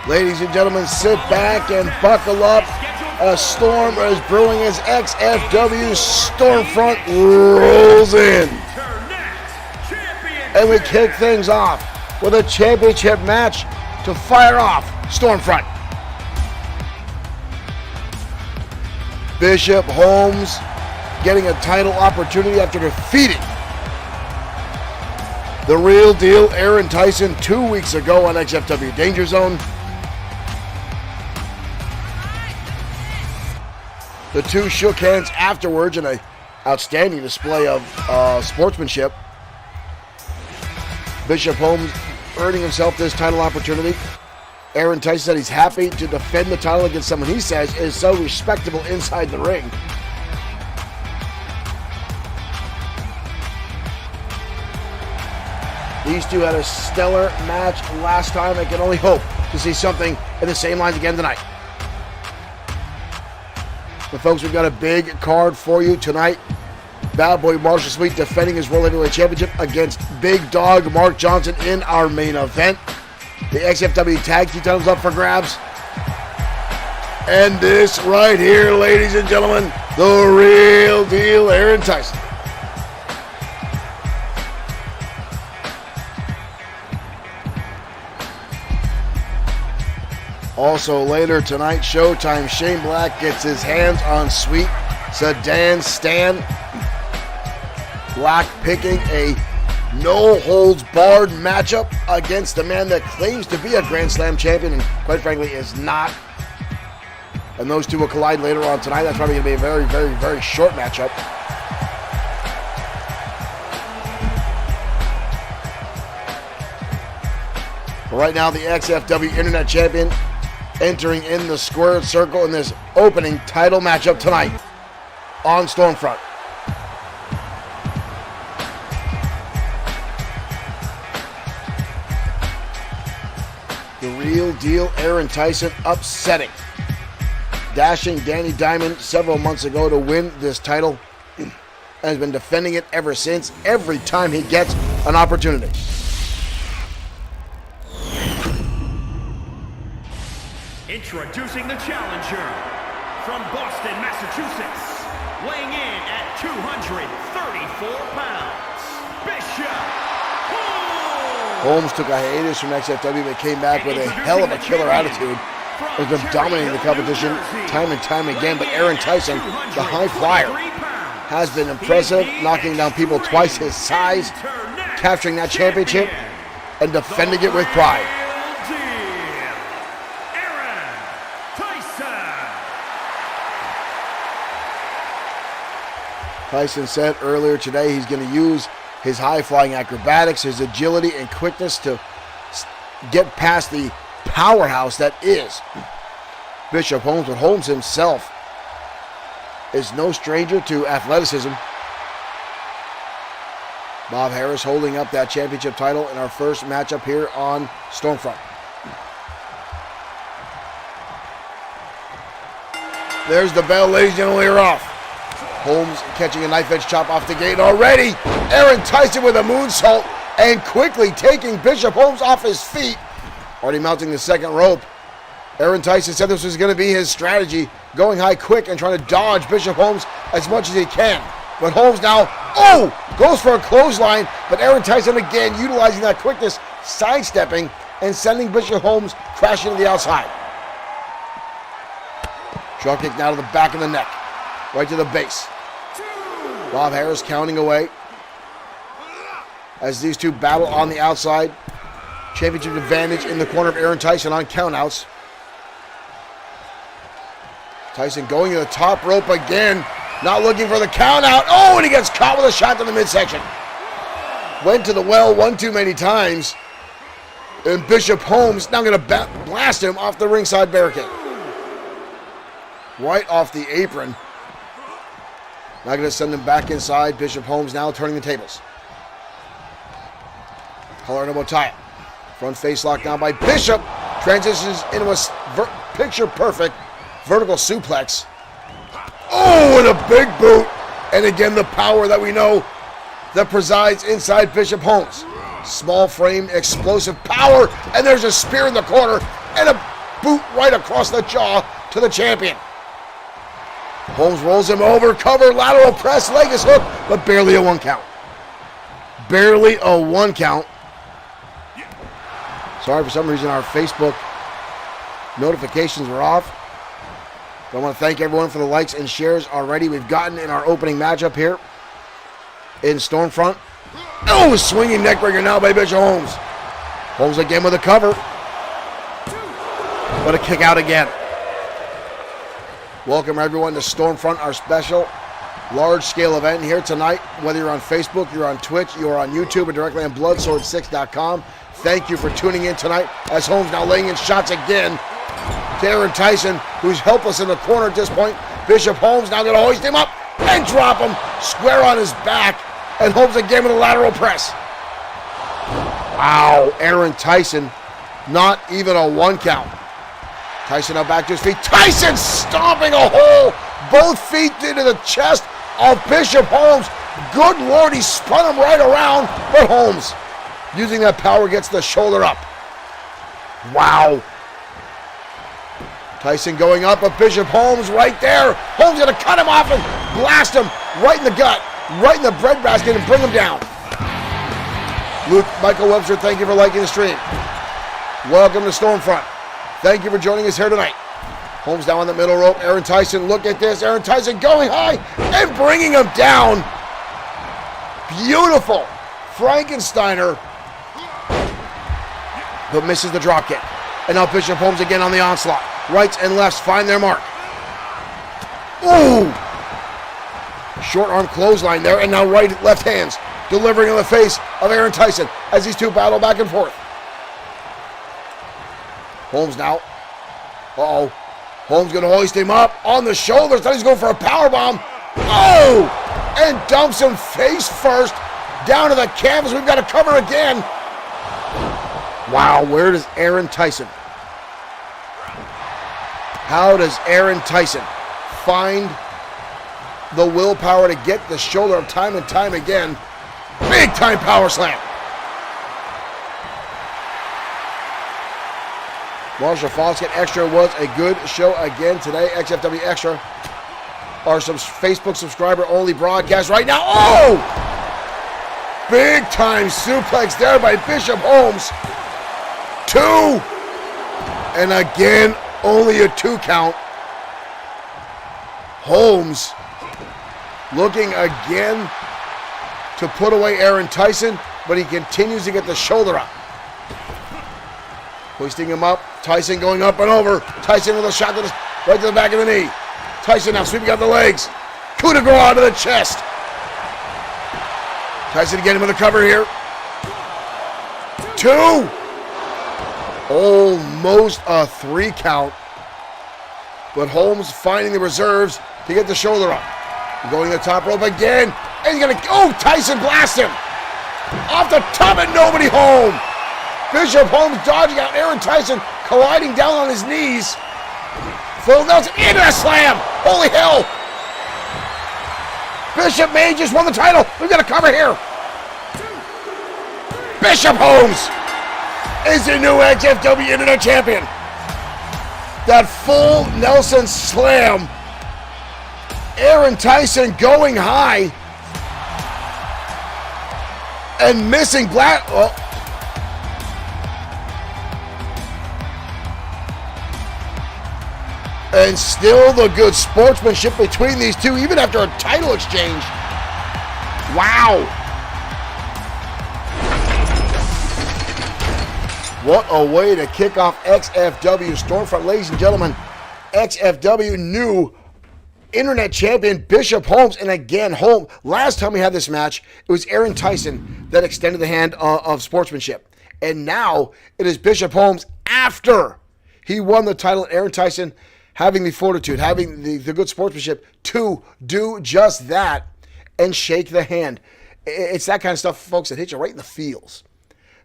Ladies and gentlemen, sit back and buckle up. A storm is brewing as XFW Stormfront rolls in. And we kick things off with a championship match to fire off Stormfront. Bishop Holmes getting a title opportunity after defeating the real deal Aaron Tyson 2 weeks ago on XFW Danger Zone. The two shook hands afterwards in an outstanding display of sportsmanship. Bishop Holmes earning himself this title opportunity. Aaron Tyson said he's happy to defend the title against someone he says is so respectable inside the ring. These two had a stellar match last time. I can only hope to see something in the same lines again tonight. But folks, we've got a big card for you tonight. Bad Boy Marshall Sweet defending his World Heavyweight Championship against Big Dog Mark Johnson in our main event. The XFW Tag Team titles up for grabs. And this right here, ladies and gentlemen, the real deal Aaron Tyson. Also later tonight, Showtime, Shane Black gets his hands on Sweet Sedan Stan. Black picking a no-holds-barred matchup against the man that claims to be a Grand Slam champion and quite frankly is not. And those two will collide later on tonight. That's probably going to be a very, very, very short matchup. But right now, the XFW Internet Champion entering in the squared circle in this opening title matchup tonight on Stormfront. The real deal Aaron Tyson upsetting dashing Danny Diamond several months ago to win this title and has been defending it ever since, every time he gets an opportunity. Introducing the challenger from Boston, Massachusetts, weighing in at 234 pounds, Bishop Holmes. Holmes took a hiatus from XFW but came back with a hell of a killer attitude. Has been dominating the competition time and time again, but Aaron Tyson, the high flyer, has been impressive, knocking down people twice his size, capturing that championship, and defending it with pride. Tyson said earlier today he's going to use his high-flying acrobatics, his agility and quickness to get past the powerhouse that is Bishop Holmes. But Holmes himself is no stranger to athleticism. Bob Harris holding up that championship title in our first matchup here on Stormfront. There's the bell, ladies and gentlemen, we're off. Holmes catching a knife edge chop off the gate already. Aaron Tyson with a moonsault and quickly taking Bishop Holmes off his feet. Already mounting the second rope. Aaron Tyson said this was going to be his strategy, going high quick and trying to dodge Bishop Holmes as much as he can. But Holmes now, goes for a clothesline, but Aaron Tyson again utilizing that quickness, sidestepping and sending Bishop Holmes crashing to the outside. Drop kick now to the back of the neck, right to the base. Bob Harris counting away as these two battle on the outside. Championship advantage in the corner of Aaron Tyson on countouts. Tyson going to the top rope again, not looking for the count out. Oh, and he gets caught with a shot to the midsection. Went to the well one too many times. And Bishop Holmes now going to blast him off the ringside barricade. Right off the apron. Now going to send him back inside. Bishop Holmes now turning the tables. Collar and elbow tie. Front face lock now by Bishop. Transitions into a picture-perfect vertical suplex. Oh, and a big boot. And again, the power that we know that presides inside Bishop Holmes. Small frame, explosive power. And there's a spear in the corner. And a boot right across the jaw to the champion. Holmes rolls him over, cover, lateral press, leg is hooked, but barely a 1 count. Barely a 1 count. Sorry, for some reason our Facebook notifications were off. But I want to thank everyone for the likes and shares already we've gotten in our opening matchup here in Stormfront. Oh, swinging neckbreaker now by Bishop Holmes. Holmes again with a cover. But a kick out again. Welcome everyone to Stormfront, our special large-scale event here tonight. Whether you're on Facebook, you're on Twitch, you're on YouTube, or directly on Bloodsword6.com. Thank you for tuning in tonight as Holmes now laying in shots again to Aaron Tyson, who's helpless in the corner at this point. Bishop Holmes now going to hoist him up and drop him square on his back. And Holmes again with a lateral press. Wow, Aaron Tyson, not even a 1 count. Tyson now back to his feet. Tyson stomping a hole, both feet into the chest of Bishop Holmes. Good Lord, he spun him right around, but Holmes, using that power, gets the shoulder up. Wow. Tyson going up, but Bishop Holmes right there. Holmes going to cut him off and blast him right in the gut, right in the breadbasket, and bring him down. Luke Michael Webster, thank you for liking the stream. Welcome to Stormfront. Thank you for joining us here tonight. Holmes down on the middle rope. Aaron Tyson, look at this. Aaron Tyson going high and bringing him down. Beautiful Frankensteiner, but misses the drop kick. And now Bishop Holmes again on the onslaught. Rights and lefts find their mark. Ooh! Short arm clothesline there, and now right left hands delivering in the face of Aaron Tyson as these two battle back and forth. Holmes now. Uh-oh. Holmes going to hoist him up on the shoulders. Thought he's going for a powerbomb. Oh! And dumps him face first down to the canvas. We've got to cover again. Wow, where does Aaron Tyson? How does Aaron Tyson find the willpower to get the shoulder up time and time again? Big time power slam. Marshall Fosket Extra was a good show again today. XFW Extra, our Facebook subscriber only broadcast right now. Oh! Big time suplex there by Bishop Holmes. 2. And again, only a 2 count. Holmes looking again to put away Aaron Tyson, but he continues to get the shoulder up. Hoisting him up. Tyson going up and over. Tyson with a shot to right to the back of the knee. Tyson now sweeping out the legs. Coup de grace to the chest. Tyson getting with a cover here. 2. Almost a 3 count. But Holmes finding the reserves to get the shoulder up. Going to the top rope again. And he's going to... Oh, Tyson blasts him. Off the top and nobody home. Bishop Holmes dodging out. Aaron Tyson colliding down on his knees. Phil Nelson into a slam. Holy hell. Bishop May just won the title. We've got a cover here. Bishop Holmes is the new XFW Internet Champion. That full Nelson slam. Aaron Tyson going high and missing Black. Oh. And still the good sportsmanship between these two, even after a title exchange. Wow. What a way to kick off XFW Stormfront, ladies and gentlemen. XFW new Internet Champion Bishop Holmes. And again, Holmes, last time we had this match, it was Aaron Tyson that extended the hand of sportsmanship. And now it is Bishop Holmes after he won the title. Aaron Tyson having the fortitude, having the good sportsmanship to do just that and shake the hand. It's that kind of stuff, folks, that hits you right in the feels.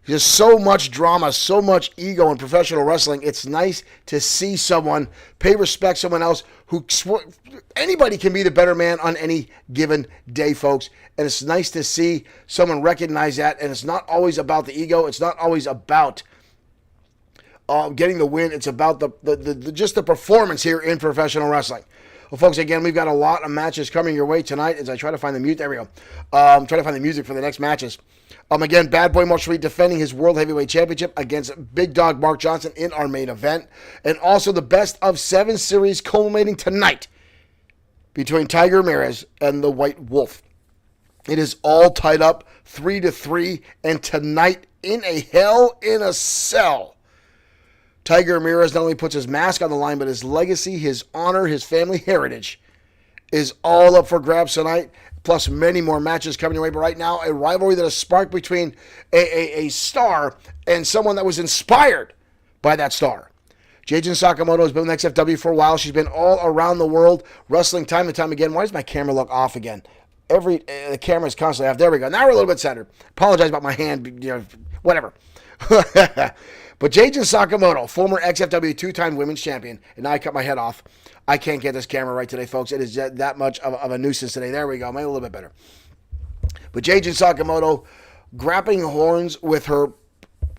There's so much drama, so much ego in professional wrestling. It's nice to see someone pay respect to someone else who... Anybody can be the better man on any given day, folks. And it's nice to see someone recognize that. And it's not always about the ego. It's not always about getting the win. It's about just the performance here in professional wrestling. Well, folks, again, we've got a lot of matches coming your way tonight as I try to find the music. There we go. Try to find the music for the next matches. Again, Bad Boy Marshall Reed defending his World Heavyweight Championship against Big Dog Mark Johnson in our main event. And also the best of 7 series culminating tonight between Tiger Ramirez and the White Wolf. It is all tied up 3-3, and tonight in a Hell in a Cell, Tiger Ramirez not only puts his mask on the line, but his legacy, his honor, his family heritage is all up for grabs tonight, plus many more matches coming your way. But right now, a rivalry that is sparked between a star and someone that was inspired by that star. Jayden Sakamoto has been with XFW for a while. She's been all around the world, wrestling time and time again. Why does my camera look off again? The camera is constantly off. There we go. Now we're a little bit centered. Apologize about my hand, whatever. But Jayden Sakamoto, former XFW 2-time women's champion, and now I cut my head off. I can't get this camera right today, folks. It is that much of a nuisance today. There we go. Maybe a little bit better. But Jayden Sakamoto grappling horns with her,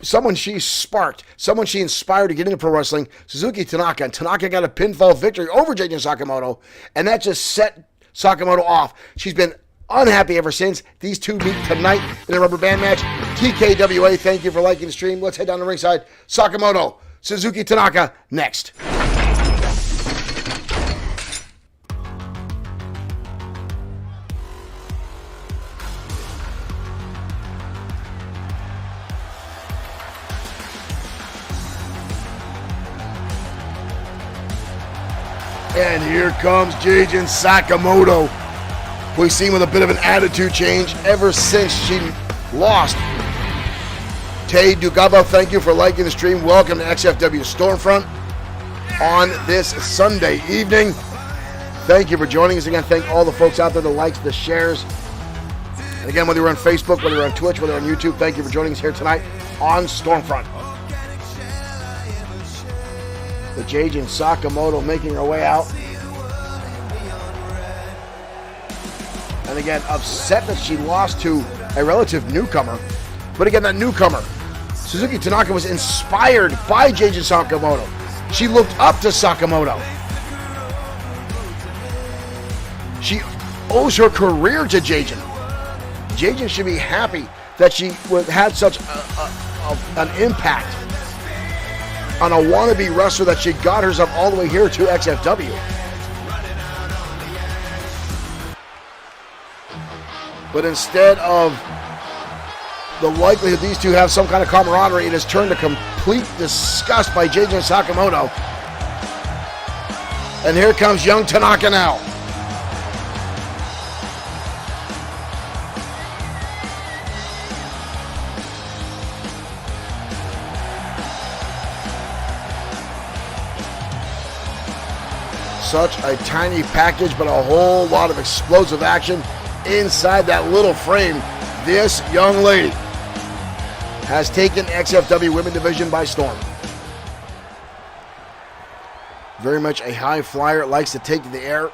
someone she sparked, someone she inspired to get into pro wrestling, Suzuki Tanaka. And Tanaka got a pinfall victory over Jayden Sakamoto, and that just set Sakamoto off. She's been unhappy ever since. These two meet tonight in a rubber band match. TKWA, thank you for liking the stream. Let's head down to ringside. Sakamoto, Suzuki Tanaka, next. And here comes Jayden Sakamoto. We've seen with a bit of an attitude change ever since she lost. Tay Dugaba, thank you for liking the stream. Welcome to XFW Stormfront on this Sunday evening. Thank you for joining us again. Thank all the folks out there, the likes, the shares. And again, whether you're on Facebook, whether you're on Twitch, whether you're on YouTube, thank you for joining us here tonight on Stormfront. The Jayden Sakamoto making her way out. And again, upset that she lost to a relative newcomer. But again, that newcomer, Suzuki Tanaka, was inspired by Jayden Sakamoto. She looked up to Sakamoto. She owes her career to Jayden. Jayden should be happy that she had such an impact on a wannabe wrestler that she got herself all the way here to XFW. But instead of the likelihood these two have some kind of camaraderie, it has turned to complete disgust by Jayden Sakamoto. And here comes young Tanaka now. Such a tiny package, but a whole lot of explosive action inside that little frame. This young lady has taken XFW Women Division by storm. Very much a high flyer, likes to take to the air.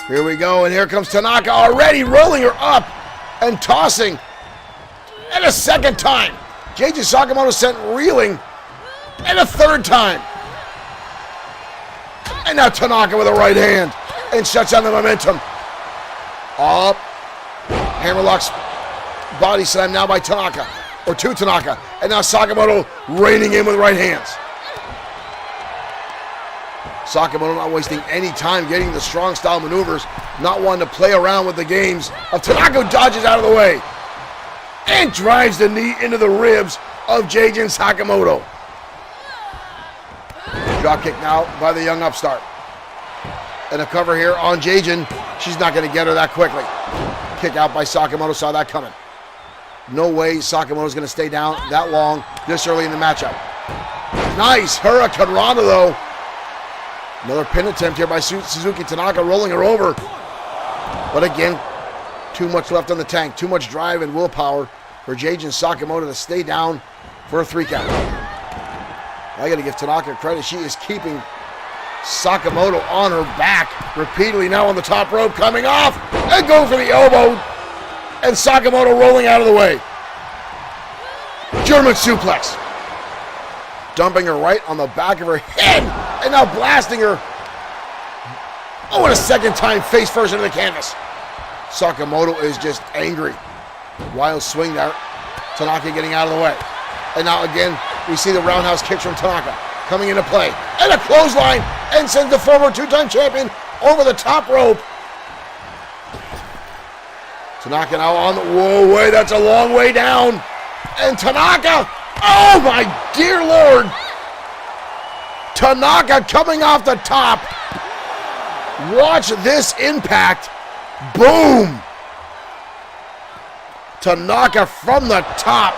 Here we go, and here comes Tanaka already rolling her up and tossing. And a second time. Jayden Sakamoto sent reeling. And a third time. And now Tanaka with a right hand and shuts down the momentum. Up. Hammerlock's body slam now by Tanaka, or to Tanaka. And now Sakamoto reining in with right hands. Sakamoto not wasting any time getting the strong style maneuvers, not wanting to play around with the games. Tanaka dodges out of the way and drives the knee into the ribs of Jayden Sakamoto. Drop kick now by the young upstart. And a cover here on Jayden. She's not going to get her that quickly. Kick out by Sakamoto, saw that coming. No way Sakamoto's going to stay down that long this early in the matchup. Nice Hurricane Rana though. Another pin attempt here by Suzuki Tanaka, rolling her over. But again, too much left on the tank. Too much drive and willpower for Jayden Sakamoto to stay down for a 3 count. I got to give Tanaka credit. She is keeping Sakamoto on her back repeatedly. Now on the top rope, coming off and going for the elbow. And Sakamoto rolling out of the way. German suplex. dumping her right on the back of her head, and now blasting her. Oh, and a second time face first into the canvas. Sakamoto is just angry. Wild swing there. Tanaka getting out of the way. And now again, we see the roundhouse kicks from Tanaka coming into play. And a clothesline, and sends the former two-time champion over the top rope. Tanaka now on the, whoa, wait, that's a long way down. And Tanaka, oh my dear Lord. Tanaka coming off the top. Watch this impact. Boom. Tanaka from the top.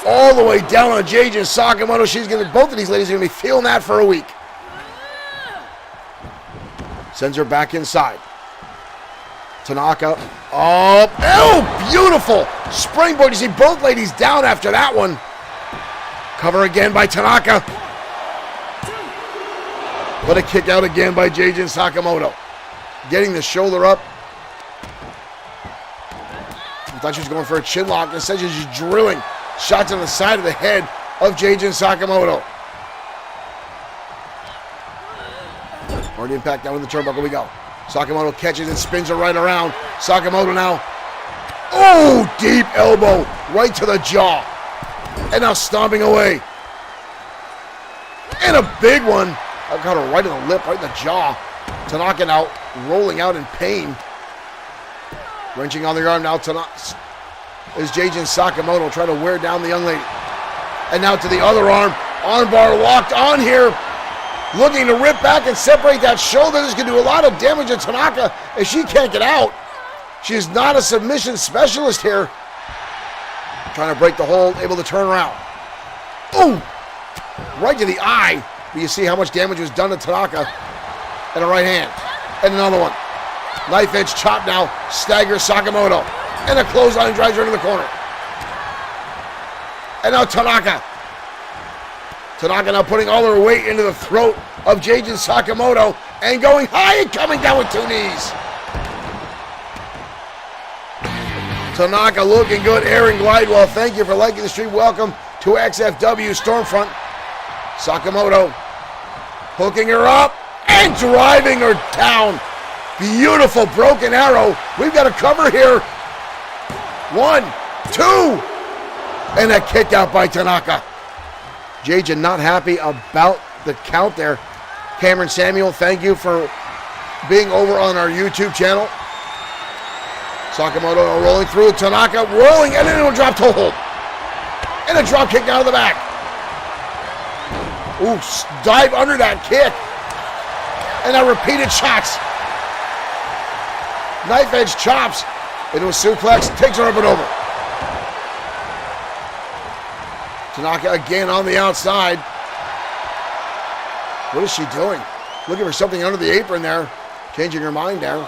All the way down on Jade Sakamoto. Both of these ladies are going to be feeling that for a week. Sends her back inside. Tanaka up. Oh, beautiful springboard. You see both ladies down after that one. Cover again by Tanaka. But a kick out again by Jade Sakamoto. Getting the shoulder up. I thought she was going for a chin lock. Instead, she's just drilling shots on the side of the head of Jade Sakamoto. Already impact down in the turnbuckle we go. Sakamoto catches and spins her right around. Sakamoto now. Oh, deep elbow right to the jaw. And now stomping away. And a big one. I've got her right in the lip, right in the jaw. Tanaka now rolling out in pain. Wrenching on the arm now. Tanaka is Jade Sakamoto trying to wear down the young lady. And now to the other arm. Armbar locked on here. Looking to rip back and separate that shoulder. This is going to do a lot of damage to Tanaka if she can't get out. She is not a submission specialist here. Trying to break the hold, able to turn around. Oh! Right to the eye. But you see how much damage was done to Tanaka. And a right hand. And another one. Knife edge chop now. Staggers Sakamoto. And a clothesline drives her into the corner. And now Tanaka. Tanaka now putting all her weight into the throat of Jade Sakamoto and going high and coming down with two knees. Tanaka looking good. Aaron Glidewell, thank you for liking the stream. Welcome to XFW Stormfront. Sakamoto hooking her up and driving her down. Beautiful broken arrow. We've got a cover here. 1, 2, and a kick out by Tanaka. Jade not happy about the count there. Cameron Samuel, thank you for being over on our YouTube channel. Sakamoto rolling through. Tanaka rolling and then a drop toe hold. And a drop kick down to the back. Ooh, dive under that kick. And now repeated shots. Knife edge chops. Into a suplex, takes her up and over. Tanaka again on the outside. What is she doing? Looking for something under the apron there. Changing her mind there.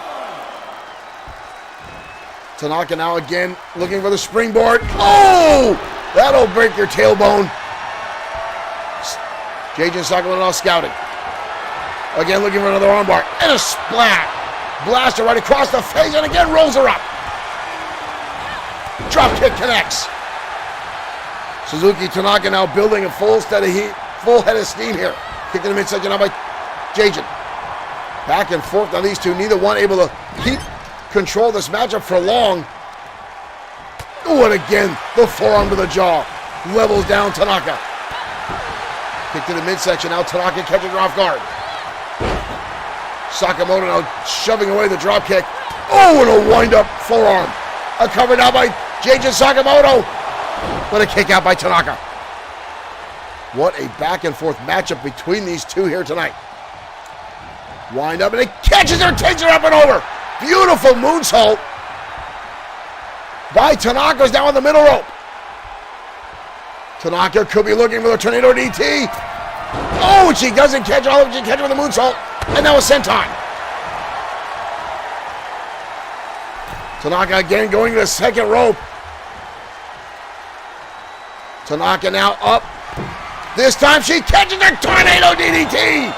Tanaka now again looking for the springboard. Oh! That'll break your tailbone. Jade Sakamoto now scouting. Again looking for another armbar. And a splat. Blaster right across the face and again rolls her up. Drop kick connects. Suzuki Tanaka now building a full head of steam here. Kick in the midsection now by Jajin. Back and forth on these two. Neither one able to keep control of this matchup for long. Oh, and again, the forearm to the jaw. Levels down Tanaka. Kick to the midsection. Now Tanaka catches her off guard. Sakamoto now shoving away the drop kick. Oh, and a wind-up forearm. A cover now by Jade Sakamoto. But a kick out by Tanaka. What a back and forth matchup between these two here tonight. Wind up and it catches her, takes her up and over. Beautiful moonsault by Tanaka's down on the middle rope. Tanaka could be looking for the tornado DT. Oh, she doesn't catch all of it. She catches with a moonsault. And now a senton. Tanaka again going to the second rope. Tanaka now up. This time she catches a tornado DDT.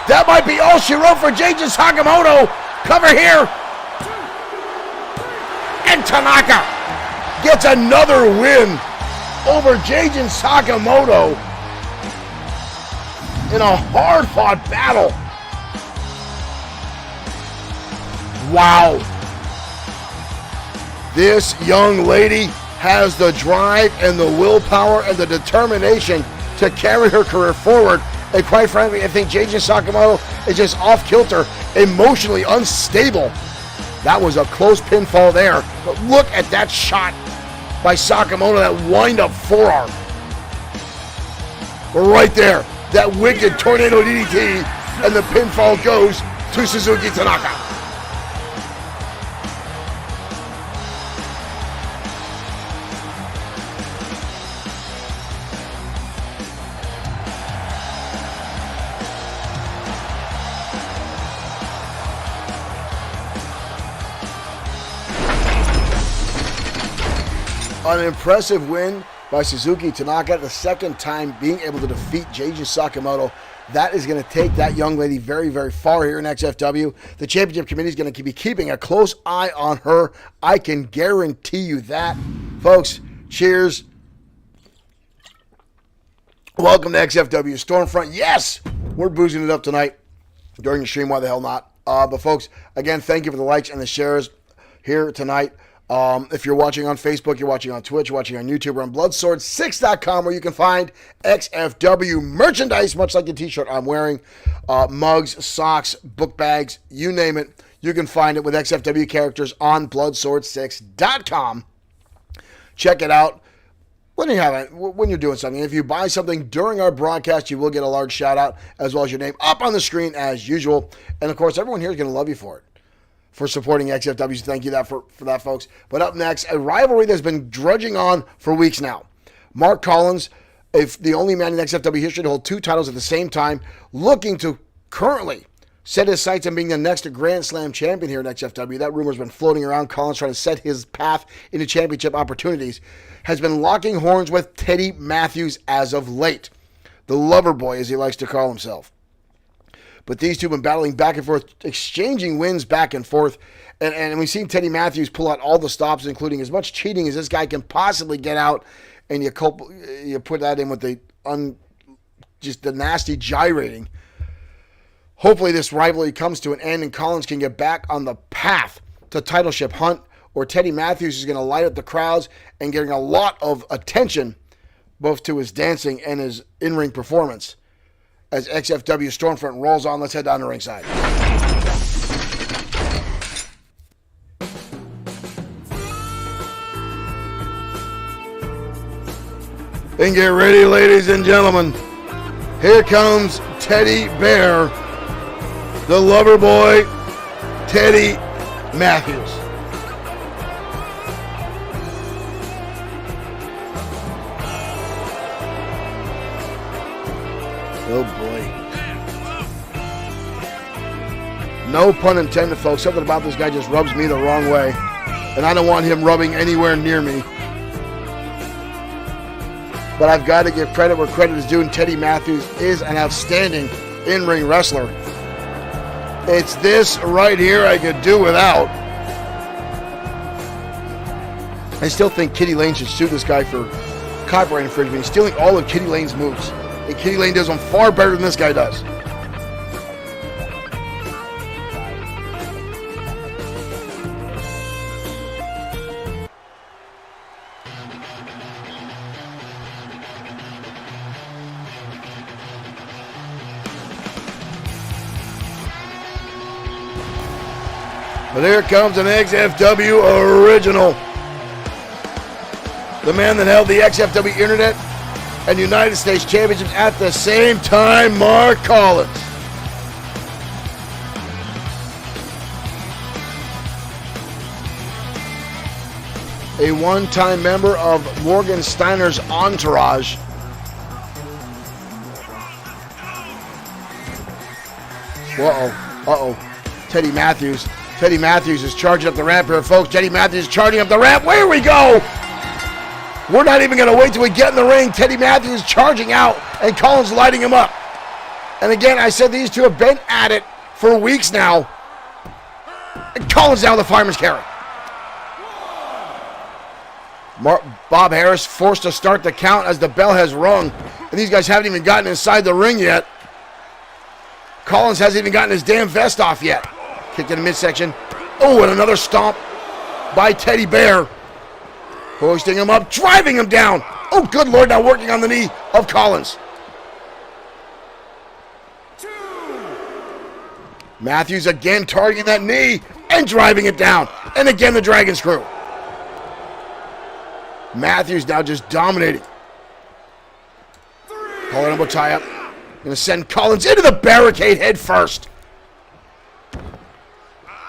That might be all she wrote for Jade Sakamoto. Cover here. And Tanaka gets another win over Jajin Sakamoto in a hard-fought battle. Wow. This young lady has the drive and the willpower and the determination to carry her career forward. And quite frankly, I think Jajin Sakamoto is just off-kilter, emotionally unstable. That was a close pinfall there. But look at that shot by Sakamoto, that wind-up forearm. Right there, that wicked tornado DDT, and the pinfall goes to Suzuki Tanaka. An impressive win by Suzuki Tanaka, the second time being able to defeat Jajin Sakamoto. That is going to take that young lady very, very far here in XFW. The championship committee is going to be keeping a close eye on her. I can guarantee you that. Folks, cheers. Welcome to XFW Stormfront. Yes, we're boozing it up tonight during the stream. Why the hell not? But folks, again, thank you for the likes and the shares here tonight. If you're watching on Facebook, you're watching on Twitch, you're watching on YouTube, or on Bloodsword6.com, where you can find XFW merchandise, much like the t-shirt I'm wearing, mugs, socks, book bags, you name it. You can find it with XFW characters on Bloodsword6.com. Check it out. When you're doing something, if you buy something during our broadcast, you will get a large shout out, as well as your name up on the screen as usual. And of course, everyone here is going to love you for it, for supporting XFW. So thank you for that, folks. But up next, a rivalry that's been drudging on for weeks now. Mark Collins, if the only man in XFW history to hold two titles at the same time, looking to currently set his sights on being the next Grand Slam champion here in XFW. That rumor's been floating around. Collins trying to set his path into championship opportunities. Has been locking horns with Teddy Matthews as of late. The lover boy, as he likes to call himself. But these two have been battling back and forth, exchanging wins back and forth. And we've seen Teddy Matthews pull out all the stops, including as much cheating as this guy can possibly get out. And you put that in with just the nasty gyrating. Hopefully this rivalry comes to an end and Collins can get back on the path to titleship hunt, or Teddy Matthews is going to light up the crowds and getting a lot of attention, both to his dancing and his in-ring performance. As XFW Stormfront rolls on, let's head down to ringside. And get ready, ladies and gentlemen. Here comes Teddy Bear, the lover boy, Teddy Matthews. Oh boy. No pun intended, folks. Something about this guy just rubs me the wrong way. And I don't want him rubbing anywhere near me. But I've got to give credit where credit is due, and Teddy Matthews is an outstanding in-ring wrestler. It's this right here I could do without. I still think Kitty Lane should sue this guy for copyright infringement. He's stealing all of Kitty Lane's moves. And Kitty Lane does them far better than this guy does. But here comes an XFW original. The man that held the XFW Internet and United States Championships at the same time, Mark Collins. A one-time member of Morgan Steiner's entourage. Teddy Matthews. Teddy Matthews is charging up the ramp here, folks. Teddy Matthews is charging up the ramp. Where we go? We're not even going to wait till we get in the ring. Teddy Matthews charging out, and Collins lighting him up. And again, I said these two have been at it for weeks now. And Collins down the fireman's carry. Bob Harris forced to start the count as the bell has rung. And these guys haven't even gotten inside the ring yet. Collins hasn't even gotten his damn vest off yet. Kicked in the midsection. Oh, and another stomp by Teddy Bear. Hoisting him up, driving him down. Oh, good Lord, now working on the knee of Collins. Matthews again targeting that knee and driving it down. And again the Dragon Screw. Matthews now just dominating. Collar elbow tie up. Gonna send Collins into the barricade head first.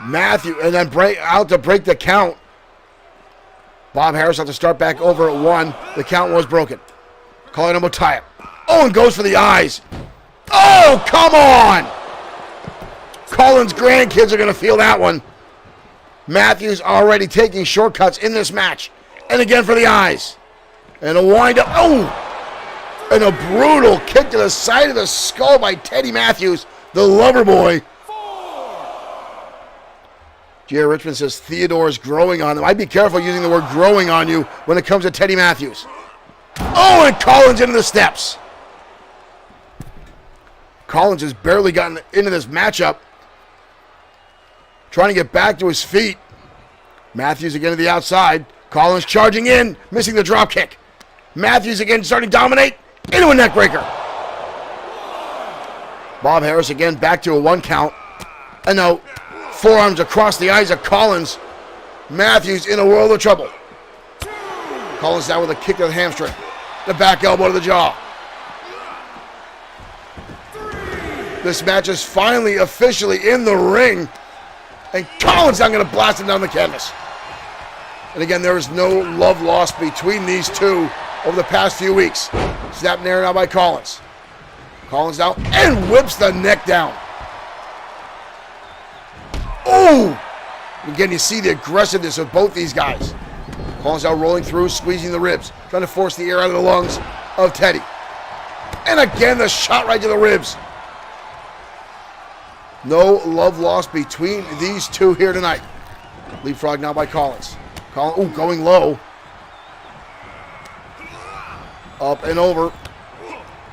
Matthew, and then out to break the count. Bob Harris has to start back over at 1. The count was broken. Collar elbow tie up. Oh, and goes for the eyes. Oh, come on! Collins' grandkids are gonna feel that one. Matthews already taking shortcuts in this match. And again for the eyes. And a wind up. Oh! And a brutal kick to the side of the skull by Teddy Matthews, the lover boy. J.R. Richmond says Theodore's growing on him. I'd be careful using the word growing on you when it comes to Teddy Matthews. Oh, and Collins into the steps. Collins has barely gotten into this matchup. Trying to get back to his feet. Matthews again to the outside. Collins charging in, missing the drop kick. Matthews again starting to dominate. Into a neck breaker. Bob Harris again back to a 1 count. And now forearms across the eyes of Collins. Matthews in a world of trouble. Collins down with a kick to the hamstring. The back elbow to the jaw. This match is finally officially in the ring. And Collins now going to blast him down the canvas. And again, there is no love lost between these two over the past few weeks. Snap nair now by Collins. Collins down and whips the neck down. Oh! Again, you see the aggressiveness of both these guys. Collins now rolling through, squeezing the ribs, trying to force the air out of the lungs of Teddy. And again, the shot right to the ribs. No love lost between these two here tonight. Leapfrog now by Collins. Collins, going low. Up and over.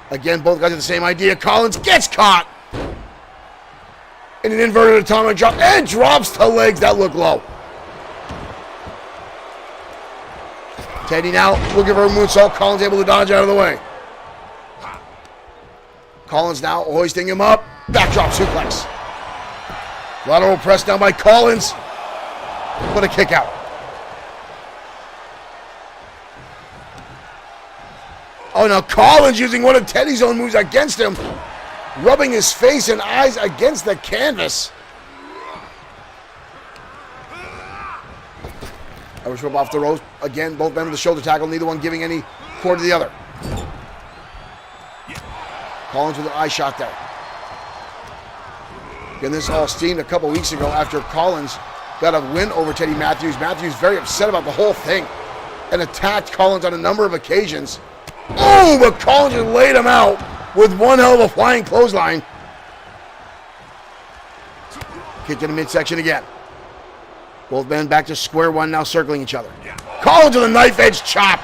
Again, both guys have the same idea. Collins gets caught. In an inverted atomic drop and drops to legs that look low. Teddy now looking for a moonsault. Collins able to dodge out of the way. Collins now hoisting him up. Backdrop suplex. Lateral press down by Collins. But a kick out. Oh, now Collins using one of Teddy's own moves against him. Rubbing his face and eyes against the canvas. Irish whip off the ropes. Again, both men with the shoulder tackle. Neither one giving any cord to the other. Collins with an eye shot there. Again, this all steamed a couple weeks ago after Collins got a win over Teddy Matthews. Matthews very upset about the whole thing and attacked Collins on a number of occasions. Oh, but Collins just laid him out with one hell of a flying clothesline. Kick to the midsection again. Both men back to square one, now circling each other. Collins with a knife edge chop.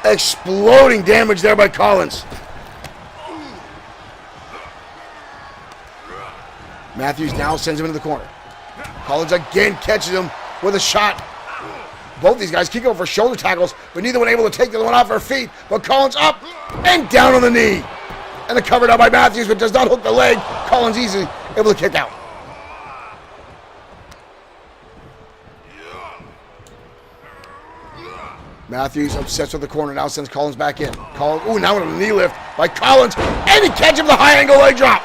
Exploding damage there by Collins. Matthews now sends him into the corner. Collins again catches him with a shot. Both these guys keep going for shoulder tackles, but neither one able to take the other one off their feet. But Collins up and down on the knee. And a covered out by Matthews, but does not hook the leg. Collins easily able to kick out. Matthews obsessed with the corner, now sends Collins back in. Collins, now with a knee lift by Collins, and he catches him with a high angle leg drop.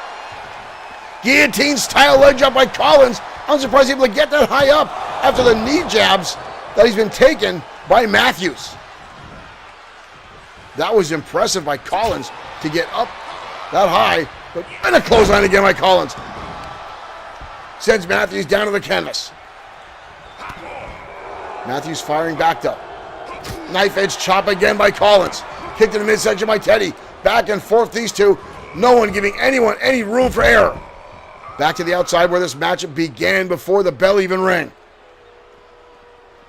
Guillotine style leg drop by Collins. I'm surprised he's able to get that high up after the knee jabs that he's been taken by Matthews. That was impressive by Collins to get up that high, and a clothesline again by Collins. Sends Matthews down to the canvas. Matthews firing back though. Knife edge chop again by Collins. Kick to the midsection by Teddy. Back and forth these two. No one giving anyone any room for error. Back to the outside where this matchup began before the bell even rang.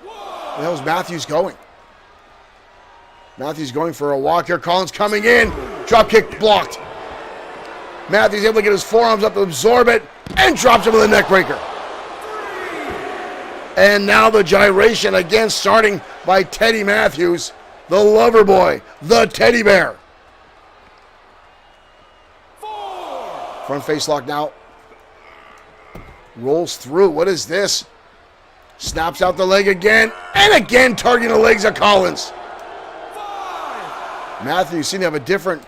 Where the hell is Matthews going? Matthews going for a walk here. Collins coming in. Drop kick blocked. Matthews able to get his forearms up to absorb it and drops him with a neck breaker. And now the gyration again, starting by Teddy Matthews, the lover boy, the teddy bear. Front face lock now. Rolls through. What is this? Snaps out the leg again, and again targeting the legs of Collins. Matthews seems to have a different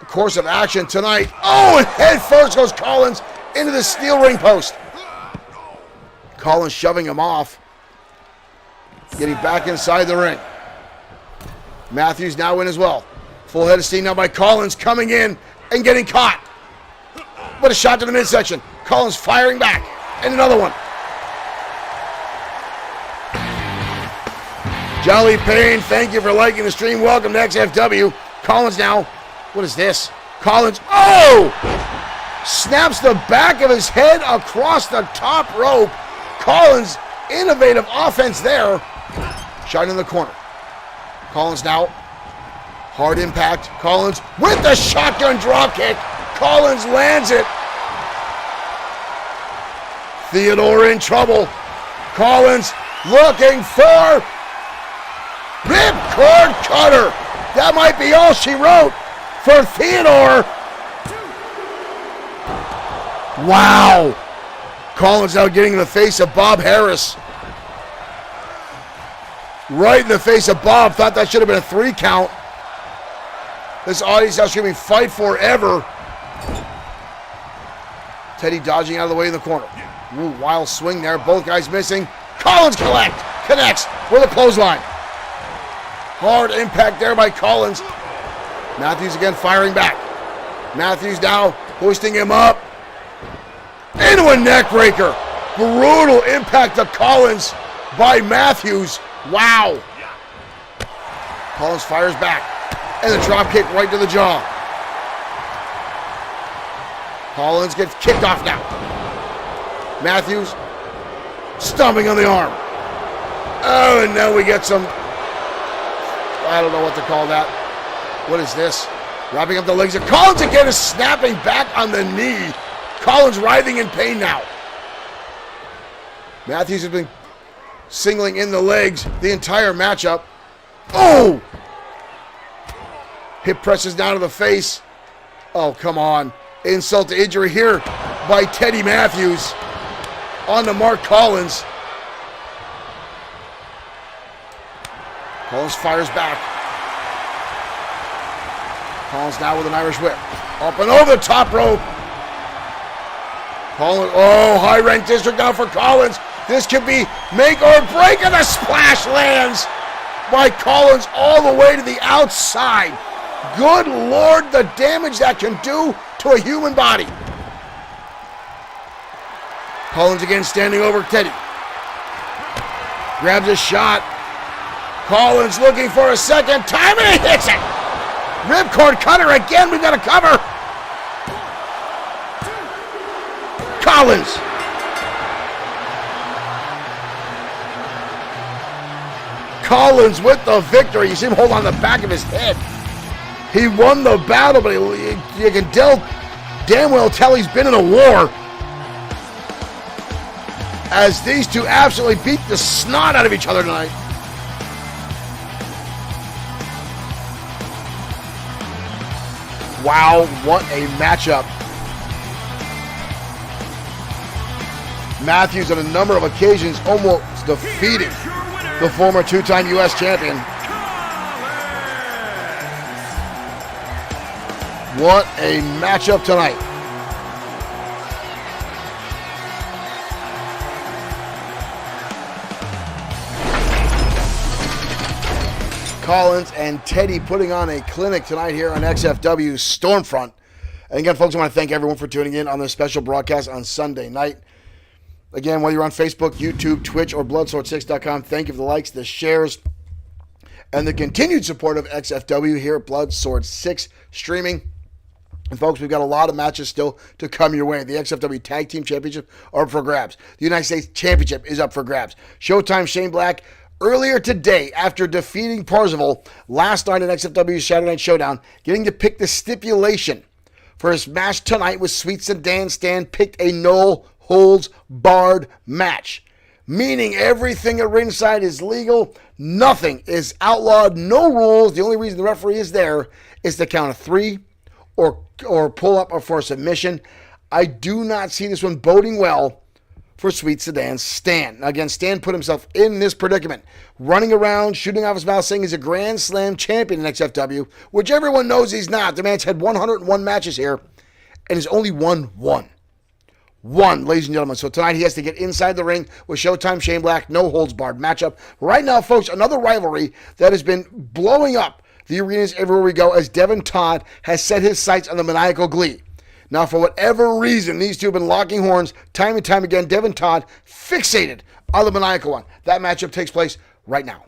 course of action tonight. Oh, and head first goes Collins into the steel ring post. Collins shoving him off. Getting back inside the ring. Matthews now in as well. Full head of steam now by Collins, coming in and getting caught. What a shot to the midsection. Collins firing back. And another one. Jolly Payne, thank you for liking the stream. Welcome to XFW. Collins now. What is this? Collins, oh! Snaps the back of his head across the top rope. Collins, innovative offense there. Shot in the corner. Collins now. Hard impact. Collins with the shotgun drop kick. Collins lands it. Theodore in trouble. Collins looking for ripcord cutter. That might be all she wrote for Theodore. Wow. Collins now getting in the face of Bob Harris. Right in the face of Bob. Thought that should have been a 3 count. This audience now screaming fight forever. Teddy dodging out of the way in the corner. Ooh, wild swing there. Both guys missing. Collins connects with a clothesline. Hard impact there by Collins. Matthews again firing back. Matthews now hoisting him up. Into a neck breaker. Brutal impact of Collins by Matthews. Wow. Collins fires back. And the drop kick right to the jaw. Collins gets kicked off now. Matthews stomping on the arm. Oh, and now we get some, I don't know what to call that. What is this? Wrapping up the legs of Collins again is snapping back on the knee. Collins writhing in pain now. Matthews has been singling in the legs the entire matchup. Oh! Hip presses down to the face. Oh, come on. Insult to injury here by Teddy Matthews on to Mark Collins. Collins fires back. Collins now with an Irish whip. Up and over the top rope. Collins, oh, high rank district now for Collins. This could be make or break, and the splash lands by Collins all the way to the outside. Good Lord, the damage that can do to a human body. Collins again standing over Teddy. Grabs a shot. Collins looking for a second time, and he hits it. Ripcord cutter again, we've got a cover. Collins. Collins with the victory. You see him hold on the back of his head. He won the battle, but you can damn well tell he's been in a war. As these two absolutely beat the snot out of each other tonight. Wow, what a matchup. Matthews on a number of occasions almost defeated the former two-time U.S. champion. What a matchup tonight. Collins and Teddy putting on a clinic tonight here on XFW Stormfront. And again, folks, I want to thank everyone for tuning in on this special broadcast on Sunday night. Again, whether you're on Facebook, YouTube, Twitch, or Bloodsword6.com, thank you for the likes, the shares, and the continued support of XFW here at Bloodsword6 Streaming. And folks, we've got a lot of matches still to come your way. The XFW Tag Team Championship are up for grabs. The United States Championship is up for grabs. Showtime Shane Black, earlier today, after defeating Parzival last night in XFW's Saturday Night Showdown, getting to pick the stipulation for his match tonight with Sweet Sedan Stan, picked a no-holds-barred match. Meaning everything at ringside is legal, nothing is outlawed, no rules. The only reason the referee is there is to count a 3 or pull up or for submission. I do not see this one boding well for Sweet Sedan Stan. Again, Stan put himself in this predicament, running around, shooting off his mouth, saying he's a Grand Slam champion in XFW, which everyone knows he's not. The man's had 101 matches here, and he's only won one. One, ladies and gentlemen. So tonight he has to get inside the ring with Showtime Shane Black, no holds barred matchup. Right now, folks, another rivalry that has been blowing up the arenas everywhere we go as Devin Todd has set his sights on the Maniacal Glee. Now, for whatever reason, these two have been locking horns time and time again. Devin Todd fixated on the Maniacal one. That matchup takes place right now.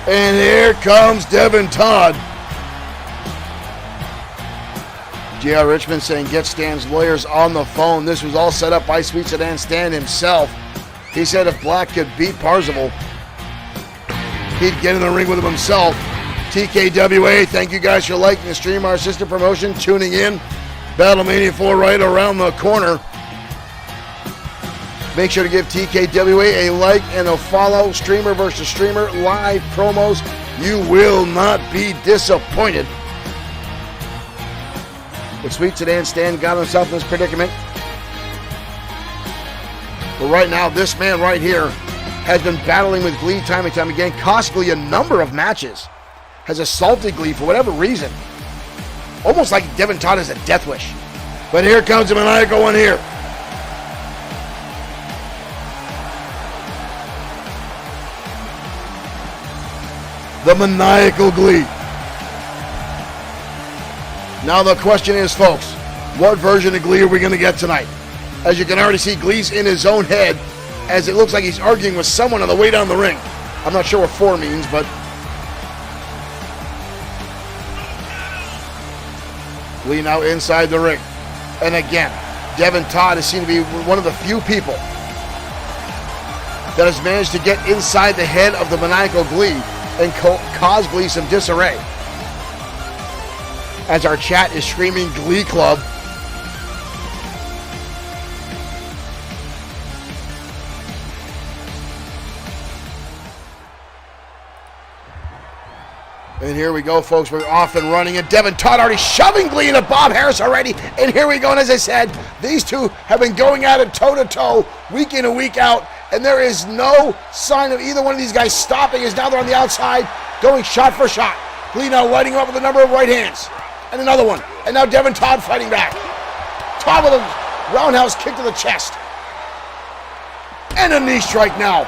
And here comes Devin Todd. J.R. Richmond saying get Stan's lawyers on the phone. This was all set up by Sweet Sedan Stan himself. He said if Black could beat Parzival, he'd get in the ring with him himself. TKWA, thank you guys for liking the stream. Our sister promotion, tuning in. Battlemania 4 right around the corner. Make sure to give TKWA a like and a follow. Streamer versus streamer, live promos. You will not be disappointed. But Sweet Sedan Stan got himself in this predicament. But right now, this man right here has been battling with Glee time and time again, cost Glee a number of matches. Has assaulted Glee for whatever reason. Almost like Devin Todd is a death wish. But here comes the Maniacal one here. The Maniacal Glee. Now the question is, folks, what version of Glee are we going to get tonight? As you can already see, Glee's in his own head, as it looks like he's arguing with someone on the way down the ring. I'm not sure what 4 means, but Glee now inside the ring. And again, Devin Todd is seen to be one of the few people that has managed to get inside the head of the Maniacal Glee and cause Glee some disarray. As our chat is screaming Glee Club. And here we go, folks. We're off and running. And Devin Todd already shoving Glee into Bob Harris already. And here we go. And as I said, these two have been going at it toe-to-toe, week in and week out. And there is no sign of either one of these guys stopping, as now they're on the outside, going shot for shot. Glee now lighting him up with a number of right hands. And another one. And now Devin Todd fighting back. Todd with a roundhouse kick to the chest. And a knee strike now.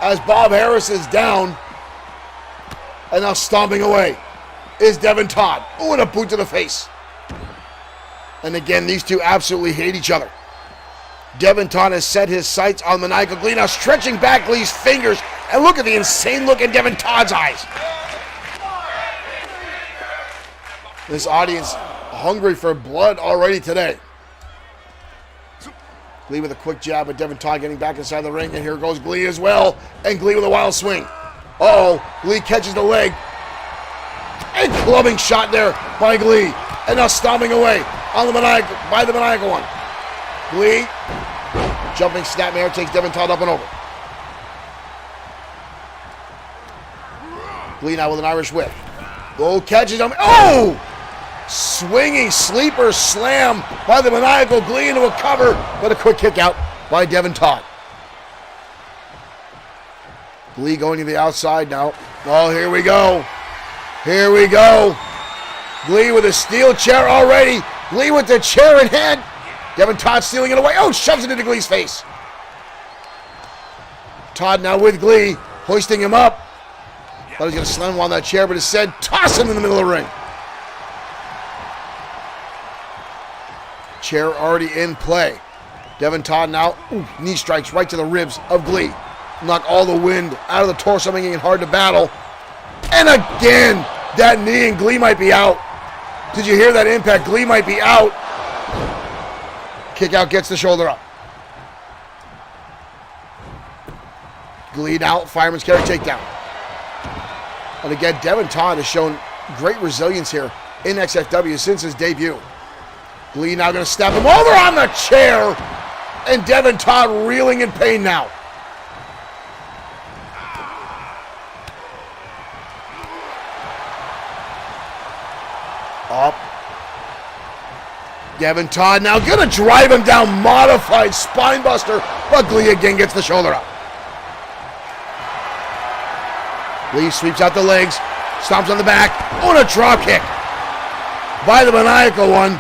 As Bob Harris is down. And now stomping away is Devin Todd. Ooh, and a boot to the face. And again, these two absolutely hate each other. Devin Todd has set his sights on Maniacal Glee. Now stretching back Glee's fingers. And look at the insane look in Devin Todd's eyes. This audience hungry for blood already today. Glee with a quick jab, but Devin Todd getting back inside the ring. And here goes Glee as well. And Glee with a wild swing. Uh-oh, Glee catches the leg. And clubbing shot there by Glee. And now stomping away on the Maniacal one. Glee, jumping snapmare, takes Devin Todd up and over. Glee now with an Irish whip. Oh, catches him. Oh! Swinging sleeper slam by the Maniacal Glee into a cover, but a quick kick out by Devin Todd. Glee going to the outside now. Oh, here we go. Here we go. Glee with a steel chair already. Glee with the chair in hand. Devin Todd stealing it away. Oh, shoves it into Glee's face. Todd now with Glee, hoisting him up. Thought he was going to slam him on that chair, but instead, toss him in the middle of the ring. Chair already in play. Devin Todd now, knee strikes right to the ribs of Glee. knock all the wind out of the torso, making it hard to battle. And again, that knee, and Glee might be out. Did you hear that impact? Glee might be out. Kick out, gets the shoulder up. Glee out, fireman's carry takedown. And again, Devin Todd has shown great resilience here in XFW since his debut. Glee now going to snap him over on the chair. And Devin Todd reeling in pain now. Up. Devin Todd now going to drive him down. Modified spine buster. But Glee again gets the shoulder up. Glee sweeps out the legs. Stomps on the back. On a drop kick by the maniacal one.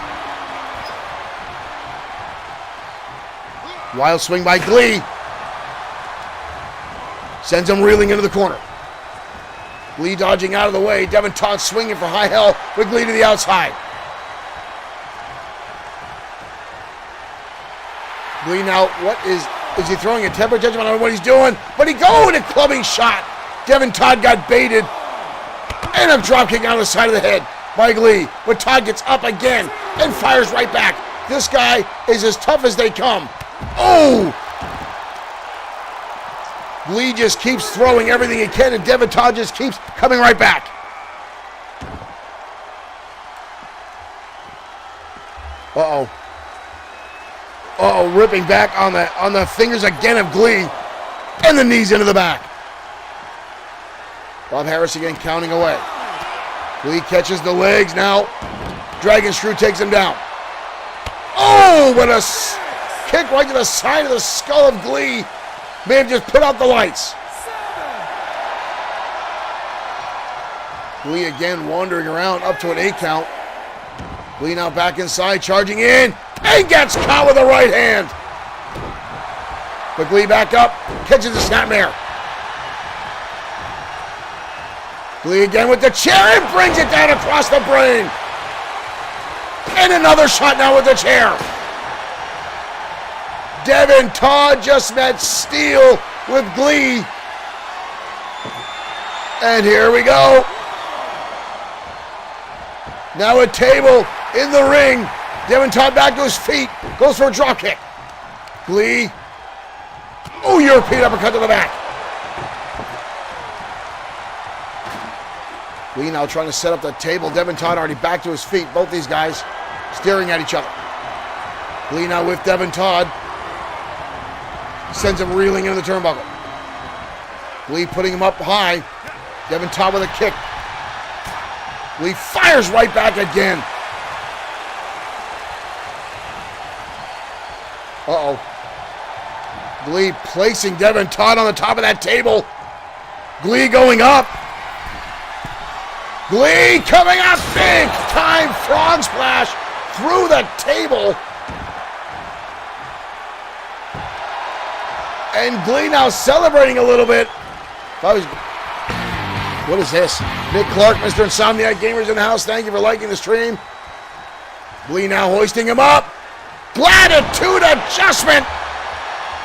Wild swing by Glee. Sends him reeling into the corner. Glee dodging out of the way. Devin Todd swinging for high hell with Glee to the outside. Glee now, what is he throwing a temper judgment on what he's doing? But he goes a clubbing shot. Devin Todd got baited. And a drop kick on the side of the head by Glee. But Todd gets up again and fires right back. This guy is as tough as they come. Oh! Glee just keeps throwing everything he can, and Devin Todd just keeps coming right back. Uh-oh. Uh-oh, ripping back on the fingers again of Glee. And the knees into the back. Bob Harris again counting away. Glee catches the legs now. Dragon Screw takes him down. Oh, what a kick right to the side of the skull of Glee. May have just put out the lights. Glee again wandering around up to an 8 count. Glee now back inside, charging in, and gets caught with the right hand. But Glee back up, catches the snapmare. Glee again with the chair and brings it down across the brain. And another shot now with the chair. Devin Todd just met steel with Glee. And here we go. Now a table in the ring. Devin Todd back to his feet. Goes for a drop kick. Glee. Oh, European uppercut to the back. Glee now trying to set up the table. Devin Todd already back to his feet. Both these guys staring at each other. Glee now with Devin Todd. Sends him reeling into the turnbuckle. Glee putting him up high. Devin Todd with a kick. Glee fires right back again. Uh-oh. Glee placing Devin Todd on the top of that table. Glee going up. Glee coming up big time frog splash through the table. And Glee now celebrating a little bit. What is this? Nick Clark, Mr. Insomniac Gamers in the house. Thank you for liking the stream. Glee now hoisting him up. Gratitude adjustment.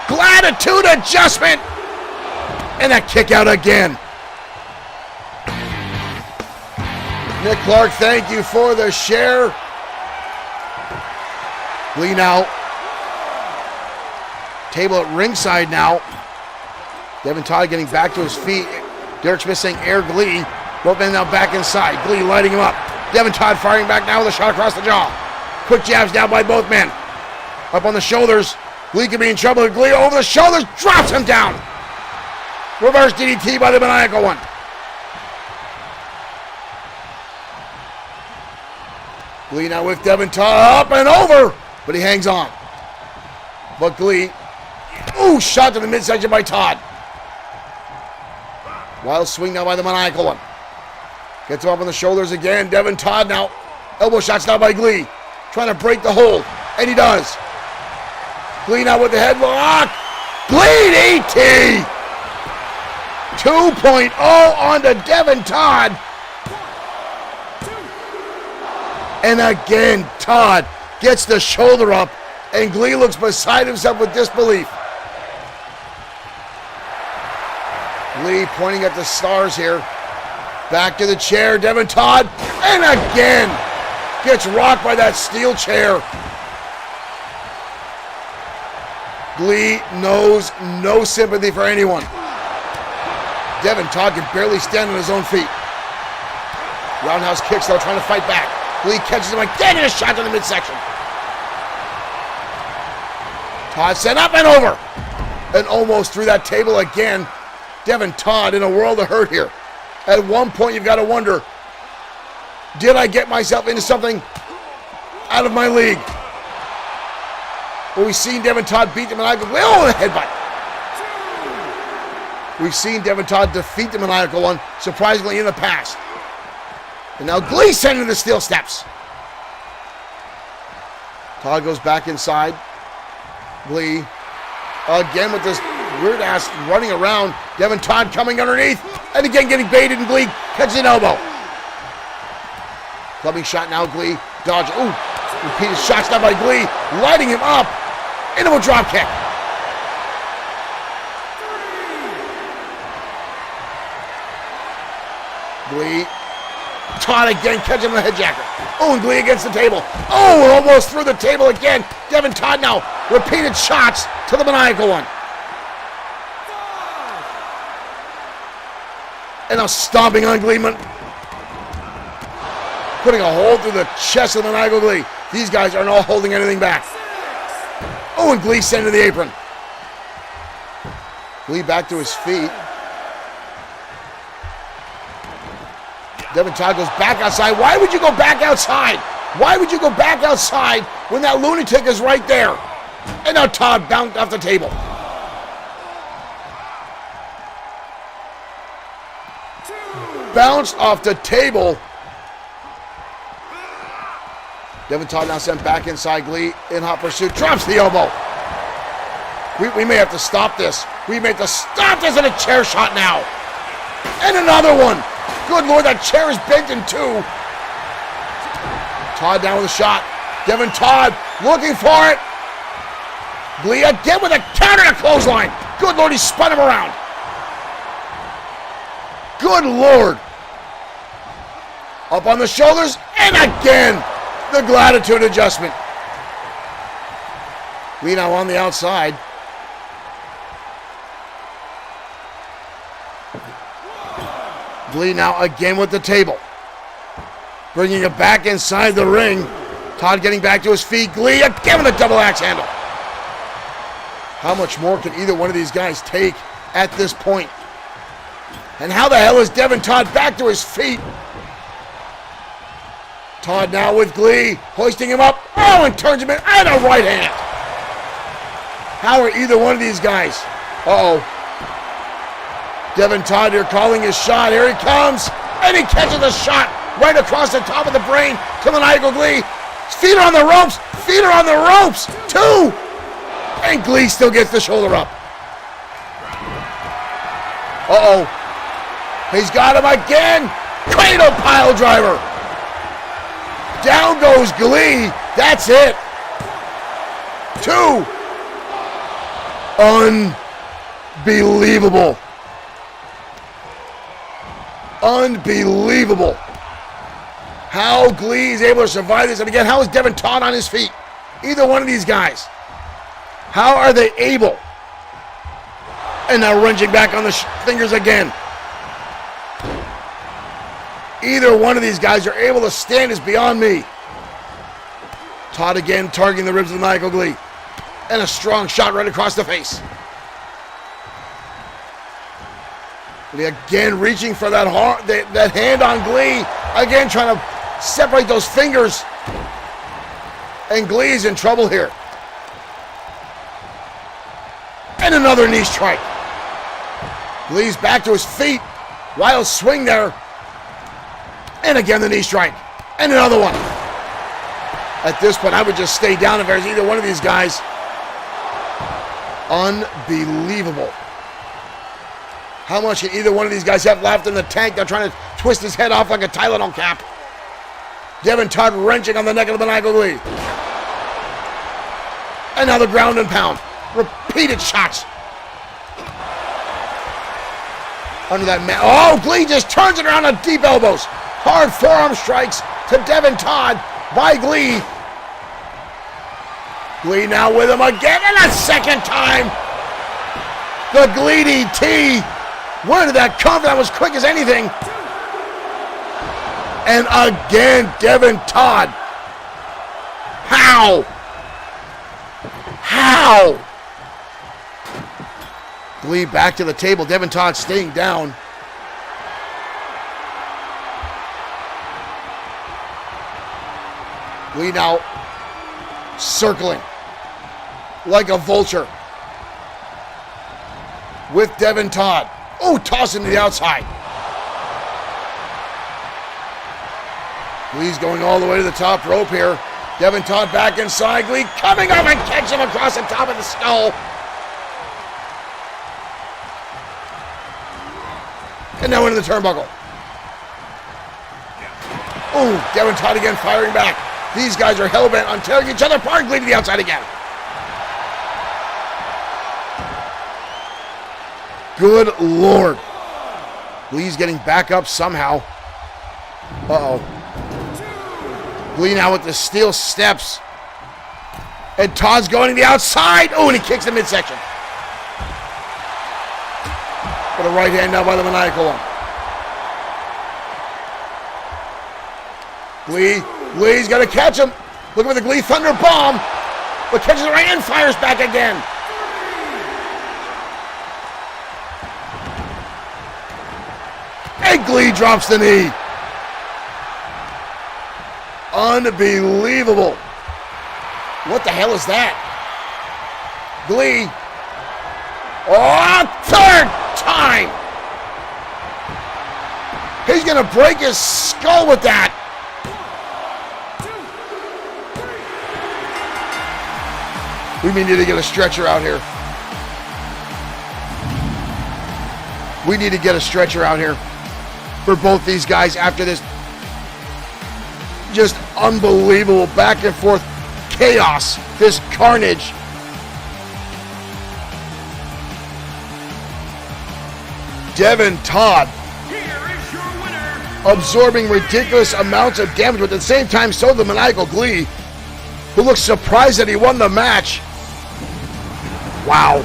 Gratitude adjustment. And a kick out again. Nick Clark, thank you for the share. Glee now. Table at ringside now. Devin Todd getting back to his feet. Derek Smith saying air Glee. Both men now back inside. Glee lighting him up. Devin Todd firing back now with a shot across the jaw. Quick jabs down by both men. Up on the shoulders. Glee could be in trouble. Glee over the shoulders. Drops him down. Reverse DDT by the maniacal one. Glee now with Devin Todd up and over. But he hangs on. But Glee. Ooh, shot to the midsection by Todd. Wild swing now by the maniacal one. Gets him up on the shoulders again. Devin Todd now. Elbow shots now by Glee. Trying to break the hold. And he does. Glee now with the headlock. Glee DT. 2.0 on to Devin Todd. And again, Todd gets the shoulder up. And Glee looks beside himself with disbelief. Glee pointing at the stars here. Back to the chair, Devin Todd, and again gets rocked by that steel chair. Glee knows no sympathy for anyone. Devin Todd can barely stand on his own feet. Roundhouse kicks though, trying to fight back. Glee catches him again and a shot to the midsection. Todd sent up and over. And almost through that table again. Devin Todd in a world of hurt here. At one point you've got to wonder, did I get myself into something out of my league? Well, we've seen Devin Todd beat the maniacal. Oh, the headbutt. We've seen Devin Todd defeat the maniacal one, surprisingly, in the past. And now Glee sending the steel steps. Todd goes back inside. Glee again with this weird ass running around. Devin Todd coming underneath. And again getting baited, and Glee catches an elbow. Clubbing shot now, Glee. Dodge. Ooh. Repeated shots now by Glee. Lighting him up. Into a drop kick. Glee. Todd again catching the head jacket. Oh, and Glee against the table. Oh, we're almost through the table again. Devin Todd now. Repeated shots to the maniacal one. And now stomping on Gleeman. Putting a hole through the chest of the maniacal Glee. These guys aren't all holding anything back. Oh, and Glee sent to the apron. Glee back to his feet. Devin Todd goes back outside. Why would you go back outside? Why would you go back outside when that lunatic is right there? And now Todd bounced off the table. Bounced off the table. Devin Todd now sent back inside. Glee in hot pursuit. Drops the elbow. We may have to stop this. We may have to stop this in a chair shot now. And another one. Good Lord, that chair is bent in two. Todd down with a shot. Devin Todd looking for it. Glee again with a counter to clothesline. Good Lord, he spun him around. Good Lord. Up on the shoulders, and again, the gratitude adjustment. Glee now on the outside. Glee now again with the table. Bringing it back inside the ring. Todd getting back to his feet. Glee again with a double axe handle. How much more can either one of these guys take at this point? And how the hell is Devin Todd back to his feet? Todd now with Glee, hoisting him up. Oh, and turns him in, and a right hand. How are either one of these guys? Uh-oh. Devin Todd here calling his shot. Here he comes. And he catches a shot right across the top of the brain to maniacal Glee. Feet are on the ropes. Feet are on the ropes. Two. And Glee still gets the shoulder up. Uh-oh. He's got him again. Cradle pile driver. Down goes Glee. That's it. Two. Unbelievable. Unbelievable. How Glee is able to survive this. And again, how is Devin Todd on his feet? Either one of these guys. How are they able? And now wrenching back on the fingers again. Either one of these guys are able to stand is beyond me. Todd again targeting the ribs of Michael Glee. And a strong shot right across the face. And again reaching for that hand on Glee. Again trying to separate those fingers. And Glee's in trouble here. And another knee strike. Glee's back to his feet. Wild swing there. And again the knee strike. And another one. At this point, I would just stay down if there's either one of these guys. Unbelievable. How much can either one of these guys have left in the tank? They're trying to twist his head off like a Tylenol cap. Devin Todd wrenching on the neck of the maniacal Glee. Another ground and pound. Repeated shots. under that man. Oh, Glee just turns it around on deep elbows. Hard forearm strikes to Devin Todd by Glee. Glee now with him again, and a second time. The Glee DT. Where did that come from? That was quick as anything. And again, Devin Todd. How? How? Glee back to the table. Devin Todd staying down. Glee now circling like a vulture with Devin Todd. Oh, tossing to the outside. Glee's going all the way to the top rope here. Devin Todd back inside. Glee coming up and catch him across the top of the skull. And now into the turnbuckle. Oh, Devin Todd again firing back. These guys are hell-bent on tearing each other apart. Glee to the outside again. Good Lord. Glee's getting back up somehow. Uh-oh. Glee now with the steel steps. And Todd's going to the outside. Oh, and he kicks the midsection. With a right hand now by the maniacal one. Glee's got to catch him. Look at the Glee Thunder Bomb. But catches it right and fires back again. And Glee drops the knee. Unbelievable. What the hell is that? Glee. Oh, third time. He's going to break his skull with that. We need to get a stretcher out here. We need to get a stretcher out here for both these guys after this just unbelievable back and forth chaos, this carnage. Devin Todd absorbing ridiculous amounts of damage, but at the same time so the maniacal Glee, who looks surprised that he won the match. Wow.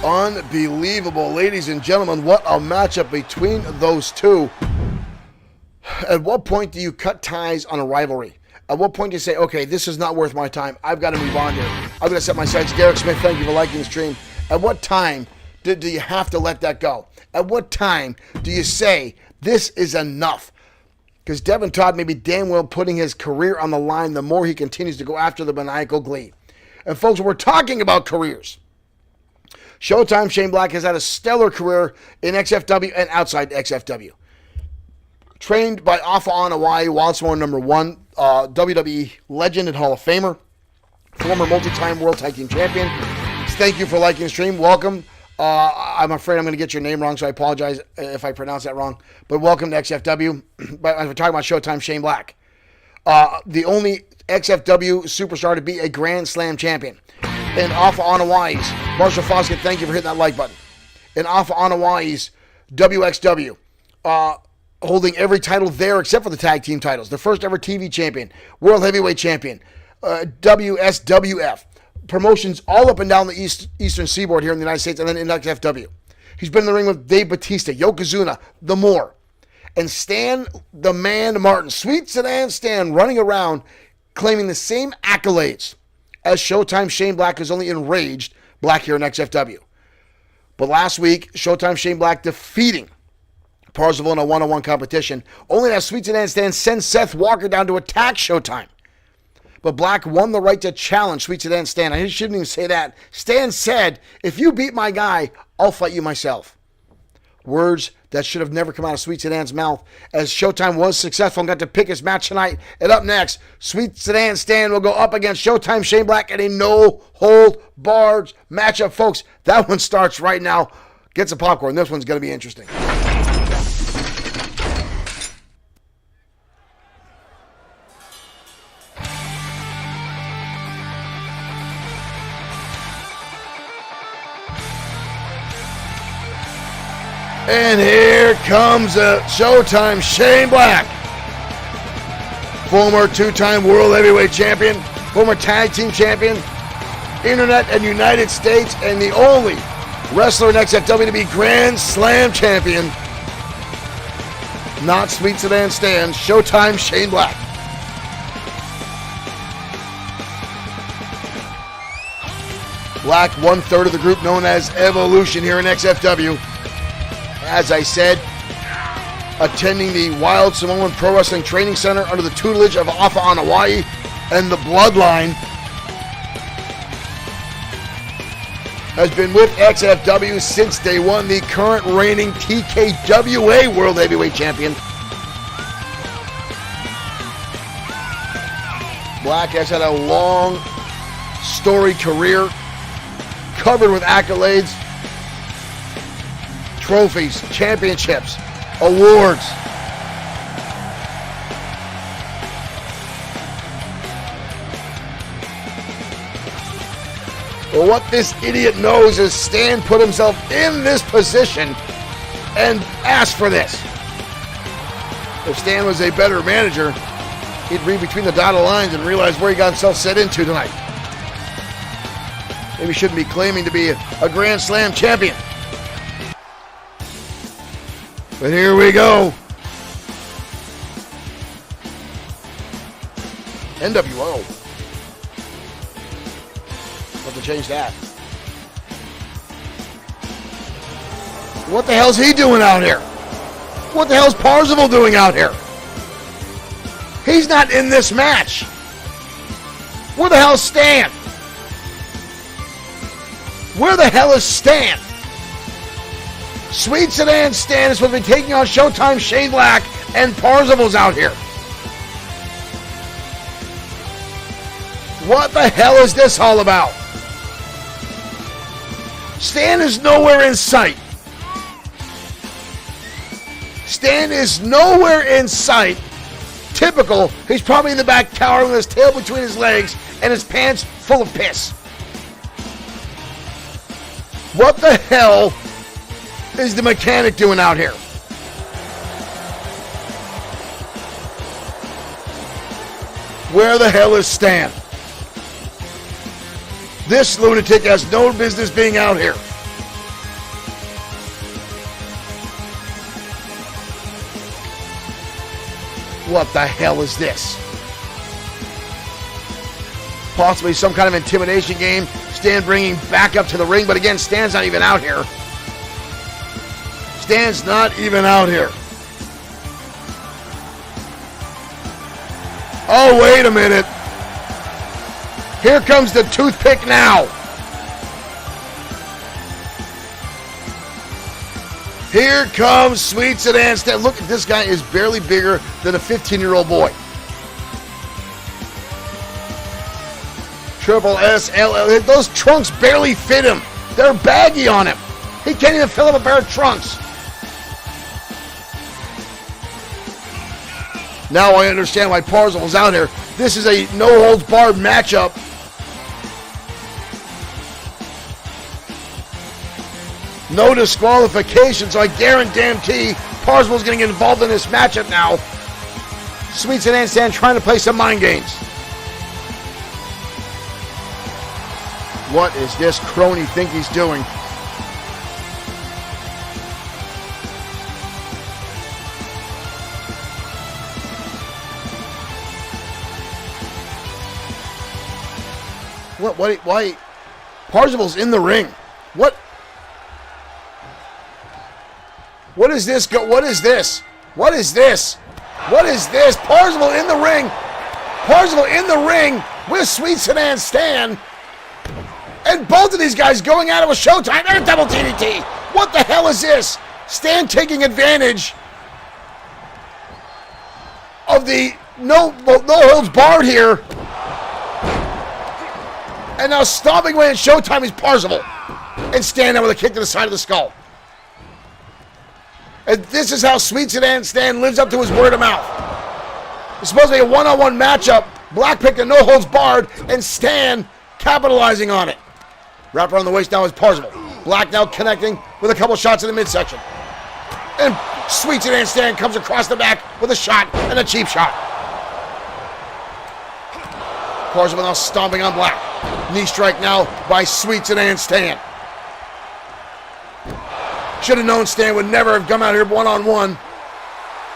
Unbelievable, ladies and gentlemen. What a matchup between those two. At what point do you cut ties on a rivalry? At what point do you say, okay, this is not worth my time. I've got to move on here. I've got to set my sights. Derek Smith, thank you for liking the stream. At what time do you have to let that go? At what time do you say, this is enough? Because Devin Todd may be damn well putting his career on the line the more he continues to go after the maniacal Glee. And folks, we're talking about careers. Showtime Shane Black has had a stellar career in XFW and outside XFW. Trained by Alpha on Hawaii, Wildsmore #1, WWE legend and Hall of Famer, former multi-time World Tag Team Champion. Thank you for liking the stream. Welcome. I'm afraid I'm going to get your name wrong, so I apologize if I pronounce that wrong. But welcome to XFW. But we're talking about Showtime Shane Black. The only XFW superstar to be a Grand Slam champion. And Alpha on Hawaii's Marshall Foskett, thank you for hitting that like button. And Alpha on Hawaii's WXW, holding every title there except for the tag team titles. The first ever TV champion, World Heavyweight Champion, WSWF. Promotions all up and down the Eastern Seaboard here in the United States and then in XFW. He's been in the ring with Dave Bautista, Yokozuna, the more. And Stan the Man Martin, Sweet Sedan Stan, running around claiming the same accolades as Showtime Shane Black, is only enraged Black here in XFW. But last week, Showtime Shane Black defeating Parzival in a one-on-one competition, only to have Sweet Sedan Stan send Seth Walker down to attack Showtime. But Black won the right to challenge Sweet Sedan Stan. I shouldn't even say that. Stan said, if you beat my guy, I'll fight you myself. Words that should have never come out of Sweet Sedan's mouth, as Showtime was successful and got to pick his match tonight. And up next, Sweet Sedan Stan will go up against Showtime Shane Black in a no-hold-barred matchup. Folks, that one starts right now. Get some popcorn. This one's going to be interesting. And here comes a Showtime Shane Black. Former two-time World Heavyweight Champion, former Tag Team Champion, Internet and United States, and the only wrestler in XFW to be Grand Slam Champion. Not Sweet Sedan Stan, Showtime Shane Black. Black, 1/3 of the group known as Evolution here in XFW. As I said, attending the Wild Samoan Pro Wrestling Training Center under the tutelage of Afa on Hawaii and the Bloodline. Has been with XFW since day one, the current reigning TKWA World Heavyweight Champion. Black has had a long, storied career, covered with accolades, trophies, championships, awards. Well, what this idiot knows is Stan put himself in this position and asked for this. If Stan was a better manager, he'd read between the dotted lines and realize where he got himself set into tonight. Maybe he shouldn't be claiming to be a Grand Slam champion. But here we go. NWO. Have to change that. What the hell's he doing out here? What the hell's Parzival doing out here? He's not in this match. Where the hell's Stan? Where the hell is Stan? Sweet Sedan Stan is supposed to be taking on Showtime Shane Black, and Parzival's out here. What the hell is this all about? Stan is nowhere in sight. Stan is nowhere in sight. Typical, he's probably in the back cowering with his tail between his legs and his pants full of piss. What the hell is the mechanic doing out here? Where the hell is Stan? This lunatic has no business being out here. What the hell is this? Possibly some kind of intimidation game. Stan bringing back up to the ring, but again, Stan's not even out here. Stan's not even out here. Oh, wait a minute. Here comes the toothpick now. Here comes Sweet Sedan Stan. Look, this guy is barely bigger than a 15-year-old boy. Triple S, LL. Those trunks barely fit him. They're baggy on him. He can't even fill up a pair of trunks. Now I understand why Parzival's out here. This is a no-holds-barred matchup. No disqualification, so I guarantee Parzival's going to get involved in this matchup now. Sweet Sedan Stan trying to play some mind games. What is this crony think he's doing? Why? Parzival's in the ring. What is this? What is this? What is this? What is this? Parzival in the ring. Parzival in the ring with Sweet Sedan Stan. And both of these guys going at it with Showtime and a double DDT. What the hell is this? Stan taking advantage of the no holds barred here. And now stomping away at Showtime is Parzival. And Stan there with a kick to the side of the skull. And this is how Sweet Sedan Stan lives up to his word of mouth. It's supposed to be a one-on-one matchup. Black picked a no-holds-barred, and Stan capitalizing on it. Wrap around the waist now is Parzival. Black now connecting with a couple shots in the midsection. And Sweet Sedan Stand comes across the back with a shot and a cheap shot. Parzival now stomping on Black. Knee strike now by Sweet Sedan Stan. Should have known Stan would never have come out here one-on-one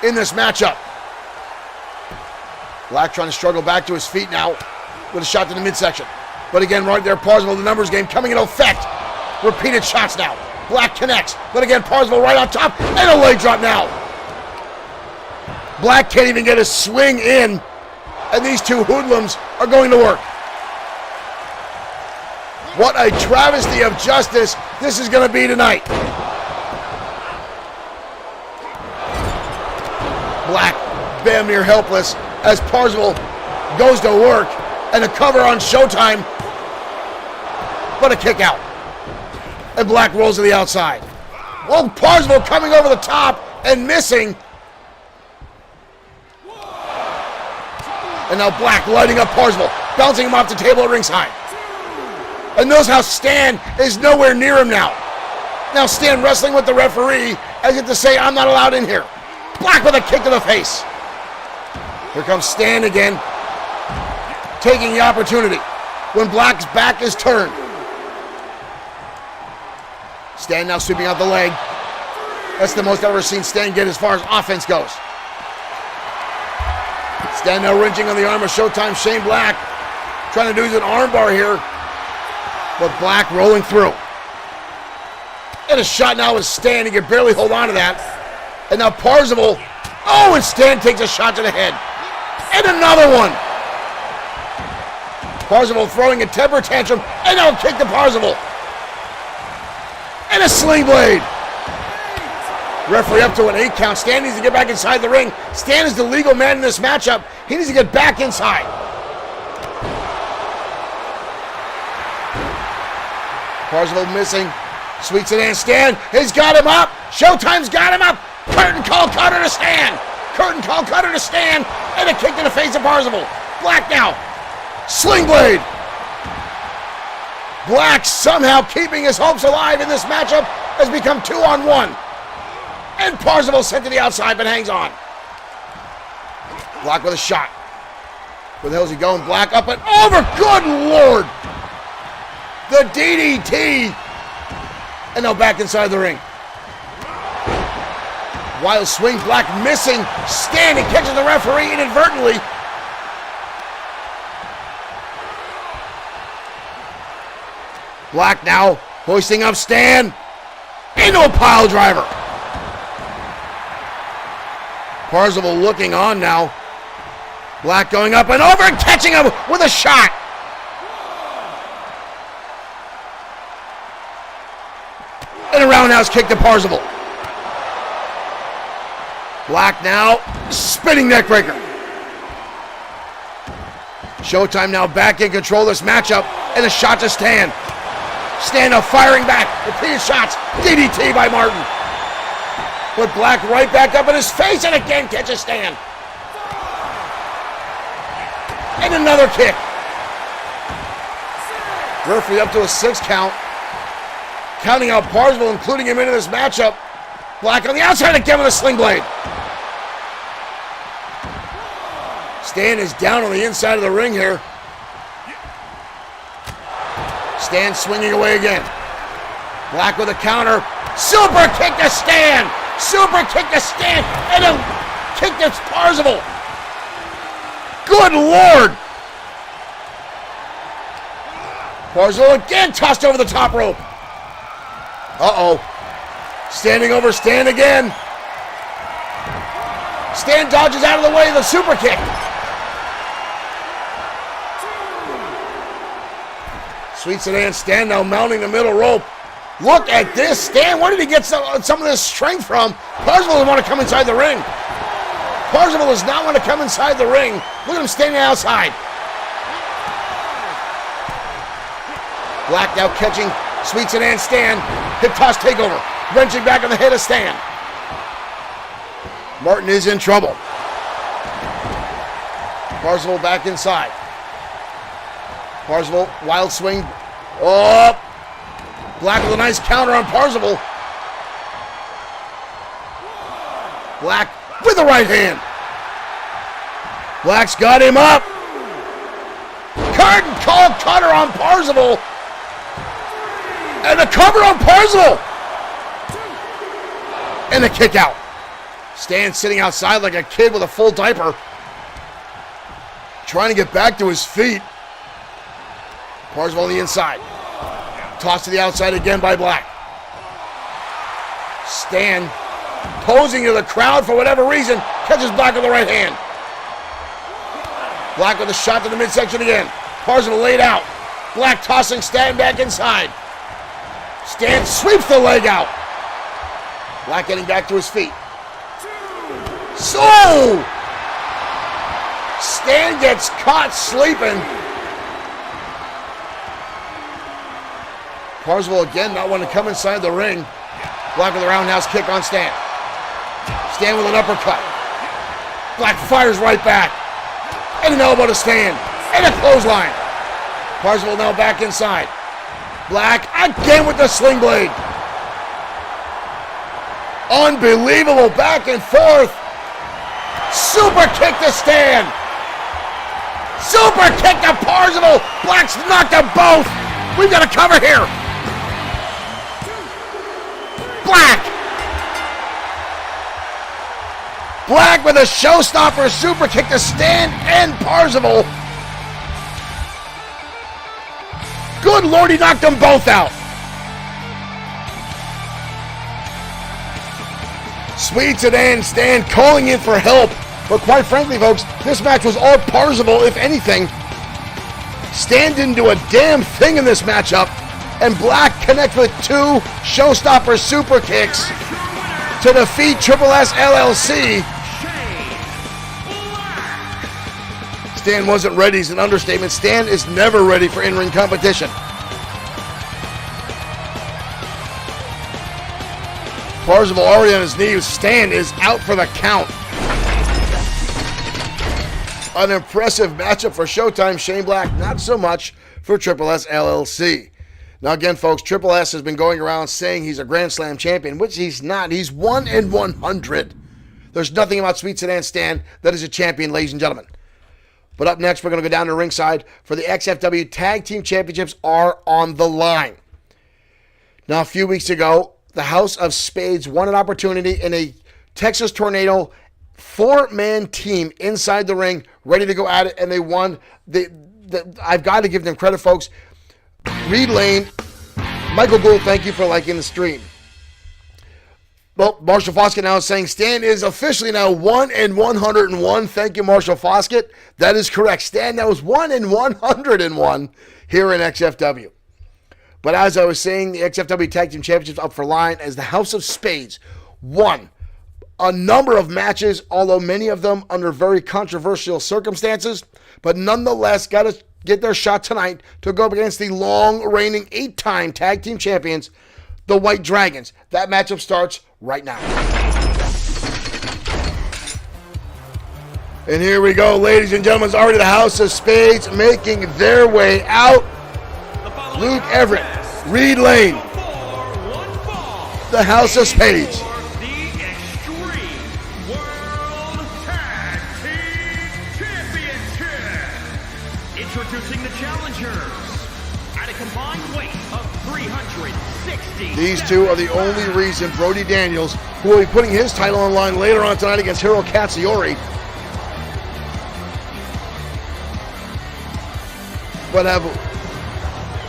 in this matchup. Black trying to struggle back to his feet now with a shot to the midsection. But again, right there, Parzival, the numbers game coming into effect. Repeated shots now. Black connects. But again, Parzival right on top and a leg drop now. Black can't even get a swing in, and these two hoodlums are going to work. What a travesty of justice this is going to be tonight. Black damn near helpless as Parzival goes to work, and a cover on Showtime, but a kick out. And Black rolls to the outside. Well, Parzival coming over the top and missing. And now Black lighting up Parzival, bouncing him off the table at ringside. And knows how Stan is nowhere near him now. Now Stan wrestling with the referee as if to say, I'm not allowed in here. Black with a kick to the face. Here comes Stan again, taking the opportunity when Black's back is turned. Stan now sweeping out the leg. That's the most I've ever seen Stan get as far as offense goes. Stan now wrenching on the arm of Showtime Shane Black. Trying to do an armbar here. But Black rolling through. And a shot now with Stan. He can barely hold on to that. And now Parzival. Oh, and Stan takes a shot to the head. And another one. Parzival throwing a temper tantrum. And now a kick to Parzival. And a sling blade. Referee up to an 8 count. Stan needs to get back inside the ring. Stan is the legal man in this matchup. He needs to get back inside. Parzival missing. Sweet Sedan Stan has got him up. Showtime's got him up. Curtain call cutter to Stan. Curtain call cutter to Stan. And a kick to the face of Parzival. Black now. Sling blade. Black somehow keeping his hopes alive in this matchup has become 2-on-1. And Parzival sent to the outside but hangs on. Black with a shot. Where the hell is he going? Black up and over. Good Lord. The DDT. And now back inside the ring. Wild swing. Black missing. Stan, he catches the referee inadvertently. Black now hoisting up Stan into a pile driver. Parzival looking on now. Black going up and over and catching him with a shot. And a roundhouse kick to Parzival. Black now spinning neckbreaker. Showtime now back in control of this matchup and a shot to Stan. Stan now firing back. Repeated shots. DDT by Martin. But Black right back up in his face and again catches Stan. And another kick. Referee up to a 6 count. Counting out Parzival, including him into this matchup. Black on the outside again with a sling blade. Stan is down on the inside of the ring here. Stan swinging away again. Black with a counter. Super kick to Stan. Super kick to Stan. And a kick to Parzival. Good Lord. Parzival again tossed over the top rope. Uh-oh. Standing over Stan again. Stan dodges out of the way of the super kick. Sweet Sedan Stan now mounting the middle rope. Look at this. Stan, where did he get some of this strength from? Parzival doesn't want to come inside the ring. Parzival does not want to come inside the ring. Look at him standing outside. Black now catching Sweet Sedan Stan. Hip toss takeover. Wrenching back on the head of Stan. Martin is in trouble. Parzival back inside. Parzival, wild swing. Oh! Black with a nice counter on Parzival. Black with the right hand. Black's got him up. Curtain call cutter on Parzival. And the cover on Parzival. And the kick out. Stan sitting outside like a kid with a full diaper. Trying to get back to his feet. Parzival on the inside. Tossed to the outside again by Black. Stan posing to the crowd for whatever reason. Catches Black with the right hand. Black with a shot to the midsection again. Parzival laid out. Black tossing Stan back inside. Stan sweeps the leg out. Black getting back to his feet. So Stan gets caught sleeping. Parzival again not wanting to come inside the ring. Black with a roundhouse kick on Stan. Stan with an uppercut. Black fires right back. And an elbow to Stan. And a clothesline. Parzival now back inside. Black again with the sling blade. Unbelievable back and forth. Super kick to Stan. Super kick to Parzival. Black's knocked them both. We've got a cover here. Black. Black with a showstopper super kick to Stan and Parzival. Good Lord, he knocked them both out. Sweet Sedan Stan calling in for help. But quite frankly, folks, this match was all Parzival, if anything. Stan didn't do a damn thing in this matchup. And Black connects with two showstopper super kicks to defeat Triple S LLC. Stan wasn't ready is an understatement. Stan is never ready for in-ring competition. Parzival already on his knees. Stan is out for the count. An impressive matchup for Showtime. Shane Black, not so much for Triple S LLC. Now again, folks, Triple S has been going around saying he's a Grand Slam champion, which he's not. He's 1 in 100. There's nothing about Sweet Sedan Stan that is a champion, ladies and gentlemen. But up next, we're going to go down to ringside for the XFW Tag Team Championships are on the line. Now, a few weeks ago, the House of Spades won an opportunity in a Texas Tornado 4-man team inside the ring, ready to go at it, and they won. I've got to give them credit, folks. Reed Lane, Michael Gould, thank you for liking the stream. Well, Marshall Foskett now is saying Stan is officially now 1 in 101. Thank you, Marshall Foskett. That is correct. Stan now is 1 in 101 here in XFW. But as I was saying, the XFW Tag Team Championships up for line as the House of Spades won a number of matches, although many of them under very controversial circumstances, but nonetheless got to get their shot tonight to go up against the long-reigning 8-time Tag Team Champions, the White Dragons. That matchup starts right now. And here we go, ladies and gentlemen. It's already the House of Spades making their way out. Luke Everett, Reed Lane, the House of Spades. The Extreme World Tag Team Championship. Introducing the challengers at a combined weight of 360. These two are the only reason Brody Daniels, who will be putting his title on line later on tonight against Hiro Katsuyori, but have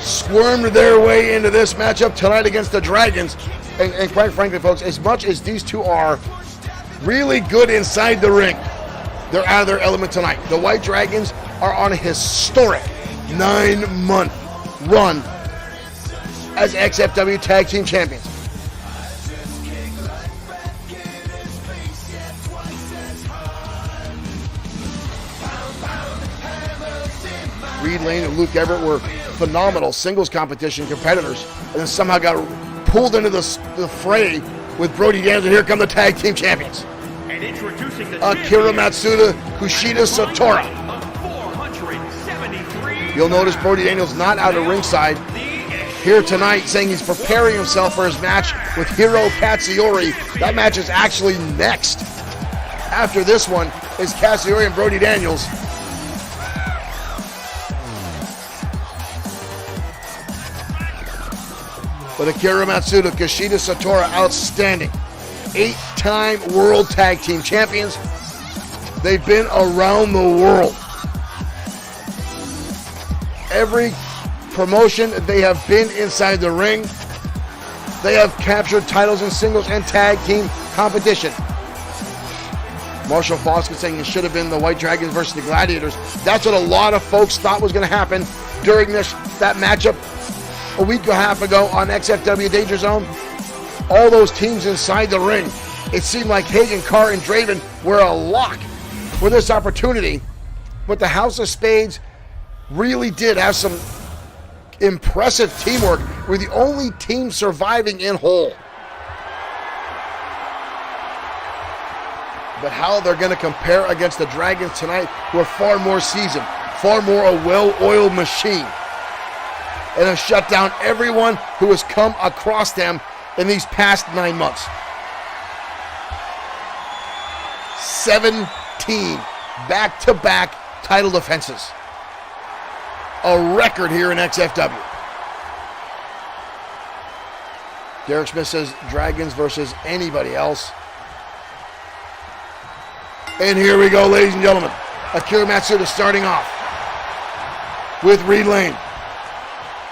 squirmed their way into this matchup tonight against the Dragons. And quite frankly, folks, as much as these two are really good inside the ring, they're out of their element tonight. The White Dragons are on a historic 9-month run as XFW Tag Team Champions. Reed Lane and Luke Everett were phenomenal singles competition competitors, and then somehow got pulled into the fray with Brody Daniels, and here come the Tag Team Champions. And introducing the Akira Matsuda, Kushida Satora. You'll notice Brody Daniels not out of ringside here tonight, saying he's preparing himself for his match with Hiro Katsuyori. That match is actually next. after this one is Katsuyori and Brody Daniels. But Akira Matsuda, Kushida Satora, outstanding. 8-time World Tag Team Champions. They've been around the world. Every promotion they have been inside the ring. They have captured titles in singles and tag team competition. Marshall Foskett saying it should have been the White Dragons versus the Gladiators. That's what a lot of folks thought was going to happen during that matchup a week and a half ago on XFW Danger Zone. All those teams inside the ring. It seemed like Hagen, Carr, and Draven were a lock for this opportunity. But the House of Spades really did have some impressive teamwork. We're the only team surviving in whole. But how they're going to compare against the Dragons tonight, who are far more seasoned, far more a well-oiled machine, and have shut down everyone who has come across them in these past 9 months. 17 back-to-back title defenses. A record here in XFW. Derek Smith says Dragons versus anybody else. And here we go, ladies and gentlemen. Akira Matsuda starting off with Reed Lane.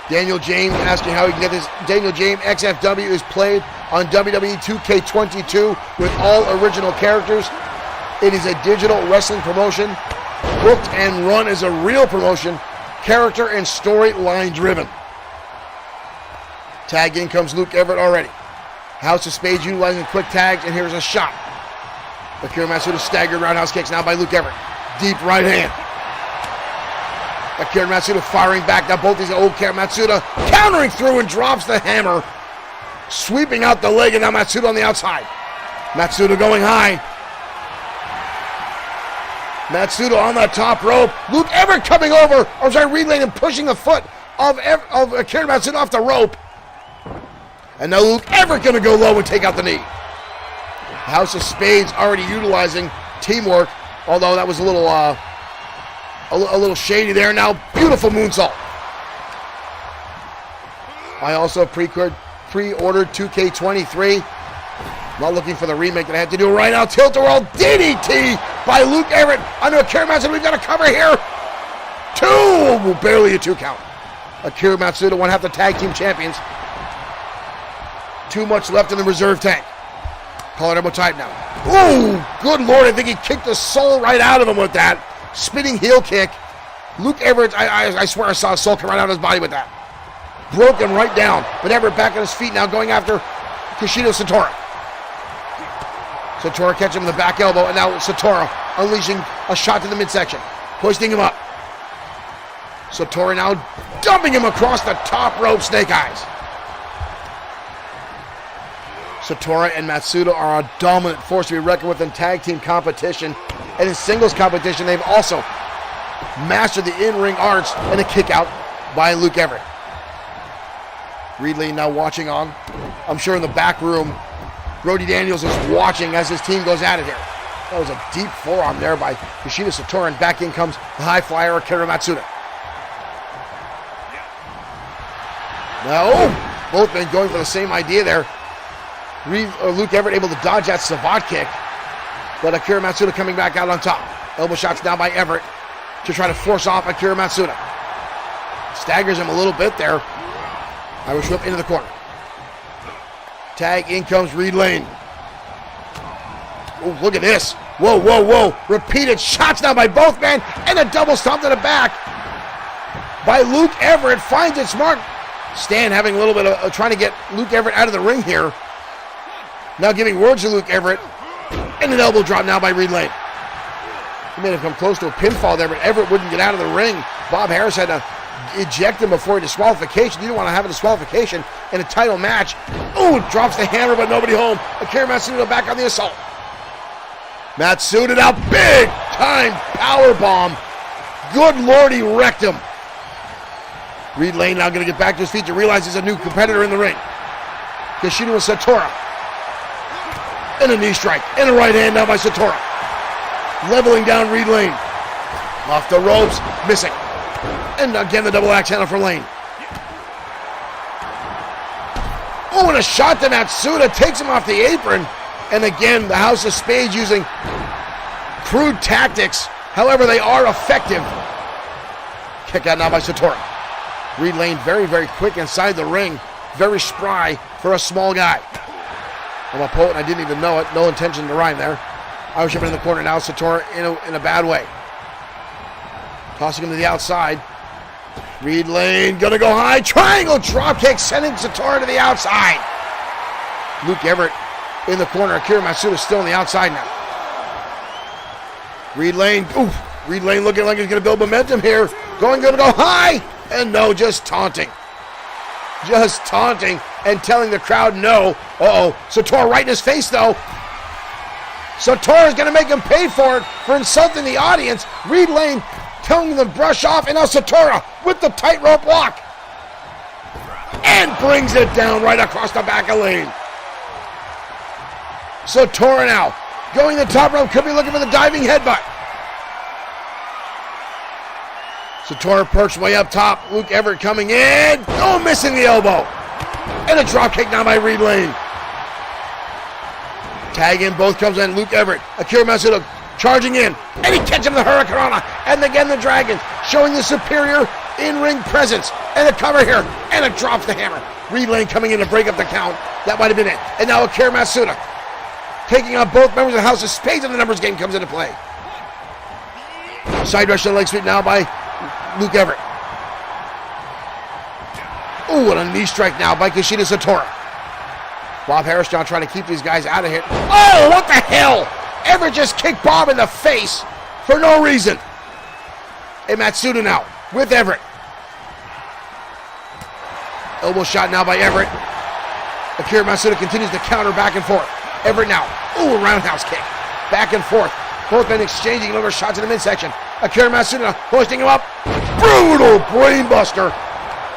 Daniel James asking how he can get this. Daniel James XFW is played on WWE 2K22 with all original characters. It is a digital wrestling promotion, booked and run as a real promotion, character and storyline driven. Tag in comes Luke Everett already. House of Spades utilizing quick tags, and here's a shot. Akira Matsuda staggered roundhouse kicks now by Luke Everett. Deep right hand. Akira Matsuda firing back. Now both these old Akira Matsuda countering through and drops the hammer. Sweeping out the leg, and now Matsuda on the outside. Matsuda going high. Matsuda on the top rope. Luke Everett coming over. Reed Lane and pushing the foot of Akira Matsuda off the rope. And now Luke Everett going to go low and take out the knee. House of Spades already utilizing teamwork, although that was a little shady there. Now beautiful moonsault. I also pre-ordered 2K23. Not looking for the remake that I had to do right now. Tilt-a-whirl DDT by Luke Everett under Akira Matsuda. We've got a cover here. Two, barely a 2 count. Akira Matsuda, one half the tag team champions. Too much left in the reserve tank. Collar elbow tied now. Ooh, good Lord, I think he kicked the soul right out of him with that. Spinning heel kick. Luke Everett, I swear I saw a soul come right out of his body with that. Broken right down. But Everett back on his feet now, going after Kushida Satora. Satora catching him in the back elbow, and now Satora unleashing a shot to the midsection. Hoisting him up. Satora now dumping him across the top rope, snake eyes. Satora and Matsuda are a dominant force to be reckoned with in tag team competition. And in singles competition, they've also mastered the in-ring arts, and a kick out by Luke Everett. Reed Lane now watching on. I'm sure in the back room, Brody Daniels is watching as his team goes at it here. That was a deep forearm there by Kushida Satora, and back in comes the high flyer Akira Matsuda. Now, both men going for the same idea there. Luke Everett able to dodge that savate kick, but Akira Matsuda coming back out on top. Elbow shots now by Everett to try to force off Akira Matsuda. Staggers him a little bit there. Irish whip into the corner. Tag, in comes Reed Lane. Oh, look at this. Whoa, whoa, whoa. Repeated shots now by both men, and a double stomp to the back by Luke Everett. Finds it smart. Stan having a little bit of trying to get Luke Everett out of the ring here. Now giving words to Luke Everett. And an elbow drop now by Reed Lane. He may have come close to a pinfall there, but Everett wouldn't get out of the ring. Bob Harris had to eject him before a disqualification. You don't want to have a disqualification in a title match. Oh, drops the hammer, but nobody home. Akira Matsuda back on the assault. Matsuda now, big time power bomb. Good Lord, he wrecked him. Reed Lane now going to get back to his feet to realize he's a new competitor in the ring. Kushida Satora. And a knee strike. And a right hand now by Satora. leveling down Reed Lane. Off the ropes, missing. And again, the double axe handle for Lane. Oh, and a shot to Matsuda, takes him off the apron. And again, the House of Spades using crude tactics. However, they are effective. Kick out now by Satora. Reed Lane very, very quick inside the ring. Very spry for a small guy. I'm a poet and I didn't even know it. No intention to rhyme there. Irish Whip in the corner now. Satora in a bad way. Tossing him to the outside. Reed Lane gonna go high. Triangle drop kick sending Satora to the outside. Luke Everett in the corner. Akira Matsuda still on the outside now. Reed Lane. Oof. Reed Lane looking like he's gonna build momentum here. Gonna go high. And no, just taunting. Just taunting and telling the crowd no. Uh-oh. Satora right in his face though. Satora's gonna make him pay for it for insulting the audience. Reed Lane telling them to brush off, and now Satora with the tightrope lock. And brings it down right across the back of Lane. Satora now going to the top rope, could be looking for the diving headbutt. Satora perched way up top. Luke Everett coming in. Oh, missing the elbow. And a drop kick now by Reed Lane. Tag in, both comes in. Luke Everett. Akira Matsuda charging in. And he catches him with the Hurricanrana. And again the Dragon showing the superior in-ring presence. And a cover here. And it drops the hammer. Reed Lane coming in to break up the count. That might have been it. And now Akira Matsuda taking on both members of the House of Spades, and the numbers game comes into play. Side rush to the leg sweep now by Luke Everett. Ooh, and a knee strike now by Kushida Satora. Bob Harris now trying to keep these guys out of here. Oh, what the hell? Everett just kicked Bob in the face for no reason. And Matsuda now with Everett. Elbow shot now by Everett. Akira Matsuda continues to counter back and forth. Everett now. Ooh, a roundhouse kick. Back and forth. Both men exchanging little shots in the midsection. Akira Matsuda hoisting him up. Brutal brainbuster.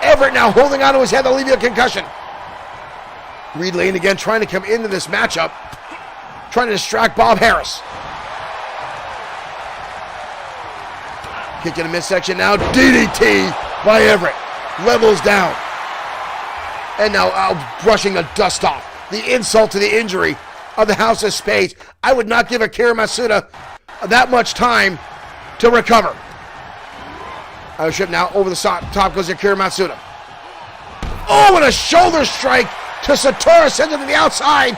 Everett now holding onto his head to leave you a concussion. Reed Lane again trying to come into this matchup. Trying to distract Bob Harris. Kick in the midsection now. DDT by Everett. Levels down. And now brushing the dust off. The insult to the injury of the House of Spades. I would not give Akira Matsuda that much time to recover. Ship now over the top goes Akira Matsuda. Oh, and a shoulder strike to Satora, sends him to the outside.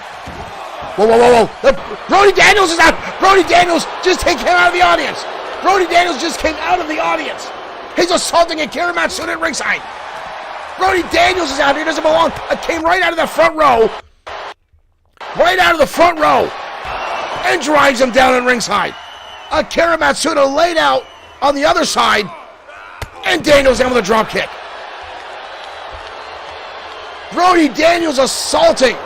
Whoa, whoa, whoa, whoa. Brody Daniels is out. Brody Daniels just came out of the audience. Brody Daniels just came out of the audience. He's assaulting Akira Matsuda at ringside. Brody Daniels is out here, doesn't belong. Came right out of the front row. Right out of the front row. And drives him down at ringside. Akira Matsuda laid out on the other side. And Daniels down with a drop kick. Brody Daniels assaulting.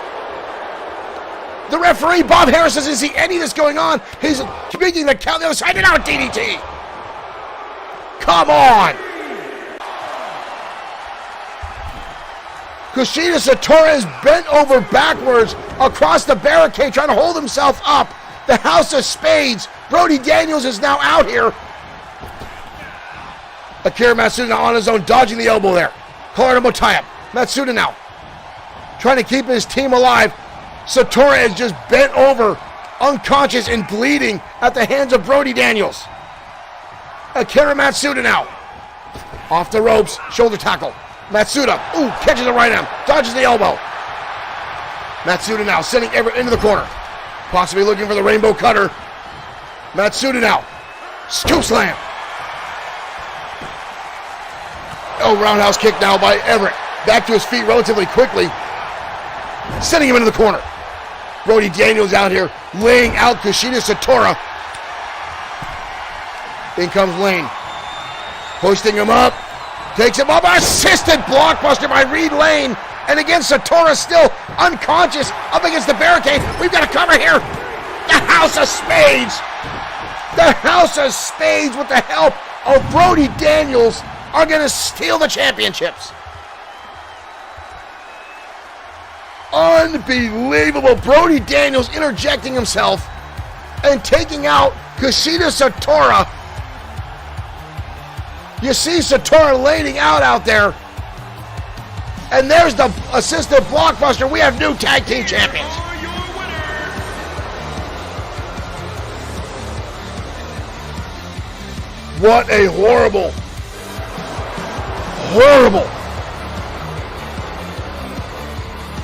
The referee, Bob Harris, doesn't see any of this going on. He's making the count the other side and out DDT. Come on. Kushida Satora is bent over backwards across the barricade trying to hold himself up. The House of Spades. Brody Daniels is now out here. Akira Matsuda on his own, dodging the elbow there. Collar to tie-up. Matsuda now trying to keep his team alive. Satora is just bent over, unconscious and bleeding at the hands of Brody Daniels. Akira Matsuda now. Off the ropes, shoulder tackle. Matsuda, ooh, catches the right arm, dodges the elbow. Matsuda now sending Everett into the corner. Possibly looking for the rainbow cutter. Matsuda now. Scoop slam. Oh, roundhouse kick now by Everett. Back to his feet relatively quickly. Sending him into the corner. Brody Daniels out here laying out Kushida Satora. In comes Lane. Hoisting him up. Takes him up. Assisted blockbuster by Reed Lane. And again, Satora still unconscious up against the barricade. We've got a cover here. The House of Spades. The House of Spades with the help of Brody Daniels are going to steal the championships. Unbelievable. Brody Daniels interjecting himself and taking out Kushida Satora. You see Satora laying out there. And there's the assistant blockbuster. We have new tag team champions. What a horrible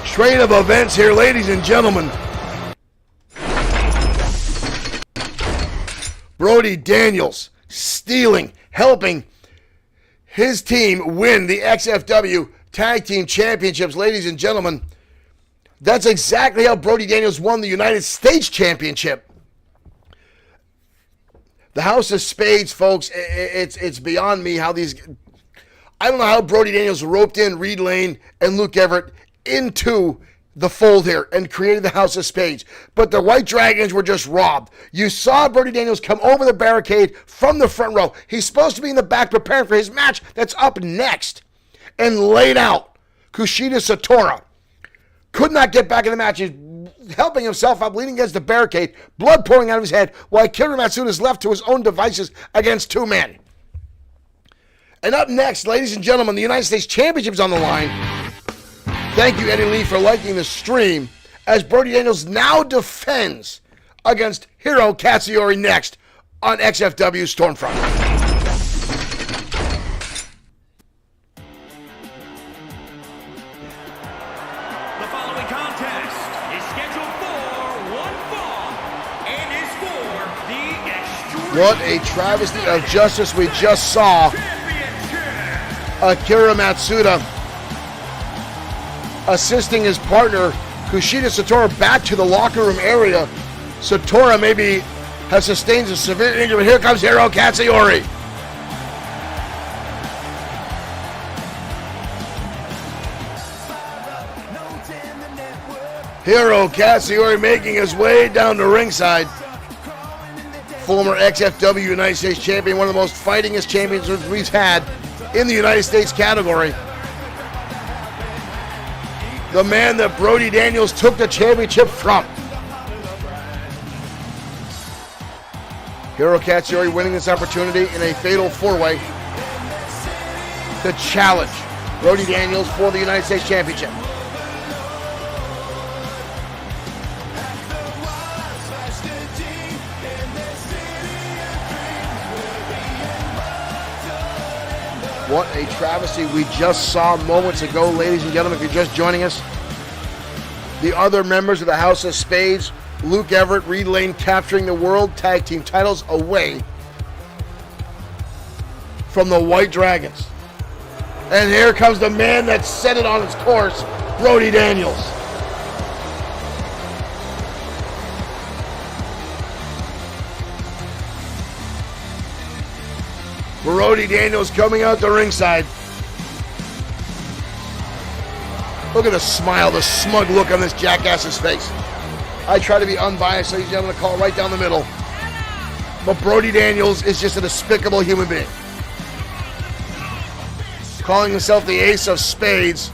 train of events here, ladies and gentlemen. Brody Daniels helping his team win the XFW Tag Team Championships, ladies and gentlemen. That's exactly how Brody Daniels won the United States Championship. The House of Spades, folks, it's beyond me how these... I don't know how Brody Daniels roped in Reed Lane and Luke Everett into the fold here and created the House of Spades. But the White Dragons were just robbed. You saw Brody Daniels come over the barricade from the front row. He's supposed to be in the back preparing for his match that's up next. And laid out Kushida Satora. Could not get back in the match. He's helping himself up, leaning against the barricade, blood pouring out of his head, while Akira Matsuda is left to his own devices against two men. And up next, ladies and gentlemen, the United States Championship's on the line. Thank you, Eddie Lee, for liking the stream, as Brody Daniels now defends against Hiro Katsuyori next on XFW Stormfront. What a travesty of justice we just saw. Akira Matsuda assisting his partner, Kushida Satora, back to the locker room area. Satora maybe has sustained a severe injury, but here comes Hiro Katsuyori. Hiro Katsuyori making his way down to ringside. Former XFW United States champion, one of the most fightingest champions we've had in the United States category. The man that Brody Daniels took the championship from. Hiro Katsuyori winning this opportunity in a fatal four-way to challenge Brody Daniels for the United States championship. What a travesty we just saw moments ago, ladies and gentlemen. If you're just joining us, the other members of the House of Spades, Luke Everett, Reed Lane, capturing the World Tag Team titles away from the White Dragons. And here comes the man that set it on its course, Brody Daniels. Brody Daniels coming out the ringside. Look at the smile, the smug look on this jackass's face. I try to be unbiased, ladies and gentlemen, to call right down the middle. But Brody Daniels is just a despicable human being. Calling himself the Ace of Spades.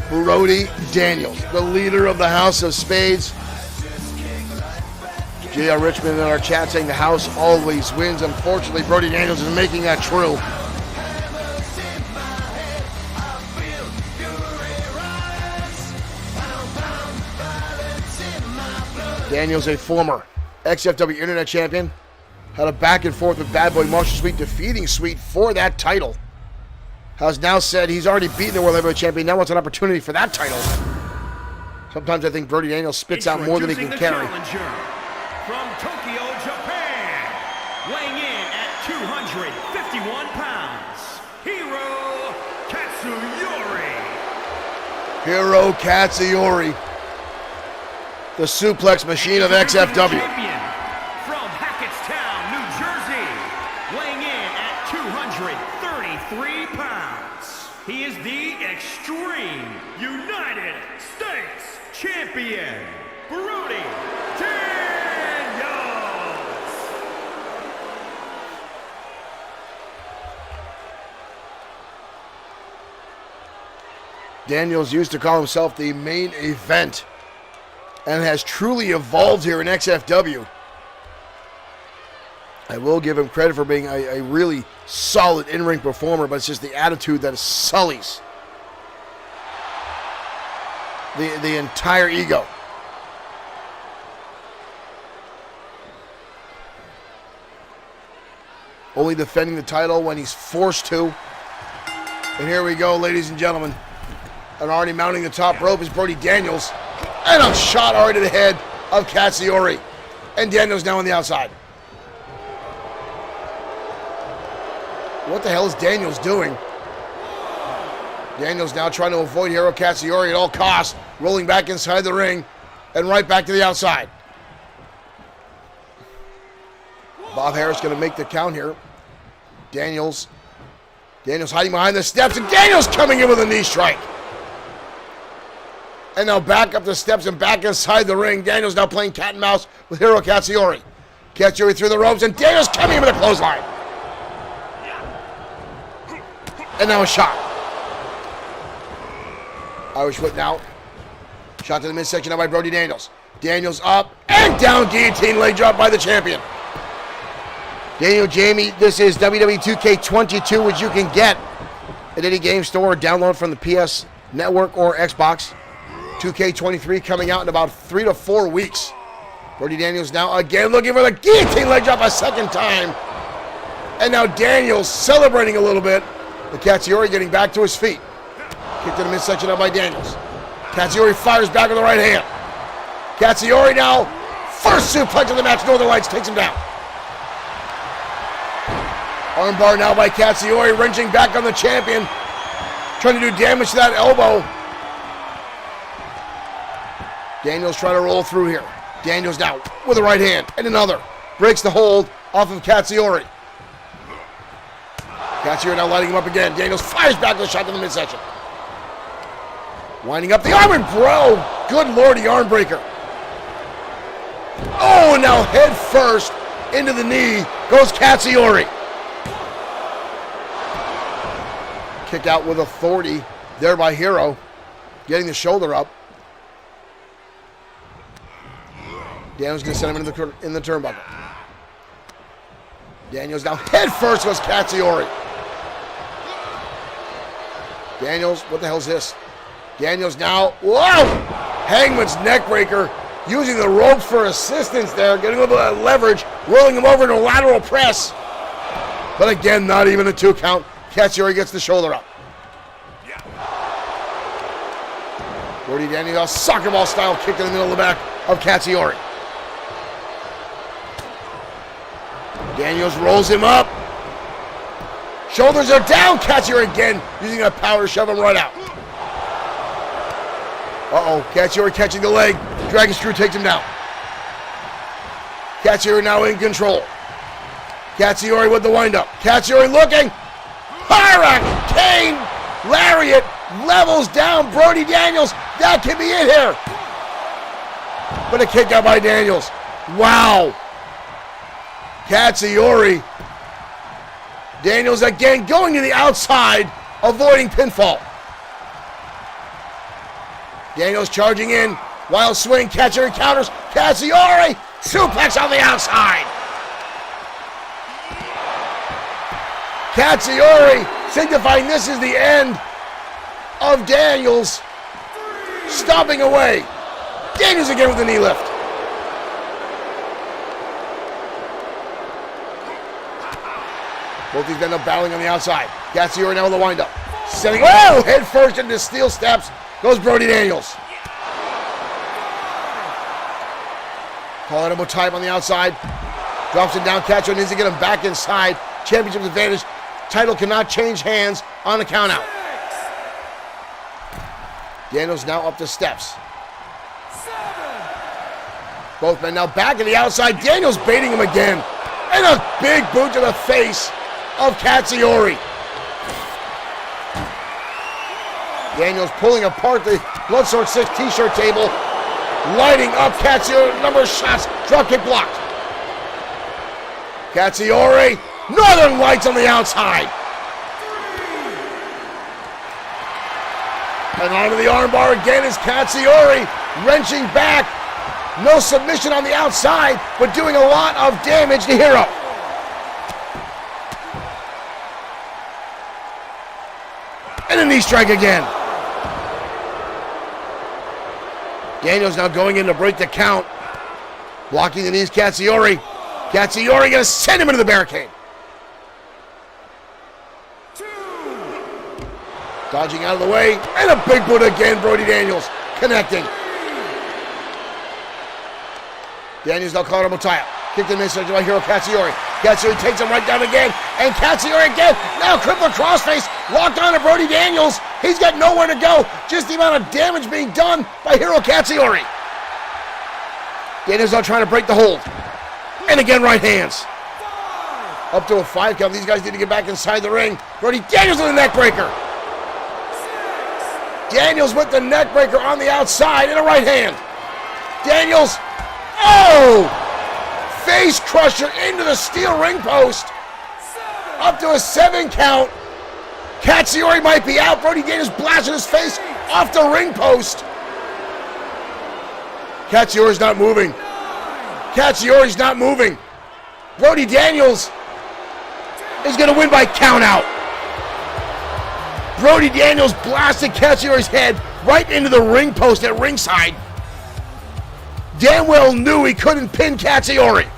Brody Daniels, the leader of the House of Spades. J.R. Richmond in our chat saying the house always wins. Unfortunately, Brody Daniels is making that true. Daniels, a former XFW Internet champion, had a back and forth with Bad Boy Marshall Sweet, defeating Sweet for that title. Has now said he's already beaten the World Heavyweight Champion, now wants an opportunity for that title. Sometimes I think Brody Daniels spits out more than he can carry. From Tokyo, Japan, weighing in at 251 pounds, Hiro Katsuyori. Hiro Katsuyori, the suplex machine of XFW. Champion from Hackettstown, New Jersey, weighing in at 233 pounds. He is the Extreme United States Champion, Brody Daniels. Daniels used to call himself the main event and has truly evolved here in XFW. I will give him credit for being a really solid in-ring performer, but it's just the attitude that sullies the entire ego. Only defending the title when he's forced to. And here we go, ladies and gentlemen. And already mounting the top rope is Brody Daniels. And a shot already to the head of Katsuyori. And Daniels now on the outside. What the hell is Daniels doing? Daniels now trying to avoid Hiro Katsuyori at all costs. Rolling back inside the ring. And right back to the outside. Bob Harris going to make the count here. Daniels hiding behind the steps, and Daniels coming in with a knee strike. And now back up the steps and back inside the ring. Daniels now playing cat and mouse with Hiro Katsuyori. Katsuyori through the ropes, and Daniels coming in with a clothesline. And now a shot. Irish whip now. Shot to the midsection now by Brody Daniels. Daniels up and down, guillotine leg drop by the champion. Daniel Jamie, this is WWE 2K22, which you can get at any game store or download from the PS Network or Xbox. 2K23 coming out in about 3 to 4 weeks. Brody Daniels now again looking for the guillotine leg drop a second time. And now Daniels celebrating a little bit. The Katsuyori getting back to his feet. Kick to the midsection up by Daniels. Katsuyori fires back with the right hand. Katsuyori now, first suplex of the match, Northern Lights takes him down. Armbar now by Katsuyori, wrenching back on the champion. Trying to do damage to that elbow. Daniels trying to roll through here. Daniels now with a right hand and another. Breaks the hold off of Katsuyori. Katsuyori now lighting him up again. Daniels fires back with a shot to the midsection. Winding up the arm and bro. Good lord, the arm breaker. Oh, now head first into the knee goes Katsuyori. Kick out with authority there by Hiro. Getting the shoulder up. Daniels going to send him in the turnbuckle. Daniels now head first goes Katsuyori. Daniels, what the hell is this? Daniels now, whoa! Hangman's neckbreaker, using the ropes for assistance there, getting a little bit of leverage, rolling him over into a lateral press. But again, not even a 2 count. Katsuyori gets the shoulder up. Brody Daniels, soccer ball style kick in the middle of the back of Katsuyori. Daniels rolls him up. Shoulders are down. Katsuyori again using a power to shove him right out. Katsuyori catching the leg. Dragon Screw takes him down. Katsuyori now in control. Katsuyori with the windup. Katsuyori looking. Hurricane Lariat levels down Brody Daniels. That could be it here. But a kick out by Daniels. Wow. Katsuyori. Daniels again going to the outside, avoiding pinfall. Daniels charging in. Wild swing. Katsuyori counters. Katsuyori. Suplex on the outside. Katsuyori signifying this is the end of Daniels. Stomping away. Daniels again with the knee lift. Both these men up battling on the outside. Katsuyori now with the windup. Setting, head first into steel steps goes Brody Daniels. Calling him a type on the outside. Drops him down. Katsuyori needs to get him back inside. Championship advantage. Title cannot change hands on the count out. Daniels now up the steps. Both men now back to the outside. Daniels baiting him again. And a big boot to the face of Katsuyori. Daniels pulling apart the Bloodsword6 t-shirt table. Lighting up Katsuyori. Number of shots. Dropkick blocked. Katsuyori. Northern Lights on the outside. And onto the armbar again is Katsuyori, wrenching back. No submission on the outside, but doing a lot of damage to Hero. And a knee strike again. Daniels now going in to break the count. Blocking the knees, Katsuyori. Katsuyori gonna send him into the barricade. Dodging out of the way, and a big boot again, Brody Daniels connecting. Daniels now caught him a tie-up. Kicked him inside by Hiro Katsuyori. Katsuyori takes him right down again, and Katsuyori again. Now crippler crossface, locked on to Brody Daniels. He's got nowhere to go. Just the amount of damage being done by Hiro Katsuyori. Daniels now trying to break the hold. And again, right hands. Up to a 5 count. These guys need to get back inside the ring. Brody Daniels with the neck breaker. Daniels with the neck breaker on the outside and a right hand. Daniels, oh! Face crusher into the steel ring post. Up to a 7 count. Katsuyori might be out. Brody Daniels blasting his face off the ring post. Katsuyori's not moving. Katsuyori's not moving. Brody Daniels is going to win by count out. Brody Daniels blasted Katsuyori's head right into the ring post at ringside. damn well knew he couldn't pin Katsuyori.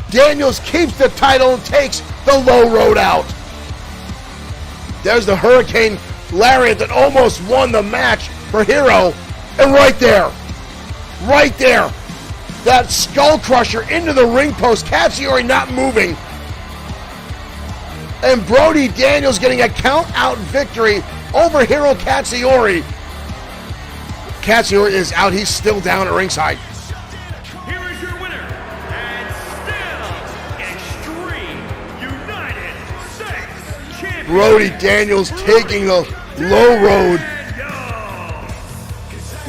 Daniels keeps the title and takes the low road out. There's the Hurricane Lariat that almost won the match for Hero. And right there, that Skull Crusher into the ring post. Katsuyori not moving. And Brody Daniels getting a count-out victory over Hiro Katsuyori. Katsuyori is out. He's still down at ringside. Here is your winner, and still Extreme United States Champion. Brody Daniels taking the low road.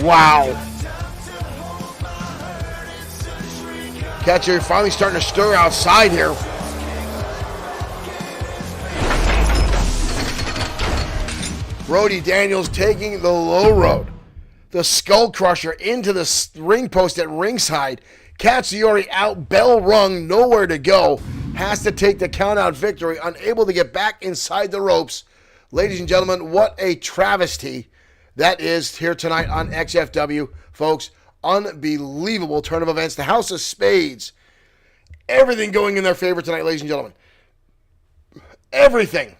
Wow. Katsuyori finally starting to stir outside here. Brody Daniels taking the low road. The Skull Crusher into the ring post at ringside. Katsuyori out, bell rung, nowhere to go. Has to take the count-out victory, unable to get back inside the ropes. Ladies and gentlemen, what a travesty that is here tonight on XFW. Folks, unbelievable turn of events. The House of Spades. Everything going in their favor tonight, ladies and gentlemen. Everything.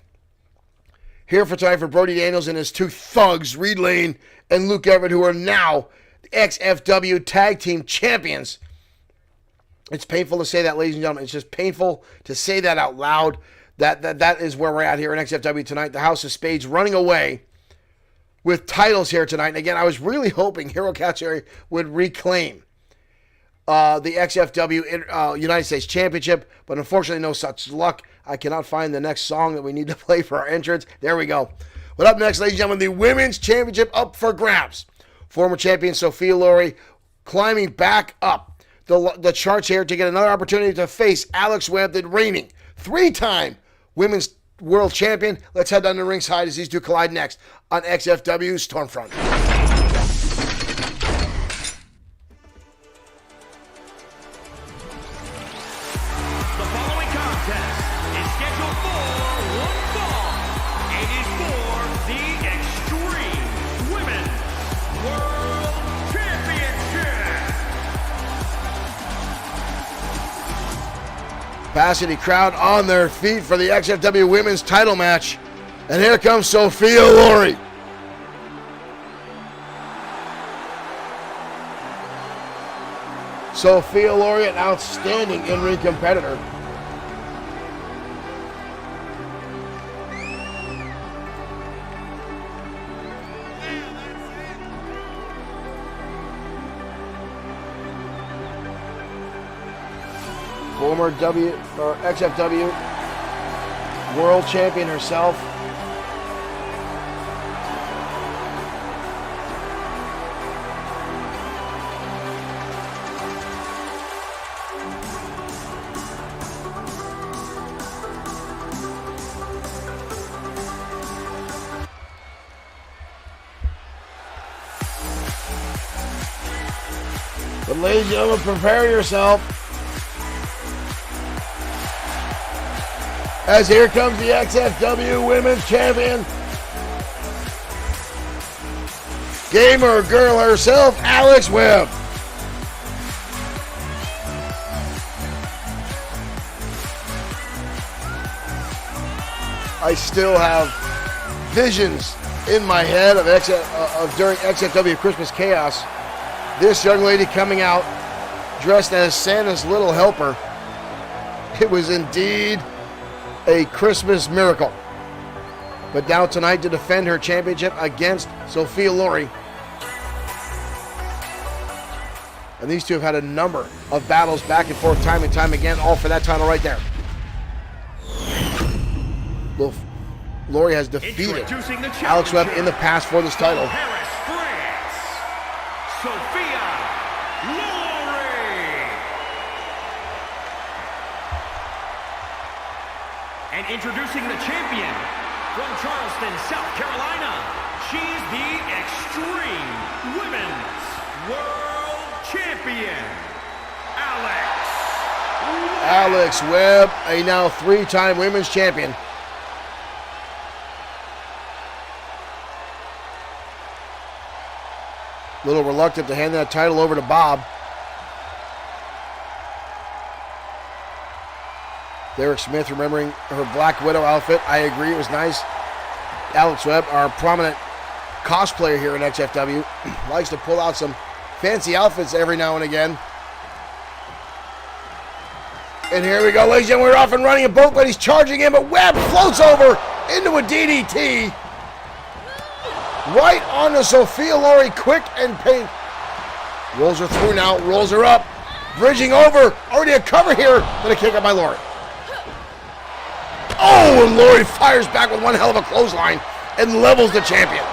Here for tonight for Brody Daniels and his two thugs, Reed Lane and Luke Everett, who are now the XFW Tag Team Champions. It's painful to say that, ladies and gentlemen. It's just painful to say that out loud. That is where we're at here in XFW tonight. The House of Spades running away with titles here tonight. And again, I was really hoping Hiro Katsuyori would reclaim the XFW United States Championship, but unfortunately no such luck. I cannot find the next song that we need to play for our entrance. There we go. But up next, ladies and gentlemen, the Women's Championship up for grabs. Former champion Sophia Lowery climbing back up the charts here to get another opportunity to face Alex Webb, the reigning 3-time Women's World Champion. Let's head down to ringside as these two collide next on XFW Stormfront. Capacity crowd on their feet for the XFW Women's title match. And here comes Sophia Lowery. Sophia Lowery, an outstanding in-ring competitor. Former XFW World Champion herself. ladies and gentlemen, prepare yourself. As here comes the XFW Women's Champion. Gamer girl herself, Alex Webb. I still have visions in my head of during XFW Christmas Chaos. This young lady coming out dressed as Santa's little helper. It was indeed a Christmas miracle. But now tonight to defend her championship against Sophia Lory. And these two have had a number of battles back and forth time and time again, all for that title right there. Lory has defeated Alex Webb in the past for this title. Paris, France, Sophia Lory. And introducing the champion from Charleston, South Carolina, she's the Extreme Women's World Champion, Alex Webb, a now three-time women's champion. A little reluctant to hand that title over to Bob. Derek Smith remembering her Black Widow outfit. I agree, it was nice. Alex Webb, our prominent cosplayer here in XFW, likes to pull out some fancy outfits every now and again. And here we go, ladies and gentlemen, we're off and running. And both ladies charging in, but Webb floats over into a DDT. Right onto Sophia Lory, quick and pain. Rolls her through now, rolls her up. Bridging over, already a cover here, then a kick up by Lory. Oh, and Lory fires back with one hell of a clothesline and levels the champion.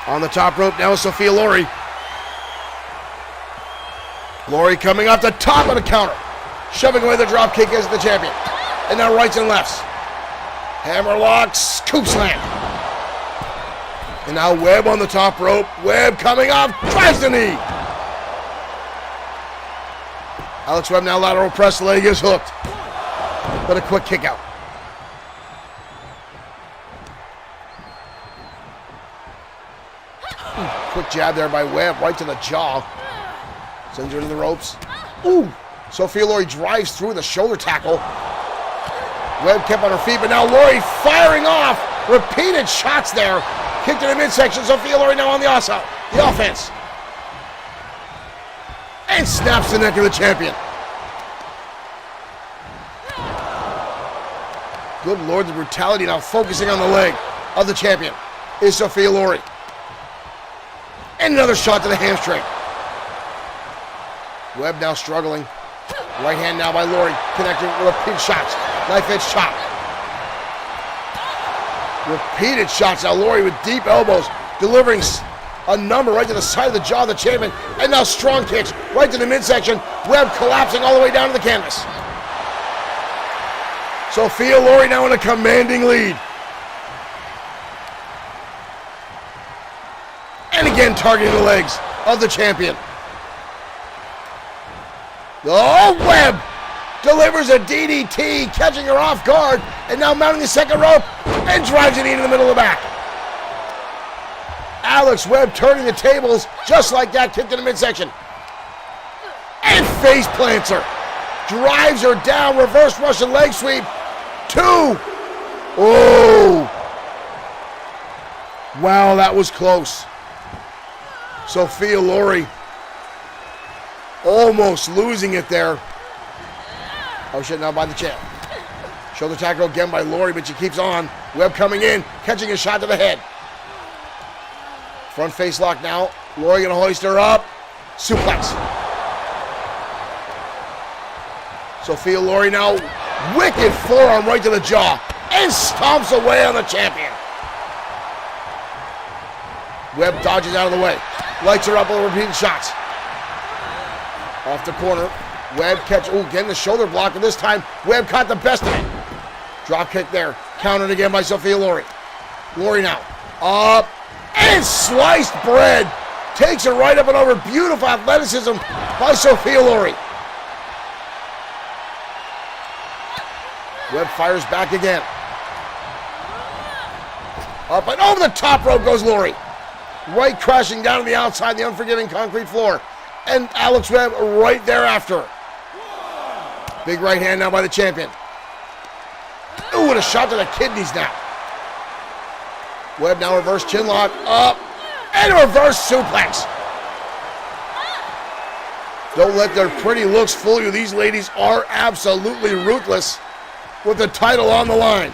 On the top rope now is Sophia Lory. Lory coming off the top of the counter, shoving away the drop kick as the champion. And now rights and lefts. Hammerlock, scoop slam. And now Webb on the top rope. Webb coming off, drives the knee. Alex Webb now lateral press, leg is hooked. But a quick kick out. Quick jab there by Webb, right to the jaw. Sends her into the ropes. Ooh! Sophia Lory drives through the shoulder tackle. Webb kept on her feet, but now Lory firing off. Repeated shots there. Kicked in the midsection. Sophia Lory now on the offense. And snaps the neck of the champion. Good Lord, the brutality now focusing on the leg of the champion is Sophia Lory. And another shot to the hamstring. Webb now struggling. Right hand now by Lory, connecting with repeated shots. Knife edge chop. Repeated shots now. Lory with deep elbows, delivering a number right to the side of the jaw of the champion. And now strong kicks right to the midsection. Webb collapsing all the way down to the canvas. Sophia Lory now in a commanding lead. And again targeting the legs of the champion. Oh, Webb delivers a DDT, catching her off guard, and now mounting the second rope, and drives it into the middle of the back. Alex Webb turning the tables, just like that, kicked in the midsection. And face plants her. Drives her down, reverse Russian leg sweep. 2. Oh. Wow, that was close. Sophia Lory almost losing it there. Oh shit, now by the champ. Shoulder tackle again by Lory, but she keeps on. Webb coming in, catching a shot to the head. Front face lock now. Lory gonna hoist her up. Suplex. Sophia Lory now, wicked forearm right to the jaw, and stomps away on the champion. Webb dodges out of the way. Lights her up with repeated shots. Off the corner. Webb catch. Oh, again the shoulder block, and this time Webb caught the best of it. Drop kick there. Countered again by Sophia Lory. Lory now. Up. And And sliced bread. Takes it right up and over. Beautiful athleticism by Sophia Lory. Webb fires back again. Up and over the top rope goes Lory. Right crashing down to the outside, the unforgiving concrete floor. And Alex Webb right thereafter. Big right hand now by the champion. Ooh, what a shot to the kidneys now. Webb now reverse chin lock. Up. And a reverse suplex. Don't let their pretty looks fool you. These ladies are absolutely ruthless with the title on the line.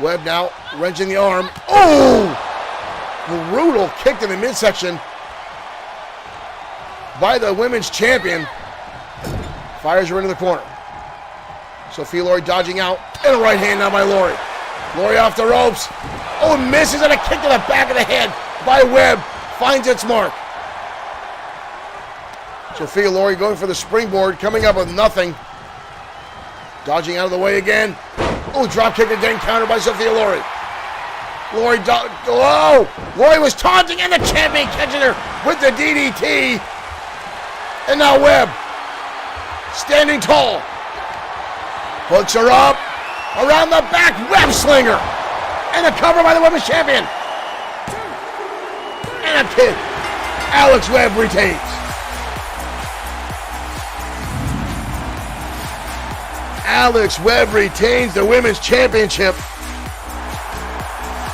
Webb now wrenching the arm. Oh! Brutal kick to the midsection by the women's champion. Fires her into the corner. Sophia Lory dodging out. And a right hand now by Lory. Lory off the ropes. Oh, misses, and a kick to the back of the head by Webb. Finds its mark. Sophia Lory going for the springboard, coming up with nothing. Dodging out of the way again. Oh, drop kick again, countered by Sophia Lory. Lory was taunting, and the champion catching her with the DDT. And now Webb, standing tall. Hooks her up, around the back, Web slinger. And a cover by the women's champion. And a kick. Alex Webb retains. Alex Webb retains the women's championship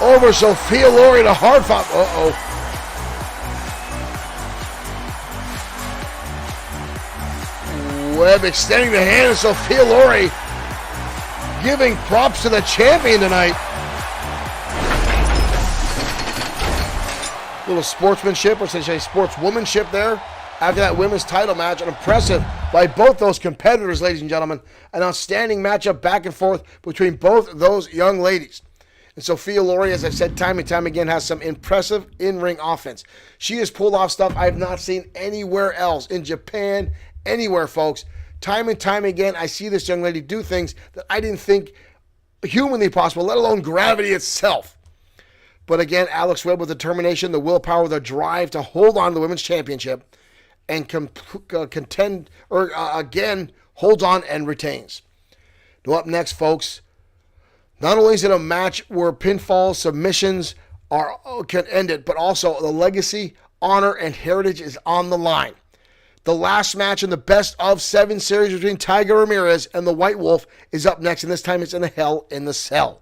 over Sophia Lory to hard fought. Webb extending the hand of Sophia Lory, giving props to the champion tonight. Little sportsmanship, or should I say sportswomanship there after that women's title match. And impressive by both those competitors, ladies and gentlemen. An outstanding matchup back and forth between both those young ladies. And Sophia Lory, as I've said time and time again, has some impressive in-ring offense. She has pulled off stuff I have not seen anywhere else, in Japan, anywhere, folks. Time and time again, I see this young lady do things that I didn't think humanly possible, let alone gravity itself. But again, Alex Webb with determination, the willpower, the drive to hold on to the women's championship and contend, or again, holds on and retains. Now up next, folks, not only is it a match where pinfall submissions can end it, but also the legacy, honor, and heritage is on the line. The last match in the best of 7 series between Tiger Ramirez and the White Wolf is up next, and this time it's in a Hell in the Cell.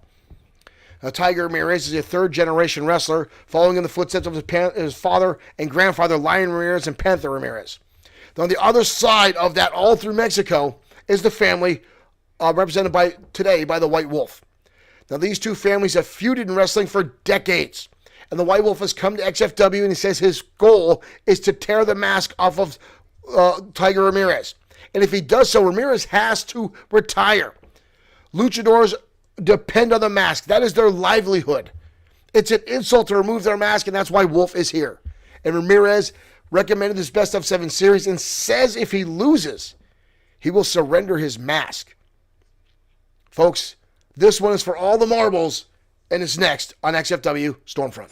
Now, Tiger Ramirez is a third-generation wrestler, following in the footsteps of his father and grandfather, Lion Ramirez and Panther Ramirez. Now, on the other side of that, all through Mexico, is the family represented today by the White Wolf. Now, these two families have feuded in wrestling for decades, and the White Wolf has come to XFW, and he says his goal is to tear the mask off of Tiger Ramirez. And if he does so, Ramirez has to retire. Luchadors depend on the mask. That is their livelihood. It's an insult to remove their mask, and that's why Wolf is here. And Ramirez recommended this best of 7 series and says if he loses, he will surrender his mask. Folks, this one is for all the marbles, and it's next on XFW Stormfront.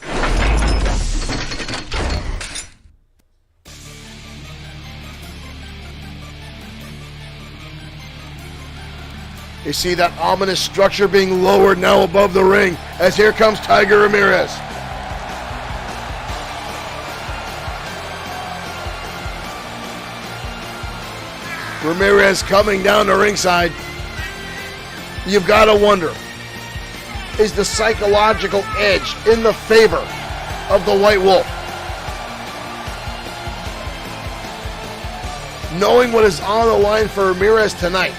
You see that ominous structure being lowered now above the ring, as here comes Tiger Ramirez. Ramirez coming down the ringside. You've got to wonder, is the psychological edge in the favor of the White Wolf? Knowing what is on the line for Ramirez tonight,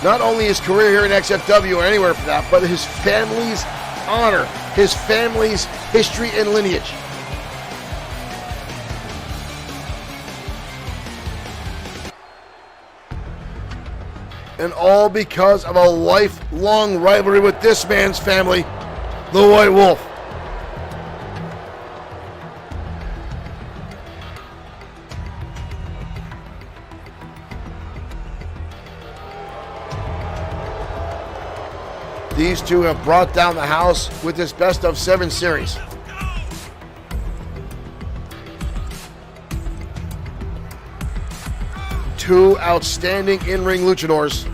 not only his career here in XFW or anywhere for that, but his family's honor, his family's history and lineage. And all because of a lifelong rivalry with this man's family, the White Wolf. These two have brought down the house with this best of 7 series. Two outstanding in-ring luchadors.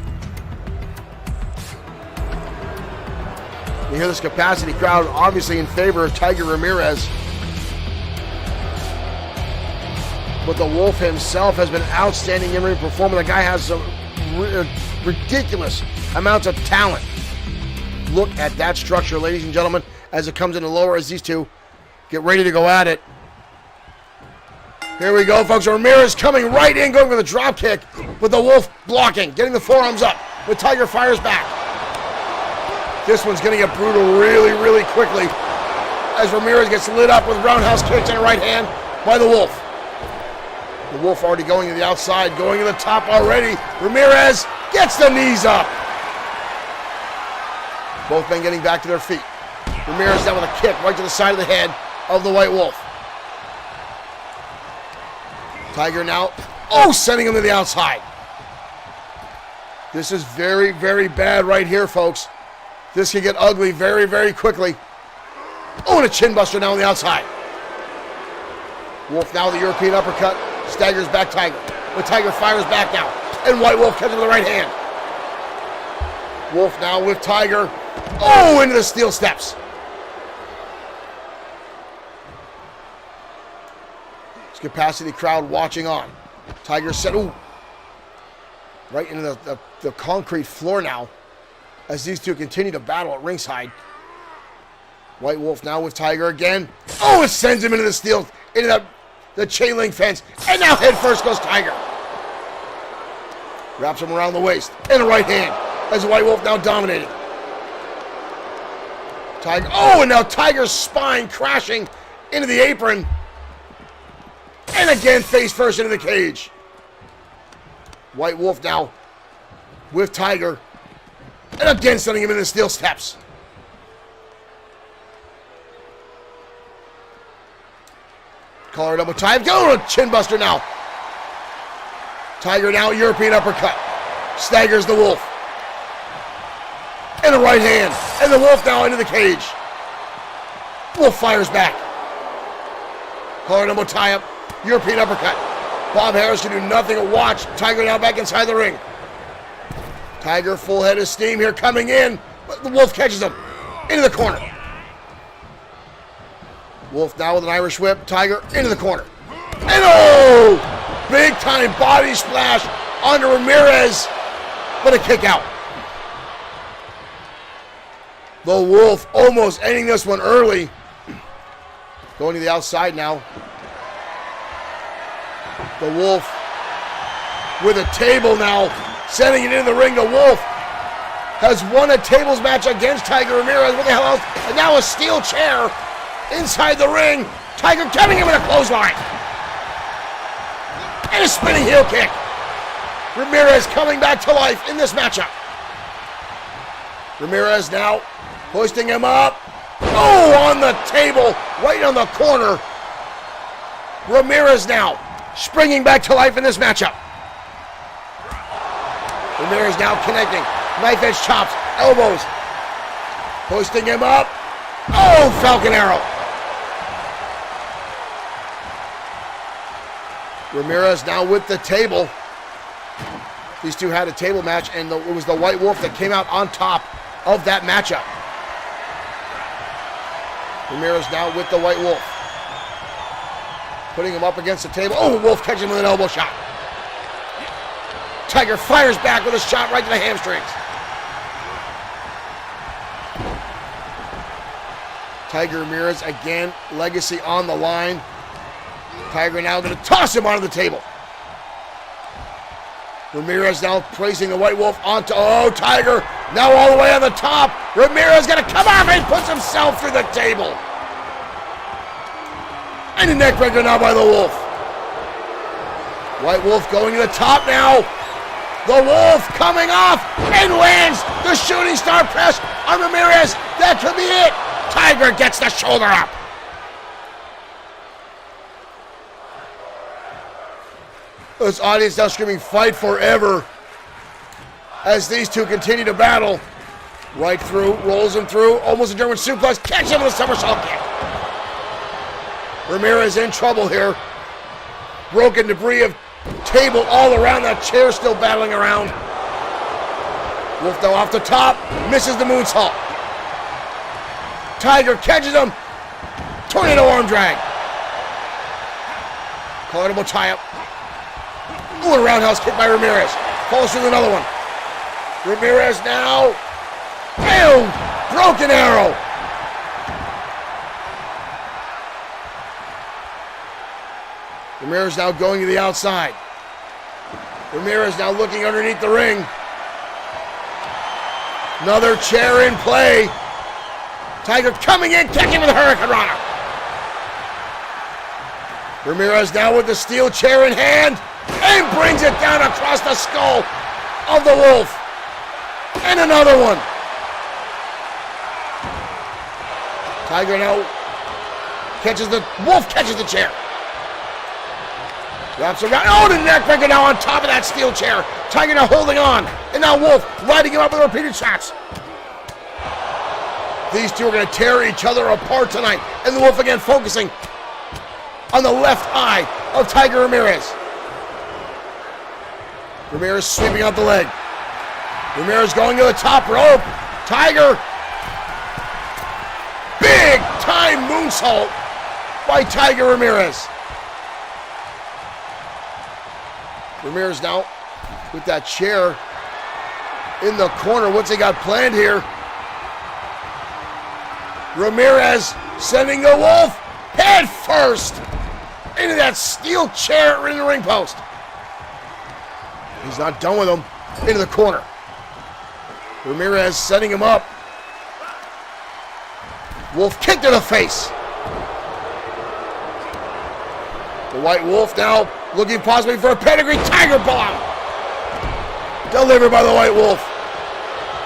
You hear this capacity crowd obviously in favor of Tiger Ramirez. But the Wolf himself has been an outstanding in-ring performer. The guy has some ridiculous amounts of talent. Look at that structure, ladies and gentlemen, as it comes in the lower as these two get ready to go at it. Here we go, folks. Ramirez coming right in, going for the drop kick, with the Wolf blocking, getting the forearms up. The Tiger fires back. This one's going to get brutal really, really quickly as Ramirez gets lit up with roundhouse kicks in the right hand by the Wolf. The Wolf already going to the outside, going to the top already. Ramirez gets the knees up. Both men getting back to their feet. Ramirez down with a kick right to the side of the head of the White Wolf. Tiger now, sending him to the outside. This is very, very bad right here, folks. This can get ugly very, very quickly. And a chin buster now on the outside. Wolf now with the European uppercut. Staggers back Tiger. The Tiger fires back now. And White Wolf catches with the right hand. Wolf now with Tiger. Into the steel steps. This capacity crowd watching on. Tiger said, right into the concrete floor now as these two continue to battle at ringside. White Wolf now with Tiger again. It sends him into the steel, into the chain link fence. And now head first goes Tiger. Wraps him around the waist. And a right hand as White Wolf now dominating. Tiger, and now Tiger's spine crashing into the apron. And again, face first into the cage. White Wolf now with Tiger. And again, sending him into the steel steps. Collar double time. Go to chin buster now. Tiger now, European uppercut. Staggers the Wolf. And a right hand. And the Wolf now into the cage. Wolf fires back. Collar double tie up. European uppercut. Bob Harris can do nothing but watch. Tiger now back inside the ring. Tiger full head of steam here coming in. But the Wolf catches him into the corner. Wolf now with an Irish whip. Tiger into the corner. And big time body splash onto Ramirez. But a kick out. The Wolf almost ending this one early. Going to the outside now. The Wolf with a table now. Sending it into the ring. The Wolf has won a tables match against Tiger Ramirez. What the hell else? And now a steel chair inside the ring. Tiger coming in with a clothesline. And a spinning heel kick. Ramirez coming back to life in this matchup. Ramirez now hoisting him up. On the table, right on the corner. Ramirez now springing back to life in this matchup. Ramirez now connecting. Knife edge chops, elbows. Hoisting him up. Falcon arrow. Ramirez now with the table. These two had a table match, and it was the White Wolf that came out on top of that matchup. Ramirez now with the White Wolf. Putting him up against the table. Wolf catches him with an elbow shot. Tiger fires back with a shot right to the hamstrings. Tiger Ramirez again, legacy on the line. Tiger now going to toss him onto the table. Ramirez now placing the White Wolf onto, Tiger now all the way on the top. Ramirez going to come off and puts himself through the table. And a neck breaker now by the Wolf. White Wolf going to the top now. The Wolf coming off and lands the shooting star press on Ramirez. That could be it. Tiger gets the shoulder up. This audience now screaming, "Fight forever," as these two continue to battle. Right through, rolls him through, almost a German suplex, catch him with a somersault kick. Ramirez in trouble here. Broken debris of table all around, that chair still battling around. Wolf though off the top, misses the moonsault. Tiger catches him, tornado arm drag. Colorable tie-up. Ooh, a roundhouse kick by Ramirez. Falls through another one. Ramirez now. Ew! Broken arrow. Ramirez now going to the outside. Ramirez now looking underneath the ring. Another chair in play. Tiger coming in, kicking with a Hurricane Rana. Ramirez now with the steel chair in hand and brings it down across the skull of the Wolf. And another one. Tiger now Wolf catches the chair. Wraps around, oh, the neck breaker now on top of that steel chair. Tiger now holding on, and now Wolf lighting him up with repeated shots. These two are going to tear each other apart tonight, and the Wolf again focusing on the left eye of Tiger Ramirez. Ramirez sweeping out the leg. Ramirez going to the top rope. Tiger, big time moonsault by Tiger Ramirez. Ramirez now with that chair in the corner. What's he got planned here? Ramirez sending the Wolf head first into that steel chair in the ring post. He's not done with him. Into the corner. Ramirez setting him up. Wolf kick to the face. The White Wolf now looking possibly for a pedigree Tiger bomb. Delivered by the White Wolf.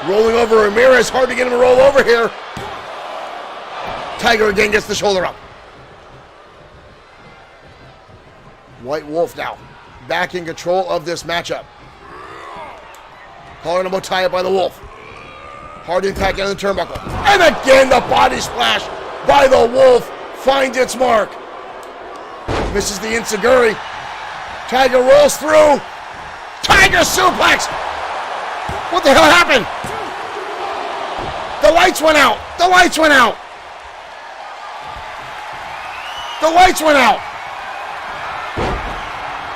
Rolling over Ramirez. Hard to get him to roll over here. Tiger again gets the shoulder up. White Wolf now back in control of this matchup. Horrible tie-up by the Wolf. Hard impact on the turnbuckle. And again the body splash by the Wolf finds its mark. Misses the Enziguri. Tiger rolls through. Tiger suplex. What the hell happened? The lights went out. The lights went out. The lights went out.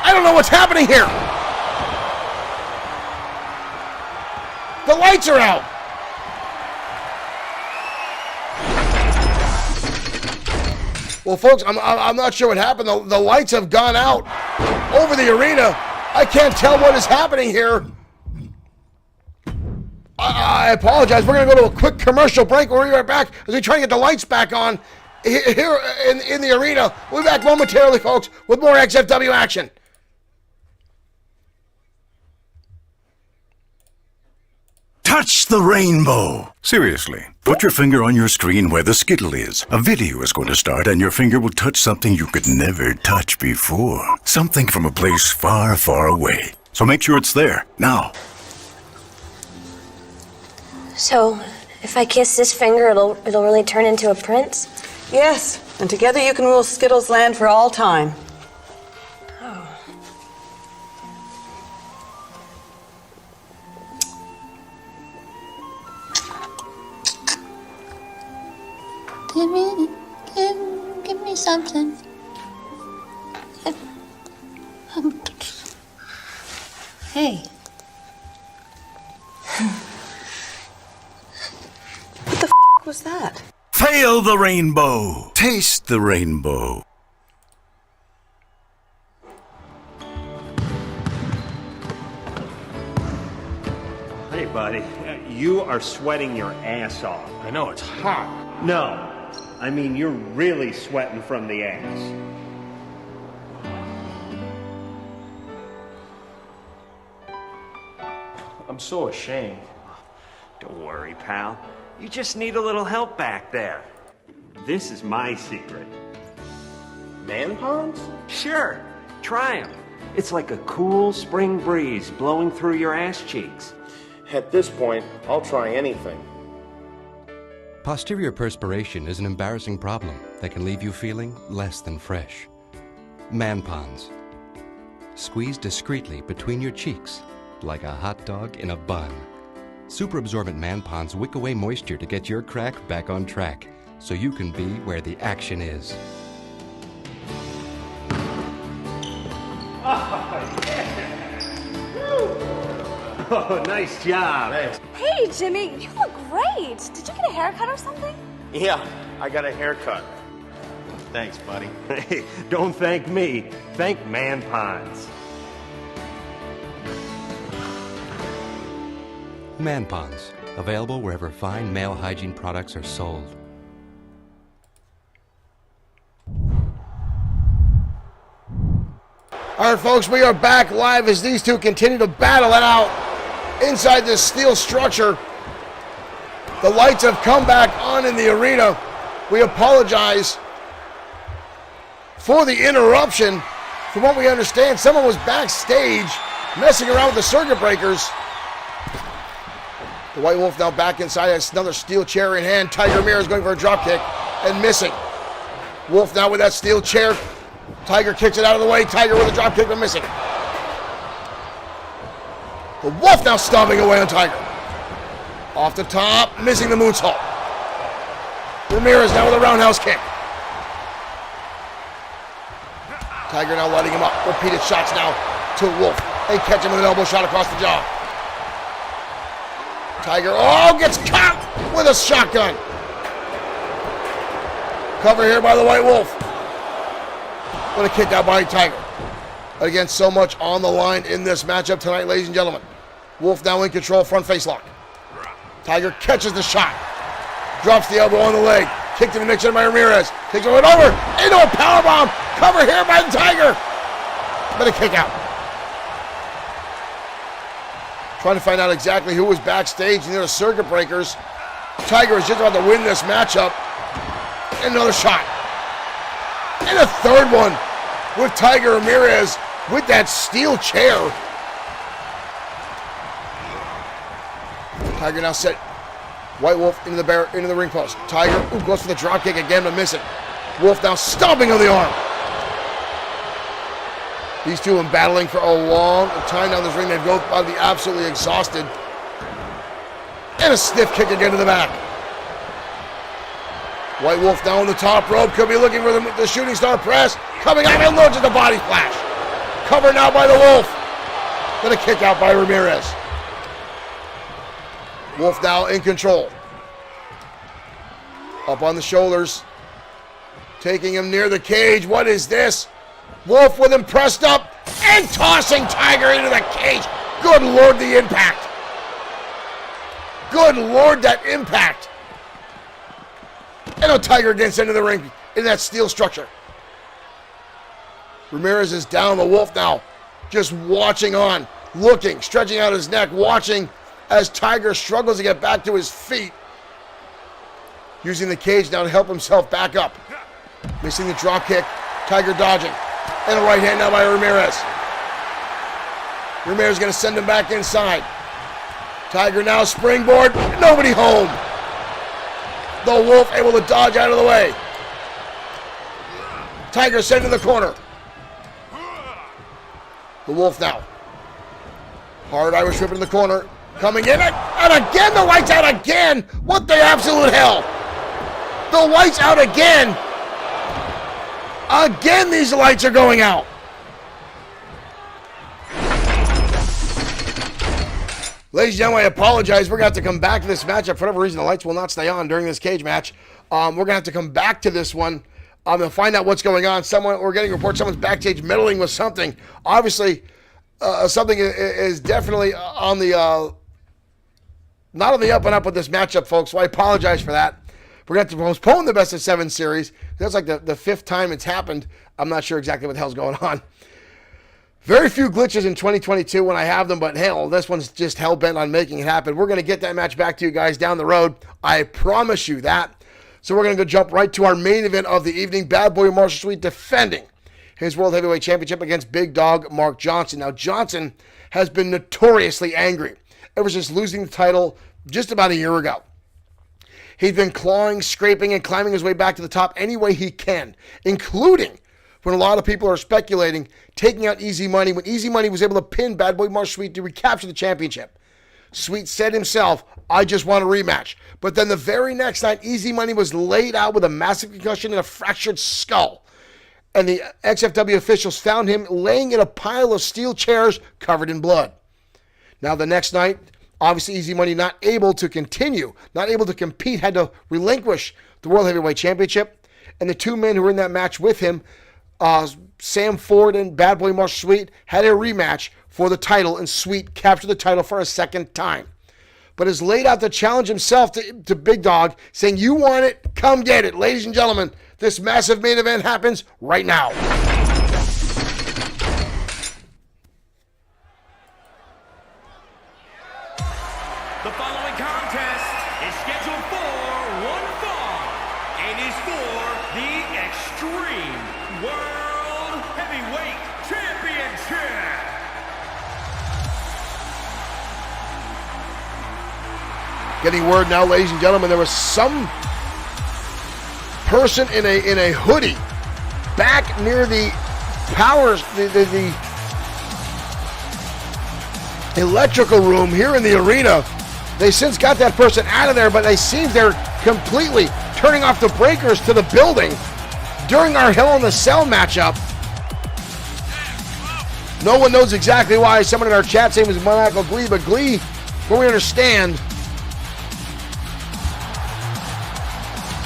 I don't know what's happening here. The lights are out. Well, folks, I'm not sure what happened. The lights have gone out over the arena. I can't tell what is happening here. I apologize. We're going to go to a quick commercial break. We'll be right back as we try to get the lights back on here in the arena. We'll be back momentarily, folks, with more XFW action. Touch the rainbow! Seriously, put your finger on your screen where the Skittle is. A video is going to start and your finger will touch something you could never touch before. Something from a place far, far away. So make sure it's there, now. So, if I kiss this finger, it'll really turn into a prince? Yes, and together you can rule Skittles Land for all time. Give me something. Hey. What the was that? Fail the rainbow! Taste the rainbow. Hey, buddy, you are sweating your ass off. I know, it's hot. No, I mean you're really sweating from the ass. I'm so ashamed. Don't worry, pal. You just need a little help back there. This is my secret. Man ponds? Sure, try 'em. It's like a cool spring breeze blowing through your ass cheeks. At this point, I'll try anything. Posterior perspiration is an embarrassing problem that can leave you feeling less than fresh. Man-Pons. Squeeze discreetly between your cheeks like a hot dog in a bun. Super absorbent Man-Pons wick away moisture to get your crack back on track so you can be where the action is. Oh, nice job. Thanks. Hey, Jimmy, you look great. Did you get a haircut or something? Yeah, I got a haircut. Thanks, buddy. Hey, don't thank me. Thank Man-Pons. Man-Pons. Available wherever fine male hygiene products are sold. All right, folks, we are back live as these two continue to battle it out inside this steel structure. The lights have come back on in the arena. We apologize for the interruption. From what we understand, someone was backstage messing around with the circuit breakers. The White Wolf now back inside, has another steel chair in hand. Tiger Ramirez going for a drop kick and missing. Wolf now with that steel chair. Tiger kicks it out of the way. Tiger with a drop kick but missing. The Wolf now stomping away on Tiger. Off the top, missing the moonsault. Ramirez now with a roundhouse kick. Tiger now lighting him up. Repeated shots now to Wolf. They catch him with an elbow shot across the jaw. Tiger, gets caught with a shotgun. Cover here by the White Wolf. What a kick out by Tiger. Again, so much on the line in this matchup tonight, ladies and gentlemen. Wolf now in control, front face lock. Tiger catches the shot. Drops the elbow on the leg. Kicked in the mix by Ramirez. Takes it over into a powerbomb. Cover here by the Tiger. But a kick out. Trying to find out exactly who was backstage near the circuit breakers. Tiger is just about to win this matchup. Another shot. And a third one with Tiger Ramirez with that steel chair. Tiger now set White Wolf into the ring post. Tiger goes for the drop kick again but missing. Wolf now stomping on the arm. These two have been battling for a long time down this ring. They've both got to be absolutely exhausted. And a stiff kick again to the back. White Wolf now on the top rope. Could be looking for the shooting star press. Coming out and launches the body splash. Covered now by the Wolf. Then a kick out by Ramirez. Wolf now in control. Up on the shoulders. Taking him near the cage. What is this? Wolf with him pressed up and tossing Tiger into the cage. Good Lord, the impact. Good Lord, that impact. And a Tiger gets into the ring in that steel structure. Ramirez is down. The Wolf now just watching on, looking, stretching out his neck, watching as Tiger struggles to get back to his feet. Using the cage now to help himself back up. Missing the drop kick. Tiger dodging. And a right hand now by Ramirez. Ramirez going to send him back inside. Tiger now springboard. Nobody home. The Wolf able to dodge out of the way. Tiger sent to the corner. The Wolf now. Hard Irish whip in the corner. Coming in. And again, the lights out again. What the absolute hell? The lights out again. Again, these lights are going out. Ladies and gentlemen, I apologize. We're going to have to come back to this matchup. For whatever reason, the lights will not stay on during this cage match. We're going to have to come back to this one and find out what's going on. We're getting reports someone's backstage meddling with something. Obviously, something is definitely on the not on the up and up with this matchup, folks. So I apologize for that. We're going to have to postpone the best of 7 series. That's like the fifth time it's happened. I'm not sure exactly what the hell's going on. Very few glitches in 2022 when I have them, but hell, this one's just hell-bent on making it happen. We're going to get that match back to you guys down the road. I promise you that. So we're going to go jump right to our main event of the evening. Bad Boy Marshall Sweet defending his World Heavyweight Championship against Big Dog Mark Johnson. Now, Johnson has been notoriously angry ever since losing the title just about a year ago. He's been clawing, scraping, and climbing his way back to the top any way he can, including when a lot of people are speculating taking out Easy Money when Easy Money was able to pin Bad Boy Marshall Sweet to recapture the championship. Sweet said himself, I just want a rematch. But then the very next night, Easy Money was laid out with a massive concussion and a fractured skull. And the XFW officials found him laying in a pile of steel chairs covered in blood. Now the next night, obviously Easy Money not able to continue, not able to compete, had to relinquish the World Heavyweight Championship. And the two men who were in that match with him, Sam Ford and Bad Boy Marshall Sweet, had a rematch for the title, and Sweet captured the title for a second time. But has laid out the challenge himself to Big Dog, saying, you want it, come get it. Ladies and gentlemen, this massive main event happens right now. The following contest is scheduled for one fall and is for the Extreme World Heavyweight Championship. Getting word now, ladies and gentlemen, there was some person in a hoodie back near the powers, the electrical room here in the arena. They since got that person out of there, but they seem they're completely turning off the breakers to the building during our Hell in the Cell matchup. No one knows exactly why. Someone in our chat saying it was Maniacal Glee, but Glee, from what we understand,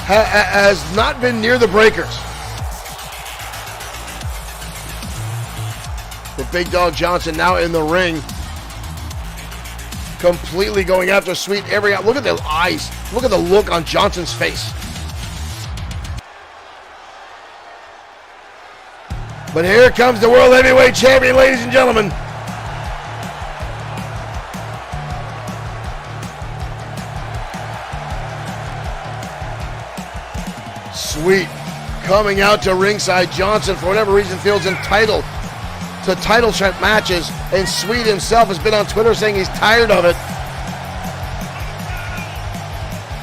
has not been near the breakers. The Big Dog Johnson now in the ring, completely going after Sweet. Look at the eyes. Look at the look on Johnson's face. But here comes the World Heavyweight Champion, ladies and gentlemen. Sweet coming out to ringside. Johnson, for whatever reason, feels entitled to title shot matches, and Sweet himself has been on Twitter saying he's tired of it.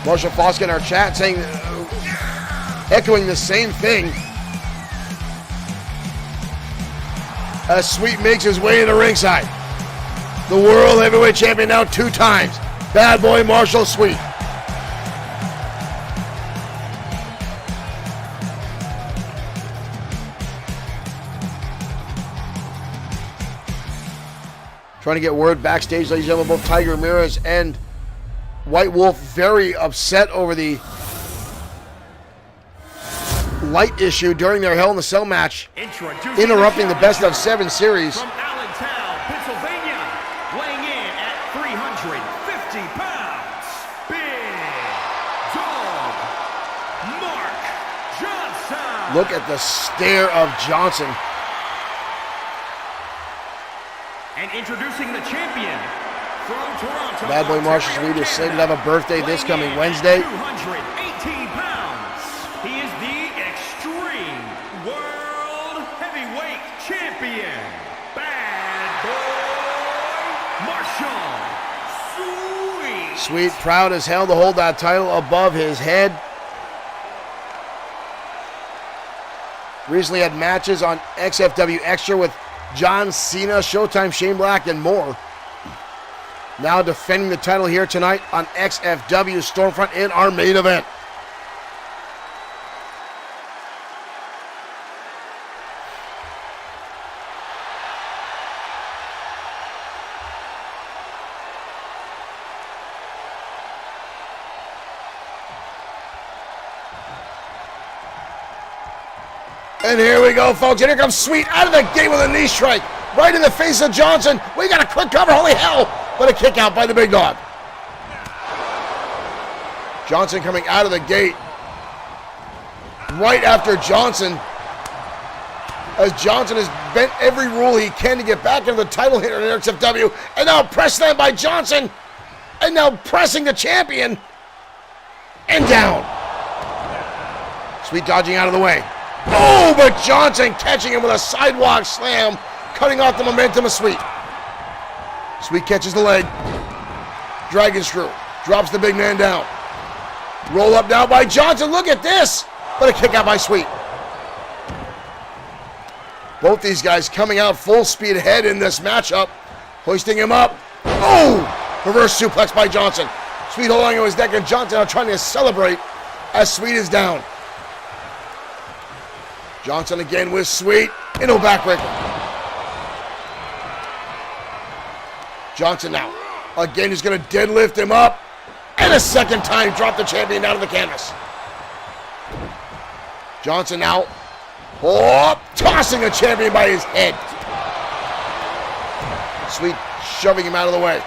Marshall Foskett in our chat saying, echoing the same thing, as Sweet makes his way into ringside. The World Heavyweight Champion now 2 times, Bad Boy Marshall Sweet. Trying to get word backstage, ladies and gentlemen, both Tiger Ramirez and White Wolf very upset over the light issue during their Hell in the Cell match, interrupting the best of 7 series. From Allentown, Pennsylvania, weighing in at 350 pounds, Big Dog Mark Johnson. Look at the stare of Johnson. And introducing the champion from Toronto, Bad Boy Marshall Sweet is slated to have a birthday this coming Wednesday. 218 pounds. He is the Extreme World Heavyweight Champion, Bad Boy Marshall Sweet. Sweet, proud as hell to hold that title above his head. Recently had matches on XFW Extra with John Cena, Showtime, Shane Black, and more. Now defending the title here tonight on XFW Stormfront in our main event. And here we go, folks. And here comes Sweet out of the gate with a knee strike. Right in the face of Johnson. We got a quick cover. Holy hell. But a kick out by the Big Dog. Johnson coming out of the gate. Right after Johnson. As Johnson has bent every rule he can to get back into the title here in XFW. And now press slam by Johnson. And now pressing the champion. And down. Sweet dodging out of the way. Oh, but Johnson catching him with a sidewalk slam, cutting off the momentum of Sweet. Sweet catches the leg. Dragon screw. Drops the big man down. Roll up now by Johnson. Look at this. But a kick out by Sweet. Both these guys coming out full speed ahead in this matchup. Hoisting him up. Oh! Reverse suplex by Johnson. Sweet holding on his neck, and Johnson now trying to celebrate as Sweet is down. Johnson again with Sweet. Into a backbreaker. Johnson now. Again, he's going to deadlift him up. And a second time drop the champion down to the canvas. Johnson now. Oh, tossing the champion by his head. Sweet shoving him out of the way.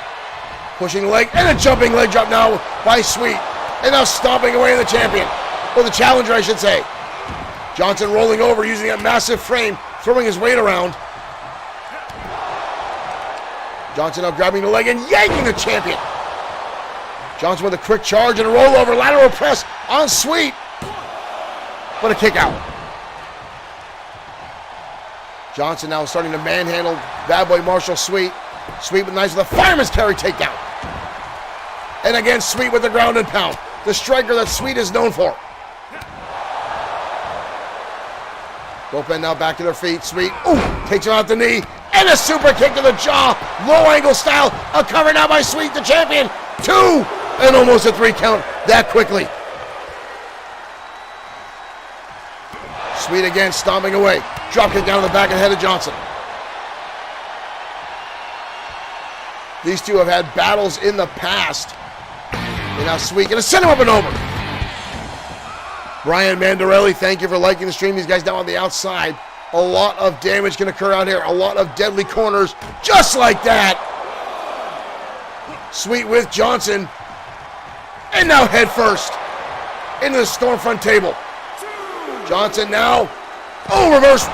Pushing the leg and a jumping leg drop now by Sweet. And now stomping away the champion. Or the challenger, I should say. Johnson rolling over using that massive frame, throwing his weight around. Johnson now grabbing the leg and yanking the champion. Johnson with a quick charge and a rollover, lateral press on Sweet. But a kick out. Johnson now starting to manhandle bad boy Marshall Sweet. Sweet with nice with a fireman's carry takedown. And again, Sweet with the ground and pound. The striker that Sweet is known for. Both men now back to their feet. Sweet, takes him out the knee. And a super kick to the jaw. Low angle style. A cover now by Sweet, the champion. 2. And almost a 3 count that quickly. Sweet again stomping away. Drop kick down to the back and head of Johnson. These two have had battles in the past. And now Sweet gonna send him up and over. Brian Mandarelli, thank you for liking the stream. These guys down on the outside. A lot of damage can occur out here. A lot of deadly corners, just like that. Sweet with Johnson. And now head first into the Stormfront table. Johnson now, reverse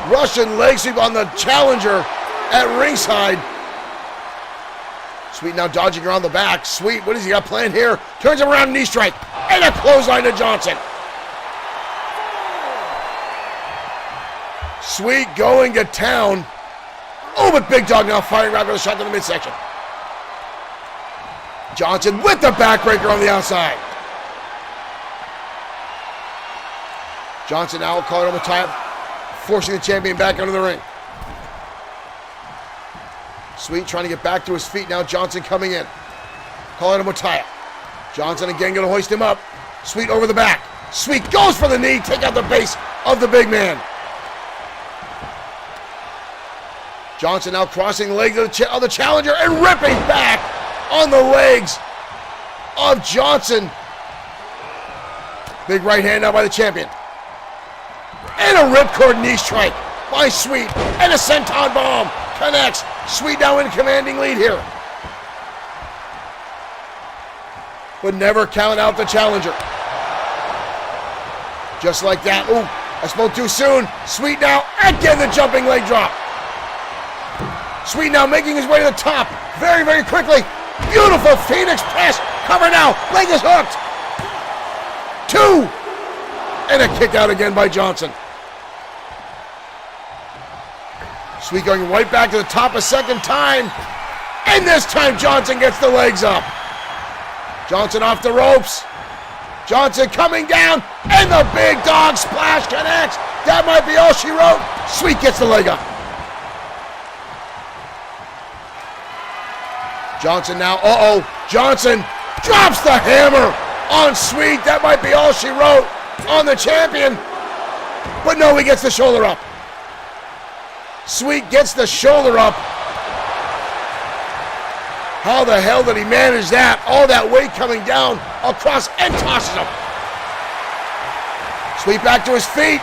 Russian leg sweep on the challenger at ringside. Sweet now dodging around the back. Sweet, what has he got planned here? Turns him around, knee strike, and a clothesline to Johnson. Sweet going to town. But Big Dog now firing right with a shot to the midsection. Johnson with the backbreaker on the outside. Johnson now calling him a tie-up, forcing the champion back under the ring. Sweet trying to get back to his feet now. Johnson coming in. Calling him a tie-up. Johnson again going to hoist him up. Sweet over the back. Sweet goes for the knee. Take out the base of the big man. Johnson now crossing the legs of the challenger and ripping back on the legs of Johnson. Big right hand now by the champion. And a ripcord knee strike by Sweet. And a senton bomb connects. Sweet now in commanding lead here. But never count out the challenger. Just like that. I spoke too soon. Sweet now again the jumping leg drop. Sweet now making his way to the top very, very quickly. Beautiful Phoenix press. Cover now. Leg is hooked. 2. And a kick out again by Johnson. Sweet going right back to the top a second time. And this time Johnson gets the legs up. Johnson off the ropes. Johnson coming down. And the Big Dog splash connects. That might be all she wrote. Sweet gets the leg up. Johnson now. Johnson drops the hammer on Sweet. That might be all she wrote on the champion. But no, he gets the shoulder up. Sweet gets the shoulder up. How the hell did he manage that? All that weight coming down across and tosses him. Sweet back to his feet.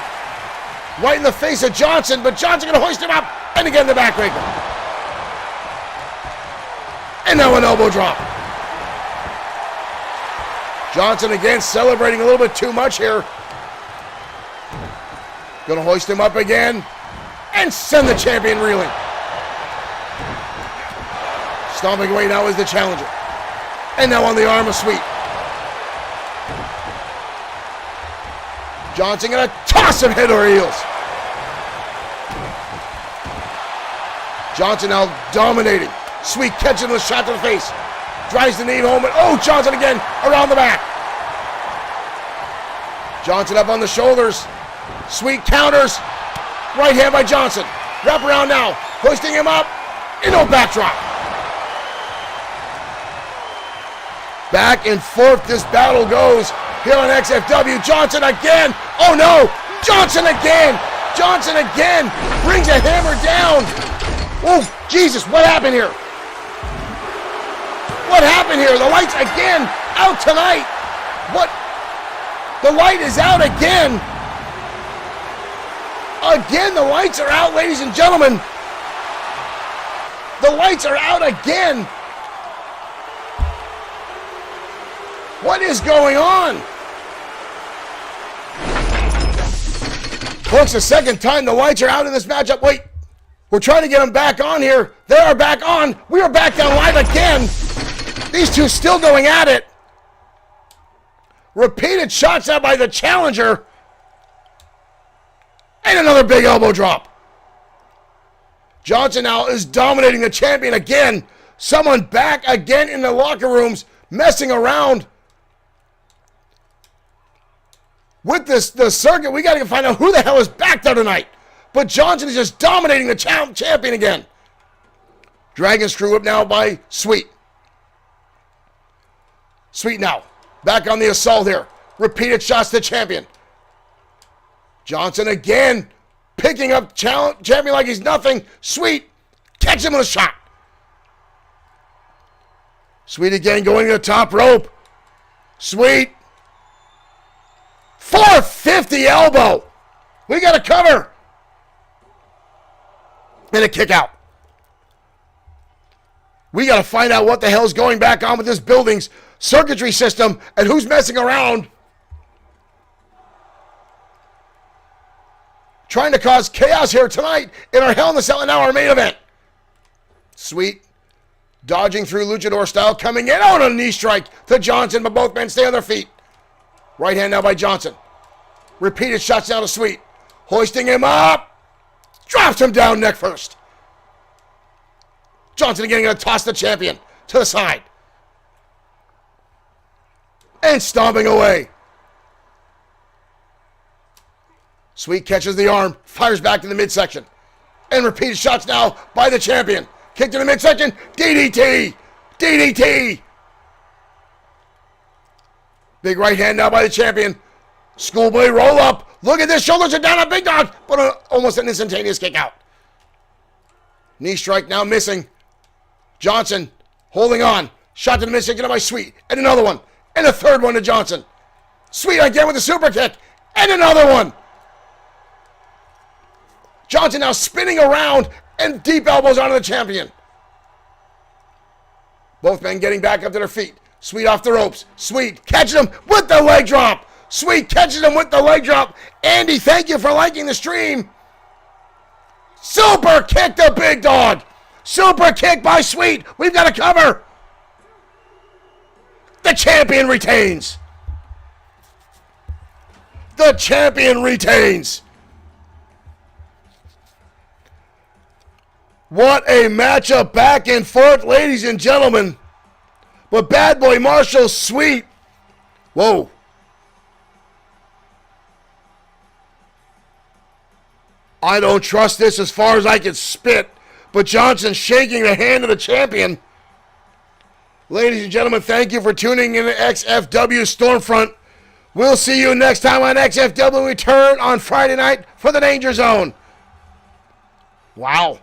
Right in the face of Johnson, but Johnson going to hoist him up. And again the backbreaker. And now an elbow drop. Johnson again celebrating a little bit too much here. Going to hoist him up again. And send the champion reeling. Stomping away now is the challenger. And now on the arm of Sweet. Johnson gonna toss him head over heels. Johnson now dominating. Sweet catching the shot to the face. Drives the knee home. And Johnson again around the back. Johnson up on the shoulders. Sweet counters. Right hand by Johnson. Wrap around now. Hoisting him up. And no backdrop. Back and forth this battle goes here on XFW. Johnson again. Oh no. Johnson again. Johnson again. Brings a hammer down. Oh, Jesus. What happened here? What happened here? The lights again out tonight. What? The light is out again. Again, the lights are out, ladies and gentlemen. The lights are out again. What is going on? Folks, the second time the lights are out in this matchup. Wait, we're trying to get them back on here. They are back on. We are back down live again. These two still going at it. Repeated shots out by the challenger. And another big elbow drop. Johnson now is dominating the champion again. Someone back again in the locker rooms, messing around with the circuit. We got to find out who the hell is back there tonight. But Johnson is just dominating the champion again. Dragon screw up now by Sweet. Sweet now. Back on the assault here. Repeated shots to champion. Johnson again. Picking up champion like he's nothing. Sweet. Catch him with a shot. Sweet again going to the top rope. Sweet. 450 elbow. We got to cover. And a kick out. We got to find out what the hell's going back on with this building's circuitry system and who's messing around. Trying to cause chaos here tonight in our Hell in the Cell and now our main event. Sweet. Dodging through luchador style. Coming in. Oh, and a knee strike to Johnson, but both men stay on their feet. Right hand now by Johnson. Repeated shots now to Sweet. Hoisting him up. Drops him down neck first. Johnson again going to toss the champion to the side. And stomping away. Sweet catches the arm, fires back to the midsection. And repeated shots now by the champion. Kick to the midsection. DDT. DDT. Big right hand now by the champion. Schoolboy roll up. Look at this. Shoulders are down on Big Dog. But almost an instantaneous kick out. Knee strike now missing. Johnson holding on. Shot to the midsection by Sweet. And another one. And a third one to Johnson. Sweet again with a super kick. And another one. Johnson now spinning around and deep elbows onto the champion. Both men getting back up to their feet. Sweet off the ropes. Sweet catches him with the leg drop. Sweet catches him with the leg drop. Andy, thank you for liking the stream. Super kick to Big Dog. Super kick by Sweet. We've got to cover. The champion retains. The champion retains. What a matchup back and forth, ladies and gentlemen. But Bad Boy Marshall, Sweet. Whoa. I don't trust this as far as I can spit. But Johnson shaking the hand of the champion. Ladies and gentlemen, thank you for tuning in to XFW Stormfront. We'll see you next time on XFW. Return on Friday night for the Danger Zone. Wow.